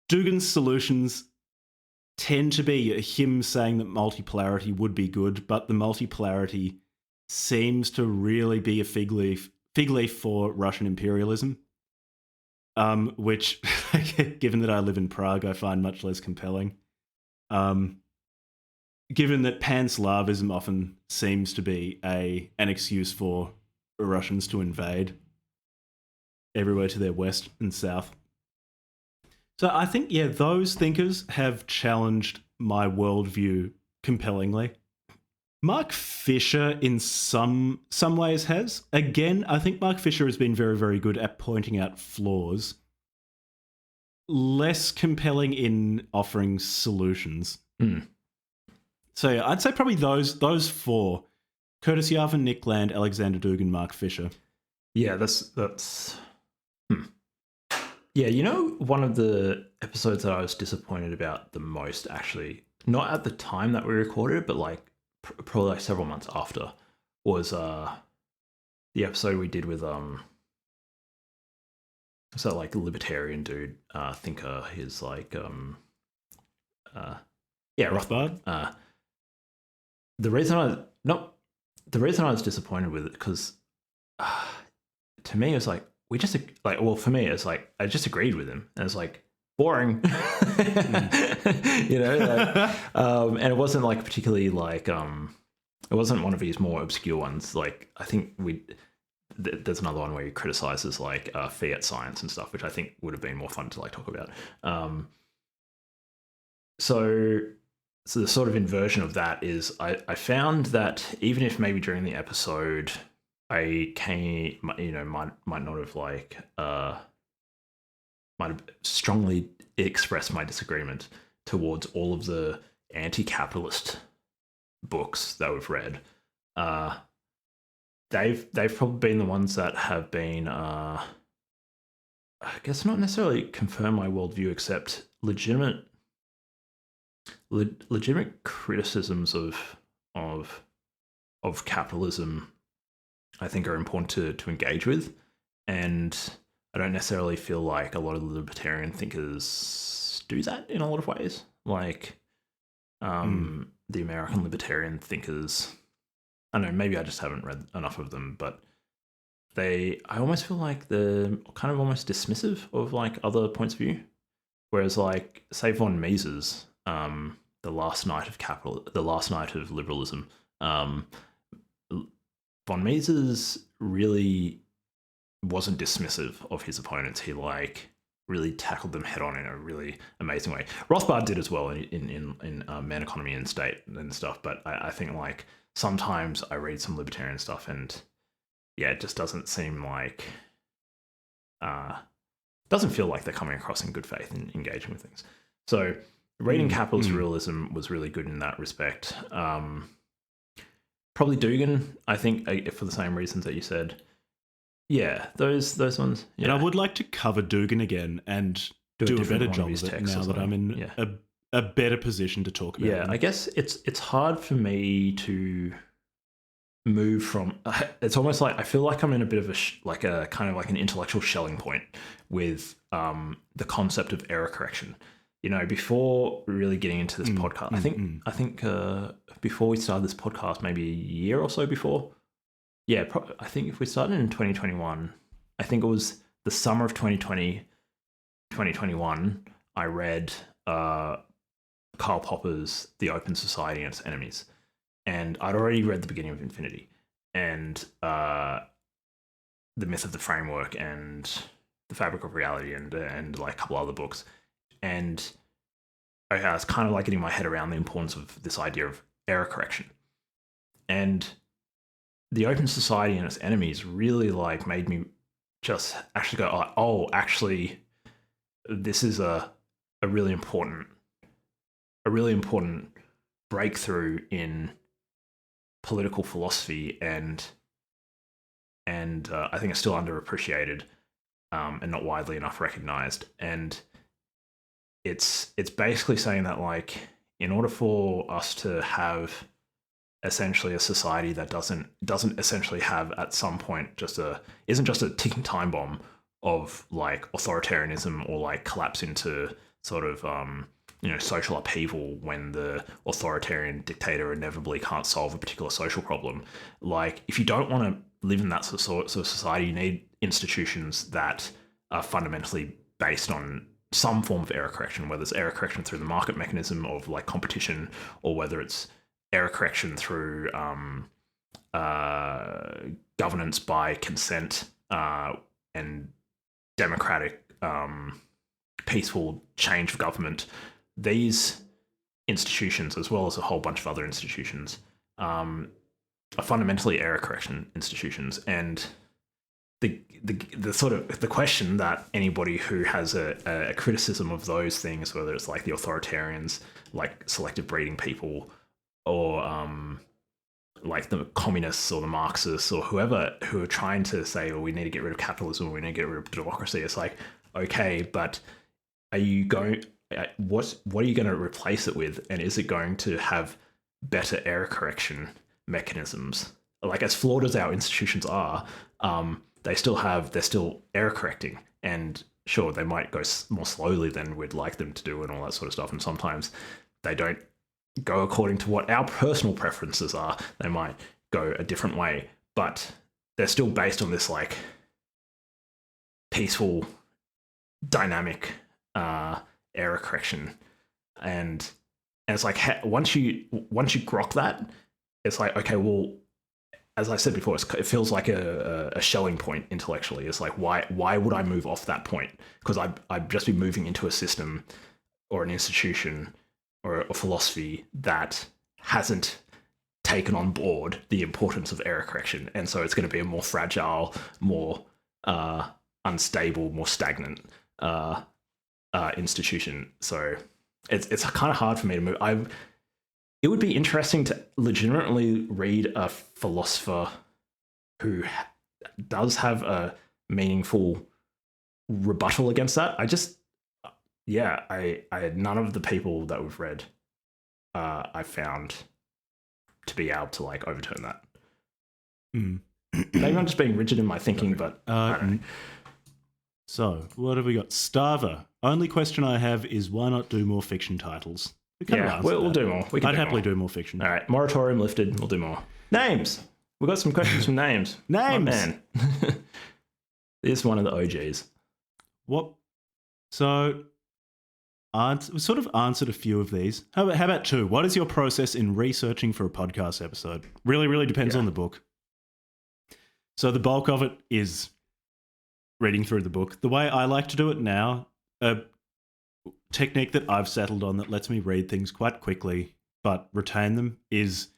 Dugan's solutions tend to be him saying that multipolarity would be good, but the multipolarity seems to really be a fig leaf for Russian imperialism, which, given that I live in Prague, I find much less compelling. Given that pan-Slavism often seems to be an excuse for Russians to invade everywhere to their west and south. So I think, yeah, those thinkers have challenged my worldview compellingly. Mark Fisher, in some ways, has. Again, I think Mark Fisher has been very, very good at pointing out flaws. Less compelling in offering solutions. So yeah, I'd say probably those four: Curtis Yarvin, Nick Land, Alexander Dugin, Mark Fisher. Yeah, that's. Yeah, one of the episodes that I was disappointed about the most, actually, not at the time that we recorded it, but like probably like several months after, was the episode we did with so like libertarian dude, thinker. His like Rothbard. The reason I was disappointed with it because to me it was like for me it's like I just agreed with him and it's like boring. And it wasn't like particularly like it wasn't one of his more obscure ones. Like I think there's another one where he criticizes like fiat science and stuff, which I think would have been more fun to like talk about. So the sort of inversion of that is I found that even if maybe during the episode I might not have like might have strongly expressed my disagreement towards all of the anti-capitalist books that we've read. They've probably been the ones that have been I guess not necessarily confirm my worldview, except legitimate criticisms of capitalism. I think are important to engage with, and I don't necessarily feel like a lot of the libertarian thinkers do that in a lot of ways. Like the American libertarian thinkers, I don't know, maybe I just haven't read enough of them, but I almost feel like they're kind of almost dismissive of like other points of view. Whereas like, say von Mises, The Last Night of Liberalism, von Mises really wasn't dismissive of his opponents. He like really tackled them head on in a really amazing way. Rothbard did as well in Man, Economy and State and stuff. But I think like sometimes I read some libertarian stuff and yeah, it just doesn't seem like doesn't feel like they're coming across in good faith and engaging with things. So reading Capitalist Realism was really good in that respect. Probably Dugan, I think, for the same reasons that you said. Yeah, those ones. Yeah. And I would like to cover Dugan again and do a better job of it now that I'm in a better position to talk about it. I guess it's hard for me to move from. It's almost like I feel like I'm in a bit of a kind of like an intellectual shelling point with the concept of error correction. Before really getting into this podcast, I think before we started this podcast, maybe a year or so before, I think if we started in 2021, I think it was the summer of 2021, I read Karl Popper's The Open Society and Its Enemies, and I'd already read The Beginning of Infinity and The Myth of the Framework and The Fabric of Reality and like a couple other books. And I was kind of like getting my head around the importance of this idea of error correction. And the open society and its enemies really like made me just actually go, oh, actually, this is a really important breakthrough in political philosophy, and I think it's still underappreciated and not widely enough recognized. And it's basically saying that, like, in order for us to have essentially a society that doesn't essentially have at some point isn't just a ticking time bomb of like authoritarianism or like collapse into sort of social upheaval when the authoritarian dictator inevitably can't solve a particular social problem. Like, if you don't want to live in that sort of society, you need institutions that are fundamentally based on some form of error correction, whether it's error correction through the market mechanism of like competition, or whether it's error correction through governance by consent and democratic, peaceful change of government. These institutions, as well as a whole bunch of other institutions, are fundamentally error correction institutions. And the sort of the question that anybody who has a criticism of those things, whether it's like the authoritarians, like selective breeding people, or like the communists or the Marxists or whoever who are trying to say, well, we need to get rid of capitalism, we need to get rid of democracy. It's like, okay, but are you going? What are you going to replace it with? And is it going to have better error correction mechanisms? Like, as flawed as our institutions are, they're still error correcting. And sure, they might go more slowly than we'd like them to do and all that sort of stuff. And sometimes they don't go according to what our personal preferences are. They might go a different way, but they're still based on this like peaceful, dynamic error correction. And it's like, once you grok that, it's like, okay, well, as I said before, it feels like a shelling point intellectually. It's like, why would I move off that point? Because I'd just be moving into a system or an institution or a philosophy that hasn't taken on board the importance of error correction. And so it's going to be a more fragile, more unstable, more stagnant institution. So it's kind of hard for me to move. It would be interesting to legitimately read a philosopher who does have a meaningful rebuttal against that. I none of the people that we've read, I found to be able to like overturn that. Maybe I'm just being rigid in my thinking, but I don't know. So, what have we got? Starver. Only question I have is, why not do more fiction titles? We'll do more. I'd happily do more fiction. All right, moratorium lifted. We'll do more. Names. We've got some questions from names. Names. Oh, man. This is one of the OGs. What? So, we sort of answered a few of these. How about two? What is your process in researching for a podcast episode? Really depends on the book. So the bulk of it is reading through the book. The way I like to do it now, a technique that I've settled on that lets me read things quite quickly but retain them, is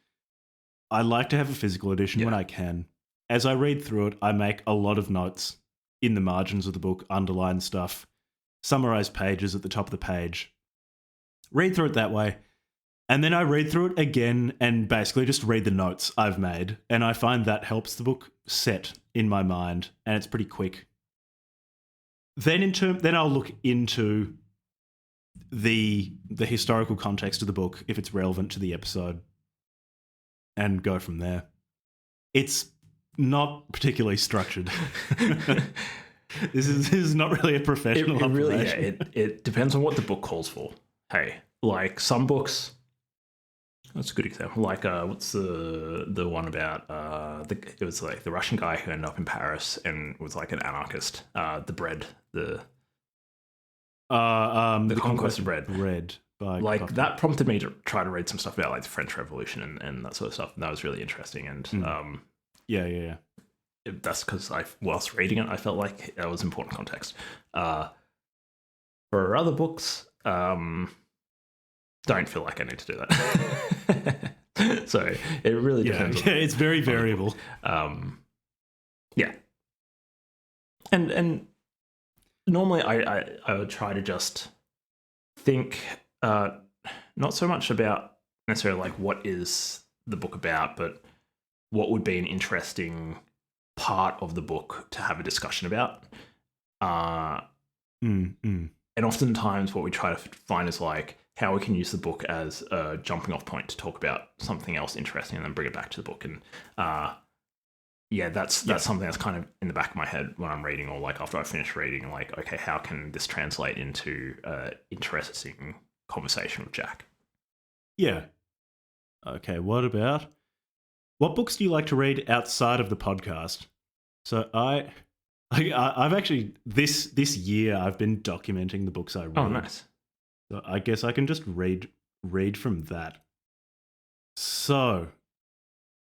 I like to have a physical edition when I can. As I read through it, I make a lot of notes in the margins of the book, underline stuff, summarize pages at the top of the page, read through it that way, and then I read through it again and basically just read the notes I've made, and I find that helps the book set in my mind, and it's pretty quick. Then I'll look into the historical context of the book if it's relevant to the episode, and go from there. It's not particularly structured. This is not really a professional operation. It depends on what the book calls for. Hey, like some books, that's a good example. Like what's the one about it was like the Russian guy who ended up in Paris and was like an anarchist. The Conquest of Bread. Like that prompted me to try to read some stuff about like the French Revolution and that sort of stuff. And that was really interesting. And yeah. That's because whilst reading it, I felt like that was important context. For other books, don't feel like I need to do that. So it really depends. Yeah, it's very variable. Yeah. And normally I would try to just think not so much about necessarily like what is the book about, but what would be an interesting part of the book to have a discussion about. And oftentimes what we try to find is like how we can use the book as a jumping off point to talk about something else interesting and then bring it back to the book. And that's something that's kind of in the back of my head when I'm reading, or like after I finish reading, like, okay, how can this translate into interesting conversation with Jack? Yeah. Okay, what books do you like to read outside of the podcast? So I've actually this year I've been documenting the books I read. Oh, nice. So I guess I can just read from that. So,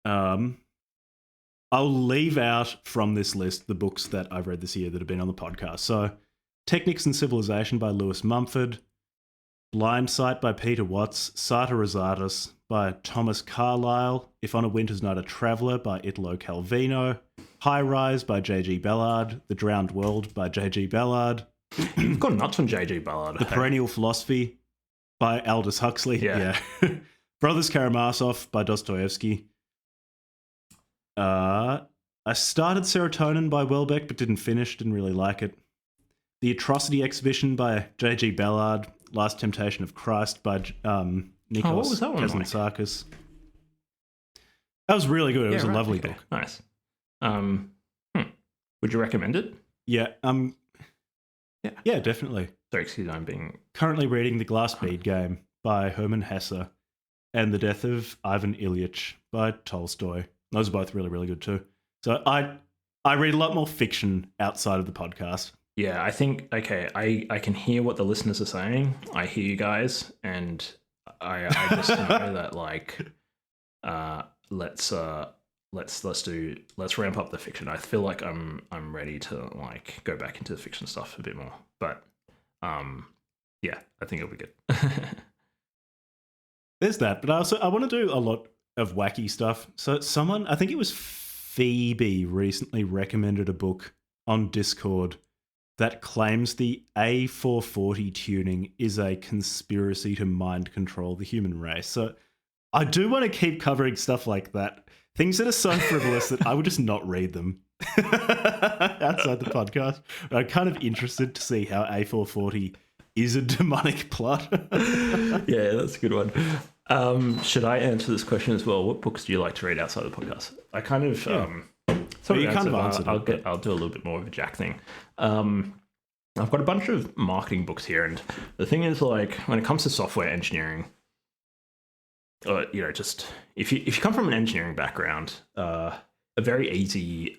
I'll leave out from this list the books that I've read this year that have been on the podcast. So, Techniques and Civilization by Lewis Mumford, Blind Sight by Peter Watts, Sartor Resartus by Thomas Carlyle, If on a Winter's Night a Traveller by Italo Calvino, High Rise by J.G. Ballard, The Drowned World by J.G. Ballard. You've got nuts on J.G. Ballard. The Perennial Philosophy by Aldous Huxley. Yeah. Brothers Karamazov by Dostoevsky. I started Serotonin by Welbeck but didn't really like it. The Atrocity Exhibition by J.G. Ballard. Last Temptation of Christ by Nikos what was that one like? Kazantzakis. That was really good. It was a lovely book. Nice. Would you recommend it? Yeah. Yeah, definitely. Sorry, excuse me, I'm being... Currently reading The Glass Bead Game by Hermann Hesse and The Death of Ivan Ilyich by Tolstoy. Those are both really, really good too. So I read a lot more fiction outside of the podcast. Yeah, I think, okay, I can hear what the listeners are saying. I hear you guys, and I just know that, like, let's ramp up the fiction. I feel like I'm ready to, like, go back into the fiction stuff a bit more. But yeah, I think it'll be good. There's that, but I want to do a lot of wacky stuff. So someone, I think it was Phoebe, recently recommended a book on Discord that claims the A440 tuning is a conspiracy to mind control the human race. So I do want to keep covering stuff like that. Things that are so frivolous that I would just not read them outside the podcast. But I'm kind of interested to see how A440 is a demonic plot. Yeah, that's a good one. Should I answer this question as well? What books do you like to read outside the podcast? I kind of... So you kind of answered I'll do a little bit more of a Jack thing. I've got a bunch of marketing books here, and the thing is, like, when it comes to software engineering, just if you come from an engineering background, a very easy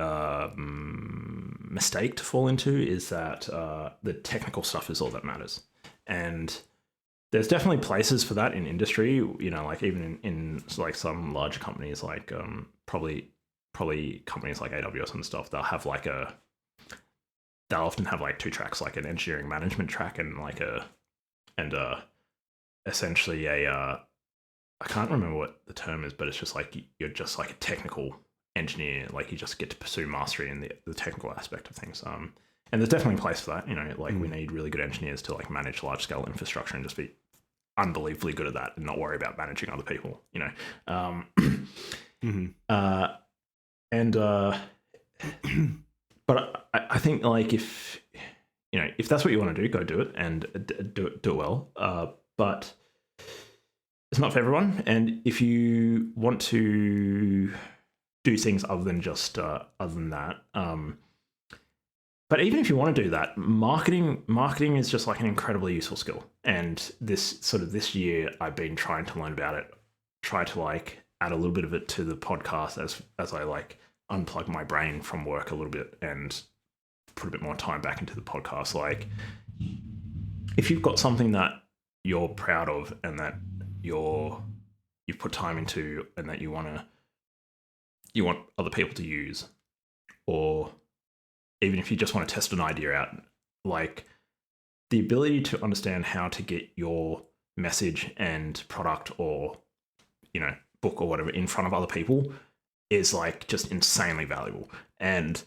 mistake to fall into is that the technical stuff is all that matters, and there's definitely places for that in industry. You know, like even in like some larger companies, like probably companies like AWS and stuff, they'll often have like two tracks, like an engineering management track and essentially a I can't remember what the term is, but it's just like you're just like a technical engineer, like you just get to pursue mastery in the technical aspect of things. And there's definitely a place for that, you know, like we need really good engineers to like manage large scale infrastructure and just be unbelievably good at that and not worry about managing other people, you know. But I think like if that's what you want to do, go do it and do it well. But it's not for everyone. And if you want to do things other than that, but even if you want to do that, marketing is just like an incredibly useful skill. And this year I've been trying to learn about it, try to like add a little bit of it to the podcast as I like unplug my brain from work a little bit and put a bit more time back into the podcast. Like if you've got something that you're proud of and that you've put time into and that you want other people to use, or even if you just want to test an idea out, like the ability to understand how to get your message and product or, you know, book or whatever in front of other people is like just insanely valuable. And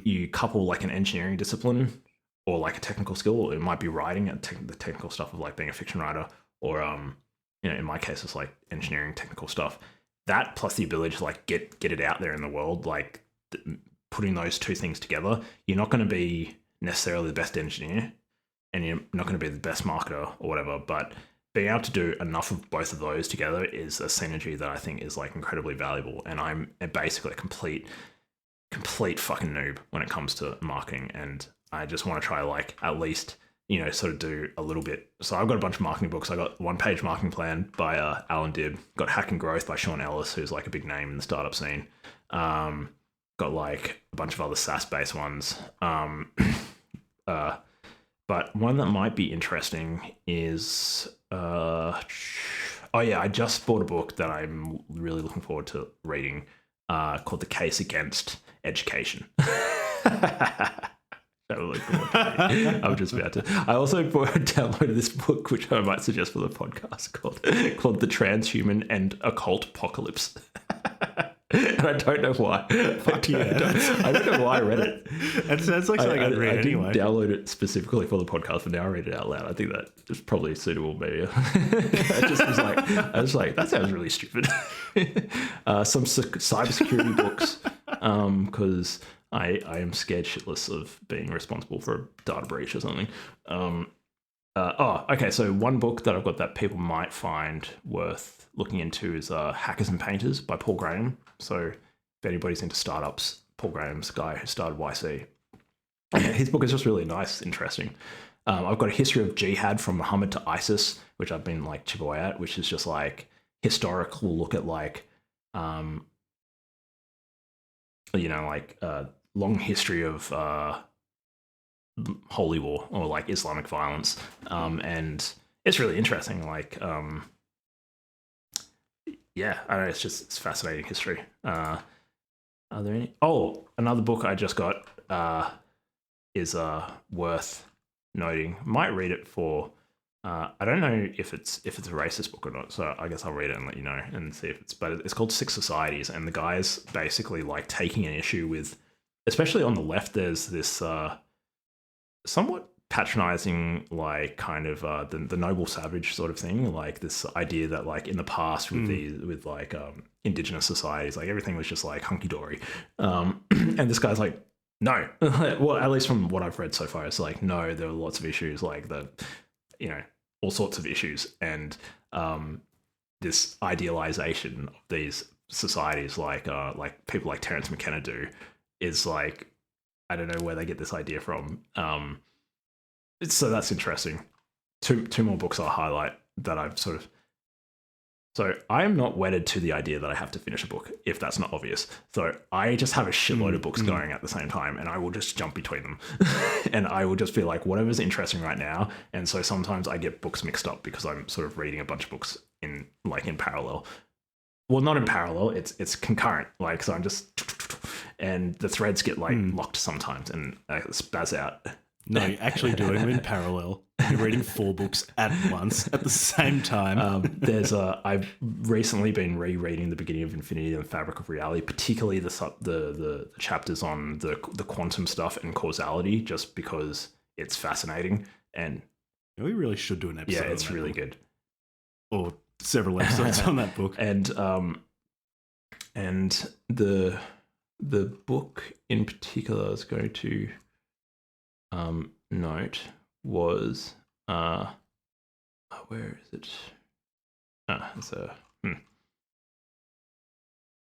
you couple like an engineering discipline or like a technical skill. It might be writing and the technical stuff of like being a fiction writer, or in my case, it's like engineering technical stuff. That plus the ability to like get it out there in the world, like putting those two things together, you're not going to be necessarily the best engineer, and you're not going to be the best marketer or whatever, but being able to do enough of both of those together is a synergy that I think is like incredibly valuable. And I'm basically a complete fucking noob when it comes to marketing, and I just want to try like at least sort of do a little bit. So I've got a bunch of marketing books. I got One Page Marketing Plan by Alan Dibb. Got Hack and Growth by Sean Ellis, who's like a big name in the startup scene. Got like a bunch of other SaaS based ones. But one that might be interesting is I just bought a book that I'm really looking forward to reading called The Case Against Education. I'm just about to. I also downloaded this book, which I might suggest for the podcast, called The Transhuman and Occult Apocalypse. And I don't know why. I don't know why I read it. It sounds like something I'd read anyway. I didn't download it specifically for the podcast, but now I read it out loud. I think that is probably suitable, maybe. I was like, that sounds really stupid. Some cybersecurity books, because I am scared shitless of being responsible for a data breach or something. Okay. So one book that I've got that people might find worth looking into is Hackers and Painters by Paul Graham. So if anybody's into startups, Paul Graham's the guy who started YC. His book is just really nice, interesting. I've got a history of jihad from Muhammad to ISIS, which I've been like chip away at, which is just like historical look at like, long history of holy war or like Islamic violence, and it's really interesting. Like, I don't know. It's fascinating history. Are there any? Oh, another book I just got is worth noting. Might read it for. I don't know if it's a racist book or not, so I guess I'll read it and let you know and see if it's. But it's called Six Societies, and the guy's basically like taking an issue with, especially on the left. There's this somewhat patronizing, like kind of the noble savage sort of thing, like this idea that like in the past with indigenous societies, like everything was just like hunky dory, and this guy's like, no. Well, at least from what I've read so far, it's like, no, there are lots of issues, like all sorts of issues, and this idealization of these societies, like people like Terence McKenna do, is like, I don't know where they get this idea from. So that's interesting. Two more books I'll highlight that I've sort of. So I am not wedded to the idea that I have to finish a book, if that's not obvious. So I just have a shitload of books going at the same time, and I will just jump between them. And I will just feel like whatever's interesting right now. And so sometimes I get books mixed up because I'm sort of reading a bunch of books in parallel. Well, not in parallel, it's concurrent. Like, so I'm just, and the threads get like locked sometimes and I spaz out. No, you actually do it in parallel. You're reading 4 books at once at the same time. I've recently been rereading the beginning of Infinity and the Fabric of Reality, particularly the chapters on the quantum stuff and causality, just because it's fascinating. And we really should do an episode. Yeah, it's really good. Or several episodes on that book. And the book in particular I was going to note was where is it?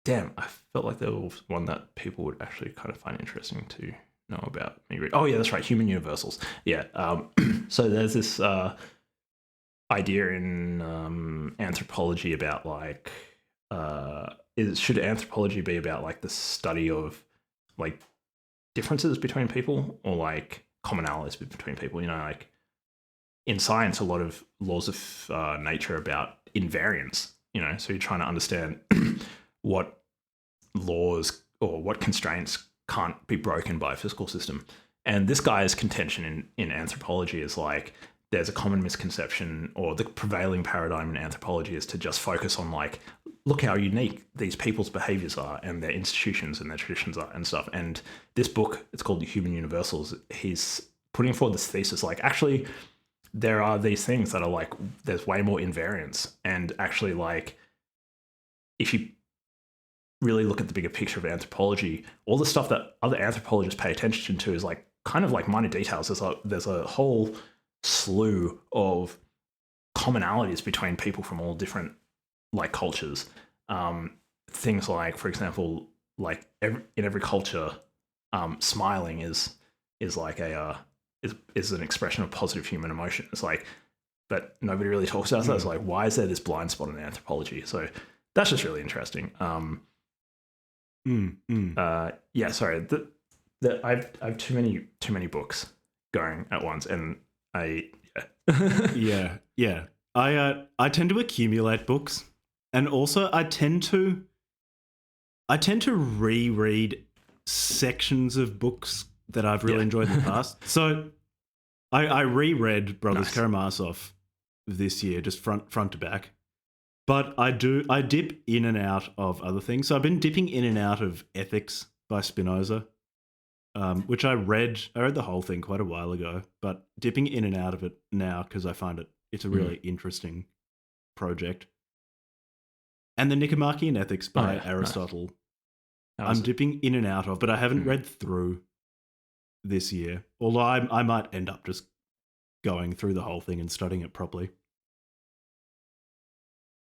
Damn, I felt like there was one that people would actually kind of find interesting to know about me read. Oh yeah, that's right, Human Universals. Yeah. So there's this idea in anthropology about like should anthropology be about like the study of like differences between people or like commonalities between people? Like in science, a lot of laws of nature about invariance, so you're trying to understand what laws or what constraints can't be broken by a physical system. And this guy's contention in anthropology is like, there's a common misconception, or the prevailing paradigm in anthropology is to just focus on like, look how unique these people's behaviors are and their institutions and their traditions are and stuff. And this book, it's called The Human Universals. He's putting forward this thesis, like, actually, there are these things that are like, there's way more invariance. And actually, like, if you really look at the bigger picture of anthropology, all the stuff that other anthropologists pay attention to is like kind of like minor details. There's a whole slew of commonalities between people from all different like cultures. Things like, for example, like in every culture, smiling is like is an expression of positive human emotion. It's like, but nobody really talks about that. It's like, why is there this blind spot in anthropology? So that's just really interesting. Yeah, sorry. I have too many books going at once, and yeah. I tend to accumulate books, and also I tend to reread sections of books that I've really enjoyed in the past. So I reread Brothers Karamazov this year, just front to back. But I dip in and out of other things. So I've been dipping in and out of Ethics by Spinoza, which I read the whole thing quite a while ago, but dipping in and out of it now because I find it's a really interesting project. And the Nicomachean Ethics by Aristotle, I'm dipping in and out of, but I haven't read through this year. Although I might end up just going through the whole thing and studying it properly.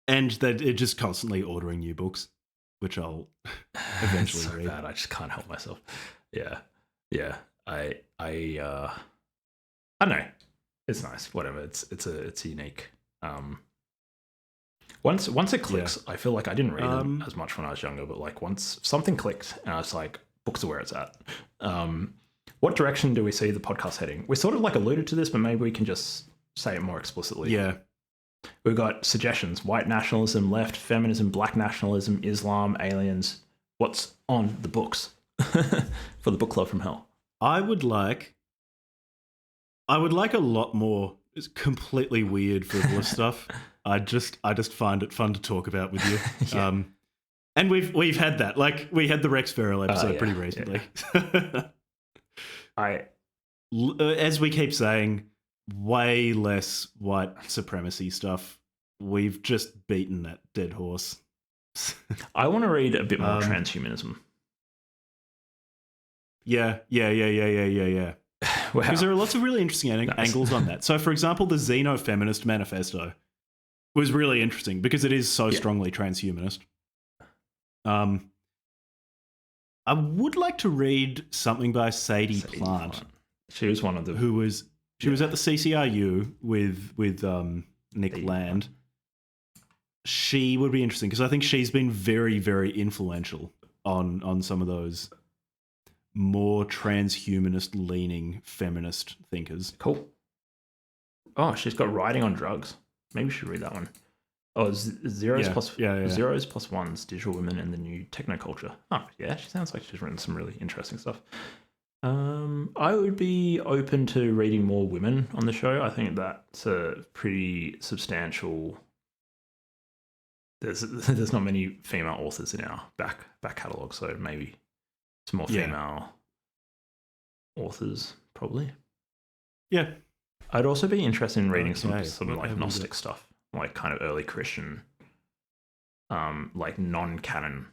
And that it's just constantly ordering new books, which I'll eventually read. Bad. I just can't help myself. Yeah. I don't know. It's nice. Whatever. It's unique. Once it clicks, I feel like I didn't read them as much when I was younger, but like once something clicked, and I was like, books are where it's at. What direction do we see the podcast heading? We sort of like alluded to this, but maybe we can just say it more explicitly. Yeah. We've got suggestions: white nationalism, left, feminism, black nationalism, Islam, aliens. What's on the books for the book club from hell? I would like a lot more completely weird, frivolous stuff. I just find it fun to talk about with you. And we've had that. Like, we had the Rex Feral episode pretty recently. As we keep saying, way less white supremacy stuff. We've just beaten that dead horse. I want to read a bit more transhumanism. Yeah. Wow. Because there are lots of really interesting angles on that. So, for example, the Xenofeminist Manifesto was really interesting because it is so strongly transhumanist. I would like to read something by Sadie Plant. She was one of the... She was at the CCRU with Nick Land. She would be interesting because I think she's been very, very influential on some of those more transhumanist-leaning feminist thinkers. Cool. Oh, she's got Writing on Drugs. Maybe we should read that one. Oh, zeros plus ones, digital women and the new technoculture. Oh, yeah, she sounds like she's written some really interesting stuff. I would be open to reading more women on the show. I think that's a pretty substantial. There's not many female authors in our back catalogue, so maybe some more female authors, probably. Yeah, I'd also be interested in reading some sort of like Gnostic stuff, like kind of early Christian, like non-canon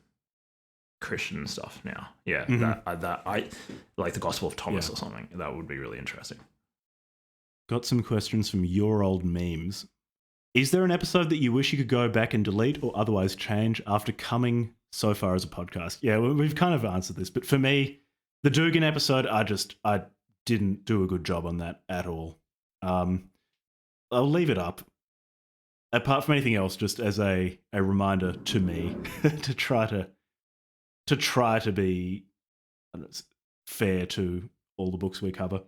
Christian stuff now. Yeah, that I like the Gospel of Thomas or something. That would be really interesting. Got some questions from your old memes. Is there an episode that you wish you could go back and delete or otherwise change after coming so far as a podcast? Yeah, we've kind of answered this, but for me, the Dugan episode, I didn't do a good job on that at all. I'll leave it up. Apart from anything else, just as a reminder to me to try to be fair to all the books we cover.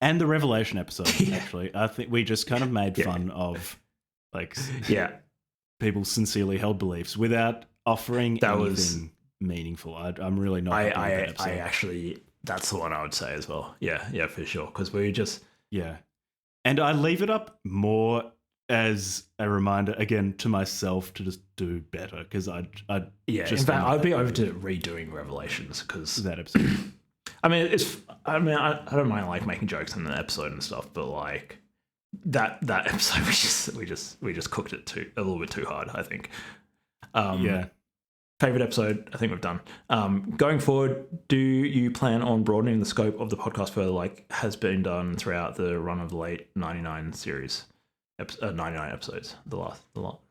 And the Revelation episode, actually. I think we just kind of made fun of like people's sincerely held beliefs without offering anything meaningful. I'm really not. I actually, that's the one I would say as well. Yeah, for sure. Because we just And I leave it up more as a reminder, again, to myself to just do better, because I'd Yeah, just in fact, I'd be open to redoing Revelations because that episode. I don't mind like making jokes in the episode and stuff, but like that episode we just cooked it a little bit too hard, I think. Yeah. Favorite episode, I think we've done. Going forward, do you plan on broadening the scope of the podcast further, like has been done throughout the run of the late 99 series, 99 episodes, the run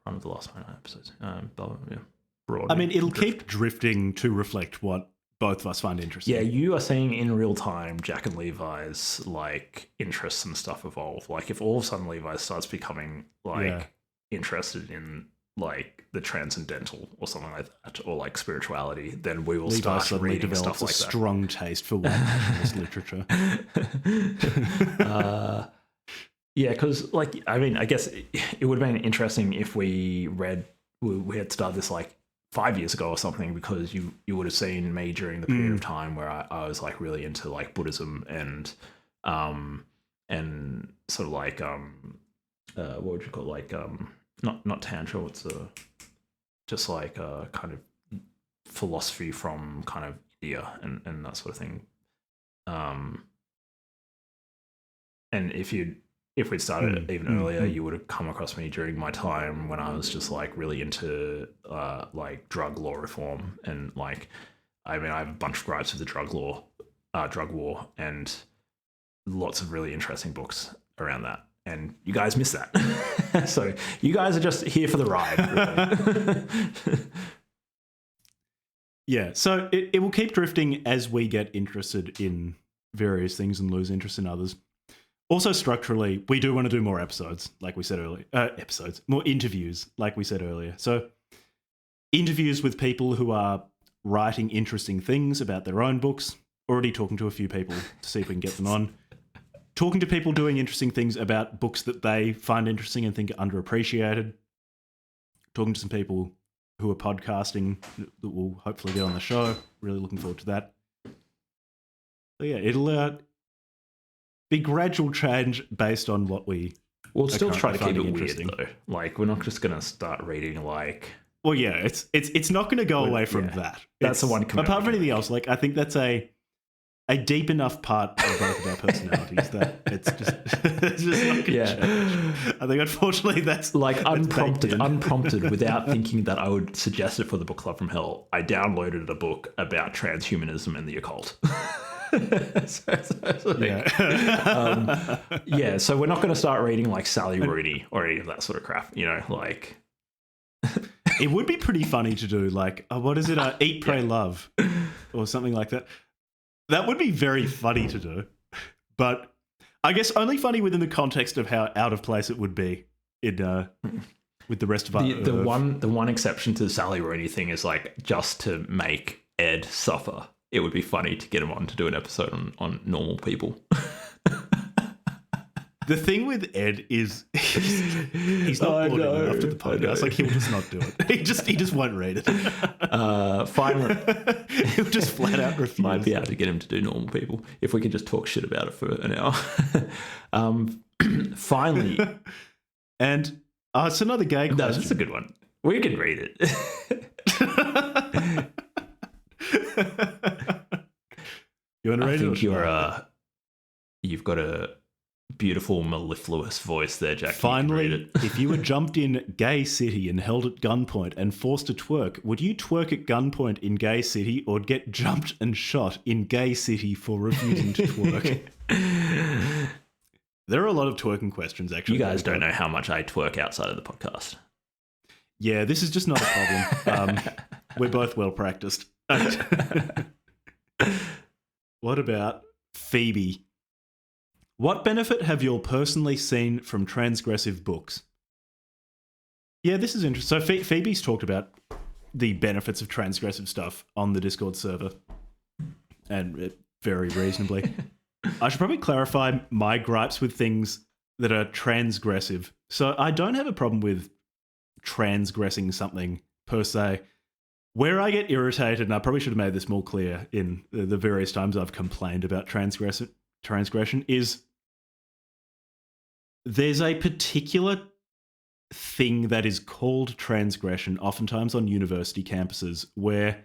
of the last 99 episodes? I mean, it'll keep drifting to reflect what both of us find interesting. Yeah, you are seeing in real time Jack and Levi's like interests and stuff evolve. Like if all of a sudden Levi starts becoming like interested in like the transcendental or something like that, or like spirituality, then we will Levi start reading stuff like that. Strong taste for white literature. Yeah, because like I mean, I guess it would have been interesting if we had started this like 5 years ago or something, because you would have seen me during the period of time where I was like really into like Buddhism and sort of like what would you call it? Like not tantra, it's just like kind of philosophy from kind of India and that sort of thing. And if we'd started even earlier, you would have come across me during my time when I was just like really into like drug law reform, and like I mean I have a bunch of gripes with the drug war, and lots of really interesting books around that. And you guys miss that. So you guys are just here for the ride. Really. Yeah, so it will keep drifting as we get interested in various things and lose interest in others. Also, structurally, we do want to do more episodes, like we said earlier. More interviews, like we said earlier. So interviews with people who are writing interesting things about their own books. Already talking to a few people to see if we can get them on. Talking to people doing interesting things about books that they find interesting and think are underappreciated. Talking to some people who are podcasting that will hopefully get on the show. Really looking forward to that. So yeah, it'll be gradual change based on what we'll still try to keep it weird though. Like we're not just gonna start reading like. Well, yeah, it's not going to go away from that. That's the one. Apart from anything else, like I think that's a deep enough part of both of our personalities that it's just not going to change. I think unfortunately that's like unprompted without thinking that I would suggest it for the book club from hell. I downloaded a book about transhumanism and the occult. So we're not going to start reading like Sally Rooney or any of that sort of crap, you know, like it would be pretty funny to do like what is it, Eat Pray Love or something like that. That would be very funny to do, but I guess only funny within the context of how out of place it would be in with the rest of our the one exception to the Sally Rooney thing is like just to make Ed suffer. It would be funny to get him on to do an episode on normal people. The thing with Ed is he's not bored enough to the podcast. Like he'll just not do it. He just won't read it. Finally, he'll just flat out refuse. Might be able to get him to do normal people if we could just talk shit about it for an hour. Finally, and it's another gay question. No, that's a good one. We can read it. You want to read it? I think you've got a beautiful mellifluous voice there, Jack. Finally, if you were jumped in Gay City and held at gunpoint and forced to twerk, would you twerk at gunpoint in Gay City or get jumped and shot in Gay City for refusing to twerk? There are a lot of twerking questions, actually. You guys don't know how much I twerk outside of the podcast. Yeah, this is just not a problem. We're both well practiced. What about Phoebe? What benefit have you all personally seen from transgressive books? Yeah, this is interesting. So Phoebe's talked about the benefits of transgressive stuff on the Discord server, and very reasonably. I should probably clarify my gripes with things that are transgressive. So I don't have a problem with transgressing something per se. Where I get irritated, and I probably should have made this more clear in the various times I've complained about transgression, is there's a particular thing that is called transgression, oftentimes on university campuses, where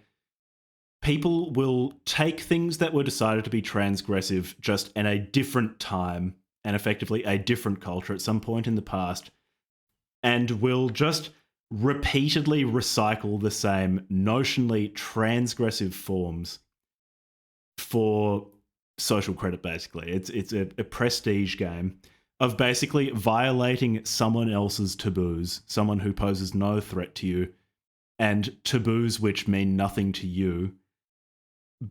people will take things that were decided to be transgressive just in a different time and effectively a different culture at some point in the past, and will just repeatedly recycle the same notionally transgressive forms for social credit, basically. It's a prestige game of basically violating someone else's taboos, someone who poses no threat to you, and taboos which mean nothing to you,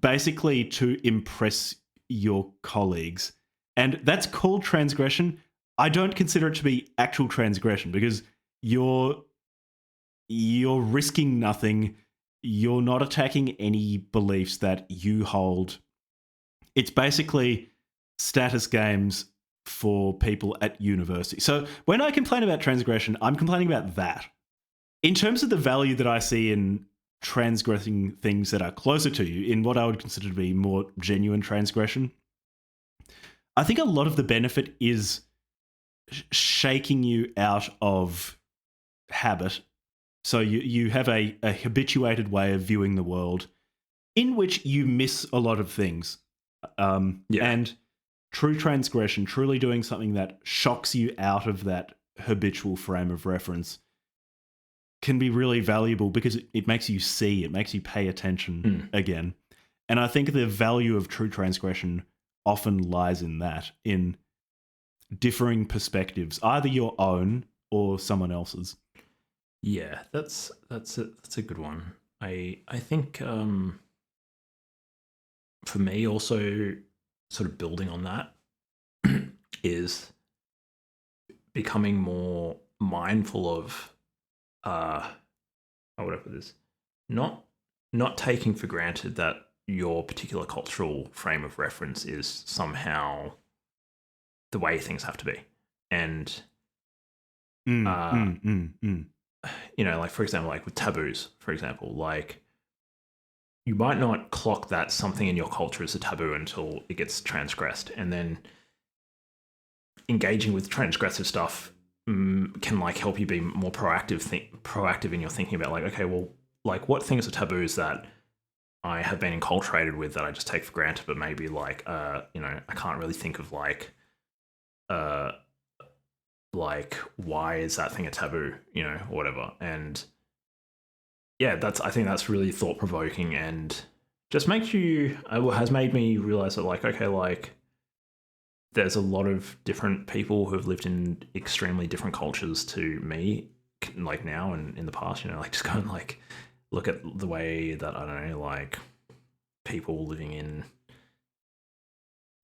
basically to impress your colleagues. And that's called transgression. I don't consider it to be actual transgression because you're risking nothing. You're not attacking any beliefs that you hold. It's basically status games for people at university. So when I complain about transgression, I'm complaining about that. In terms of the value that I see in transgressing things that are closer to you, in what I would consider to be more genuine transgression, I think a lot of the benefit is shaking you out of habit. So you have a habituated way of viewing the world in which you miss a lot of things. And true transgression, truly doing something that shocks you out of that habitual frame of reference, can be really valuable because it makes you see, it makes you pay attention again. And I think the value of true transgression often lies in that, in differing perspectives, either your own or someone else's. Yeah, that's a good one. I think for me also sort of building on that is becoming more mindful of how would I put this? Not taking for granted that your particular cultural frame of reference is somehow the way things have to be. And you know, like for example, like with taboos, for example, like you might not clock that something in your culture is a taboo until it gets transgressed, and then engaging with transgressive stuff can like help you be more proactive in your thinking about like, okay, well, like what things are taboos that I have been enculturated with that I just take for granted, but maybe like you know, I can't really think of like why is that thing a taboo, you know, or whatever. And yeah, I think that's really thought provoking and just makes you has made me realize that like, okay, like there's a lot of different people who have lived in extremely different cultures to me, like now and in the past, you know, like just go and like look at the way that, I don't know, like people living in,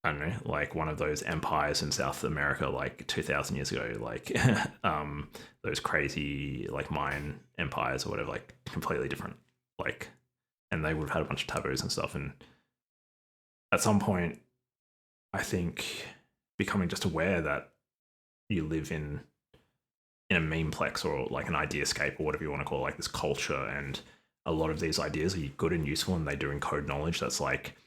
I don't know, like one of those empires in South America, like 2,000 years ago, like those crazy like Mayan empires or whatever, like completely different, like, and they would have had a bunch of taboos and stuff. And at some point, I think becoming just aware that you live in a memeplex or like an ideascape or whatever you want to call it, like this culture, and a lot of these ideas are good and useful and they do encode knowledge that's like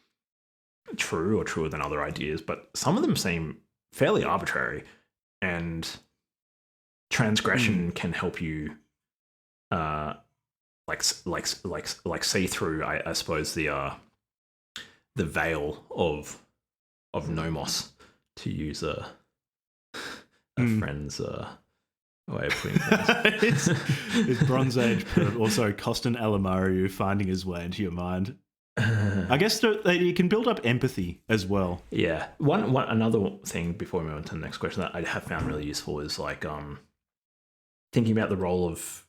true or truer than other ideas, but some of them seem fairly arbitrary, and transgression can help you like see through, I suppose, the veil of nomos, to use a friend's way of putting things. it's Bronze Age, but also Costin Alamariu finding his way into your mind. I guess you can build up empathy as well. Yeah. One another thing before we move on to the next question that I have found really useful is like thinking about the role of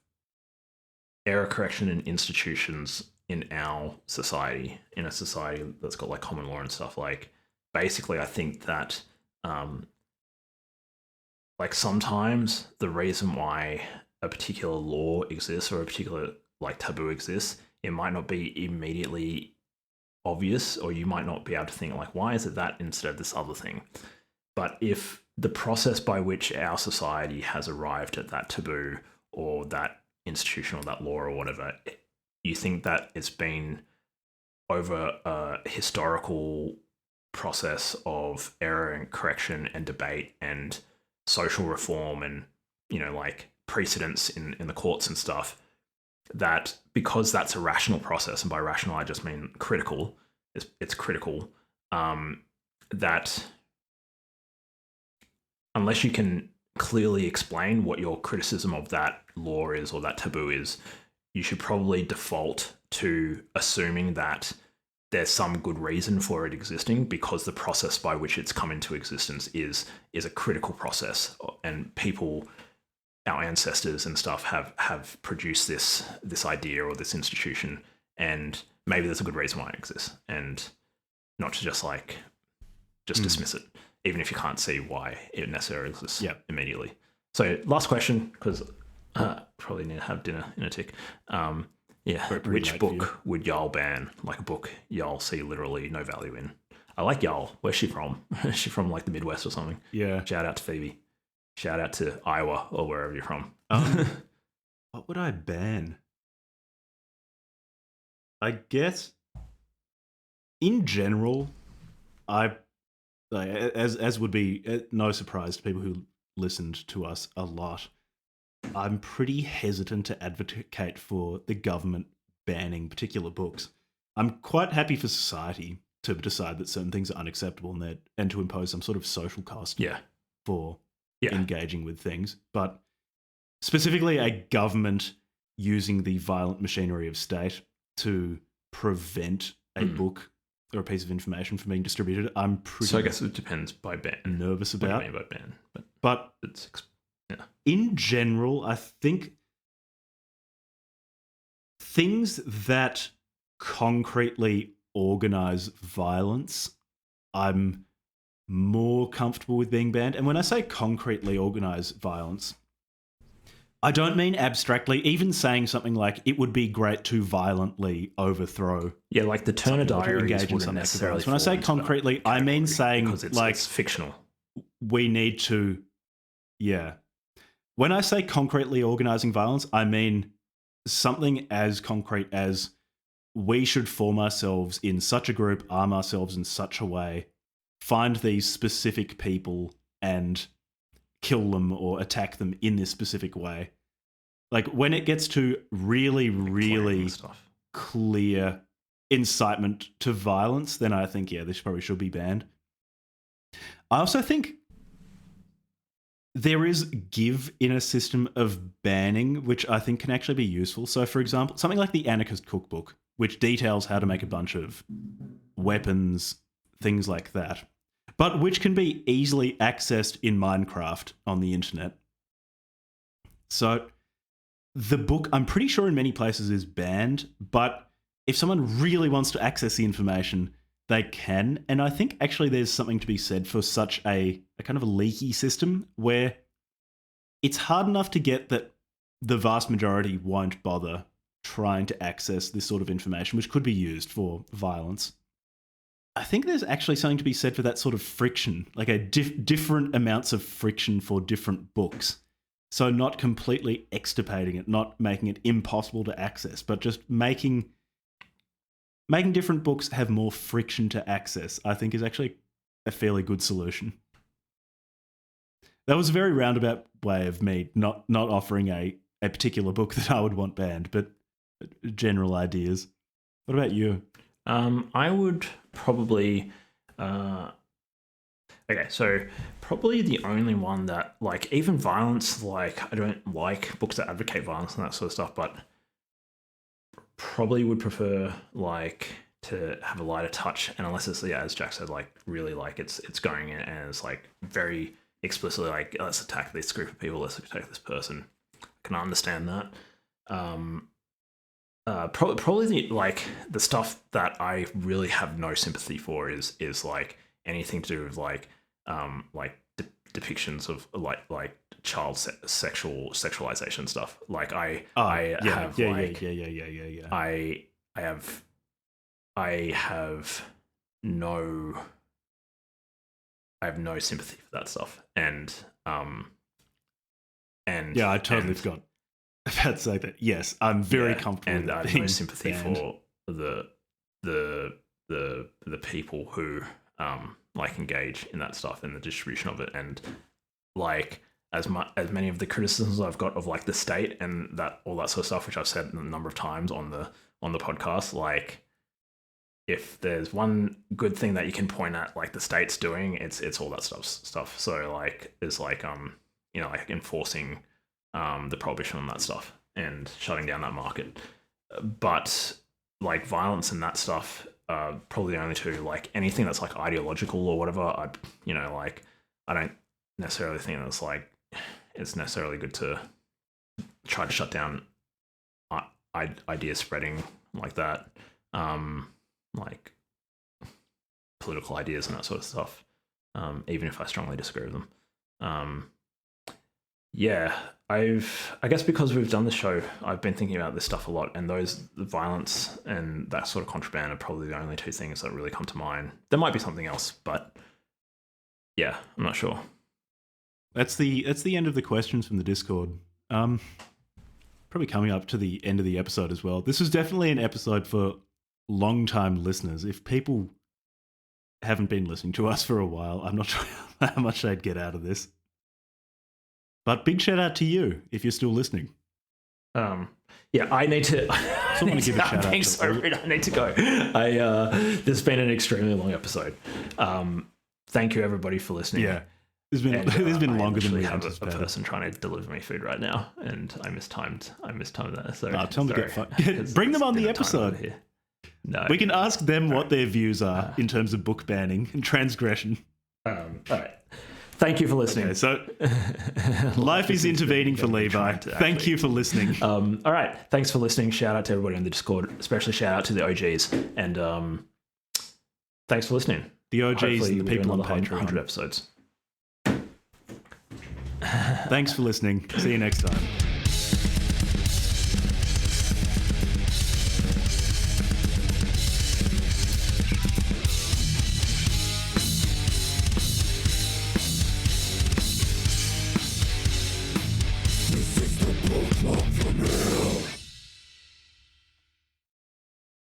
error correction in institutions in our society, in a society that's got like common law and stuff. Like basically, I think that like sometimes the reason why a particular law exists or a particular like taboo exists, it might not be immediately obvious, or you might not be able to think like, why is it that instead of this other thing? But if the process by which our society has arrived at that taboo or that institution or that law or whatever, you think that it's been over a historical process of error and correction and debate and social reform and, you know, like precedents in the courts and stuff, that because that's a rational process, and by rational I just mean critical, it's critical, that unless you can clearly explain what your criticism of that law is or that taboo is, you should probably default to assuming that there's some good reason for it existing, because the process by which it's come into existence is a critical process, and people, our ancestors and stuff, have produced this idea or this institution, and maybe there's a good reason why it exists, and not to just dismiss it, even if you can't see why it necessarily exists immediately. So last question, because probably need to have dinner in a tick. Which book would y'all ban? Like a book y'all see literally no value in. I like y'all. Where's she from? Is she from like the Midwest or something? Yeah. Shout out to Phoebe. Shout out to Iowa or wherever you're from. What would I ban? I guess in general, as would be no surprise to people who listened to us a lot, I'm pretty hesitant to advocate for the government banning particular books. I'm quite happy for society to decide that certain things are unacceptable and to impose some sort of social cost for engaging with things. But specifically a government using the violent machinery of state to prevent a book or a piece of information from being distributed, I'm pretty... So I guess it depends by ban. Nervous about. What do you mean by ban? But it's... in general, I think things that concretely organize violence, I'm more comfortable with being banned. And when I say concretely organize violence, I don't mean abstractly. Even saying something like it would be great to violently overthrow. Yeah, like the Turner Diaries wouldn't necessarily. When I say concretely, I mean saying because it's fictional. We need to, When I say concretely organizing violence, I mean something as concrete as we should form ourselves in such a group, arm ourselves in such a way, find these specific people and kill them or attack them in this specific way. Like when it gets to really, really clear incitement to violence, then I think, this probably should be banned. I also think there is give in a system of banning, which I think can actually be useful. So, for example, something like the Anarchist Cookbook, which details how to make a bunch of weapons, things like that, but which can be easily accessed in Minecraft on the internet. So the book, I'm pretty sure in many places is banned, but if someone really wants to access the information, they can. And I think actually there's something to be said for such a kind of a leaky system where it's hard enough to get that the vast majority won't bother trying to access this sort of information, which could be used for violence. I think there's actually something to be said for that sort of friction, like a different amounts of friction for different books. So not completely extirpating it, not making it impossible to access, but just making different books have more friction to access, I think is actually a fairly good solution. That was a very roundabout way of me not offering a particular book that I would want banned, but general ideas. What about you? I would probably... so probably the only one that, like, even violence, like, I don't like books that advocate violence and that sort of stuff, but probably would prefer, like, to have a lighter touch, and unless it's, as Jack said, like, really, like, it's going in and it's, like, very explicitly, like, let's attack this group of people, let's attack this person. I can understand that. Probably the stuff that I really have no sympathy for is like anything to do with like depictions of like child sexualization stuff. Like I have no sympathy for that stuff, and I totally forgot about to say that. Yes, I'm very comfortable and with I have no sympathy for the people who like engage in that stuff and the distribution of it, and like as many of the criticisms I've got of like the state and that all that sort of stuff, which I've said a number of times on the podcast, like if there's one good thing that you can point at, like the state's doing, it's all that stuff. So like is like like enforcing the prohibition on that stuff and shutting down that market. But like violence and that stuff, probably the only two. Like anything that's like ideological or whatever, I don't necessarily think that's like it's necessarily good to try to shut down idea spreading like that, like political ideas and that sort of stuff, even if I strongly disagree with them. I guess because we've done the show, I've been thinking about this stuff a lot, and the violence and that sort of contraband are probably the only two things that really come to mind. There might be something else, but yeah, I'm not sure. That's the end of the questions from the Discord. Probably coming up to the end of the episode as well. This is definitely an episode for long-time listeners. If people haven't been listening to us for a while, I'm not sure how much they'd get out of this. But big shout out to you if you're still listening. I need to. I want to give a shout out. Thanks, I need to go. This has been an extremely long episode. Thank you everybody for listening. Yeah, there's been longer than we have a anticipated. person trying to deliver me food right now, and I mistimed that. So tell them to get bring them on the episode. Here. No, we can ask them what their views are in terms of book banning and transgression. All right. Thank you for listening. Okay, so life is intervening for Levi. Thank you for listening. All right. Thanks for listening. Shout out to everybody on the Discord, especially shout out to the OGs. And thanks for listening. The OGs and the people on Patreon. 100 episodes. Thanks for listening. See you next time.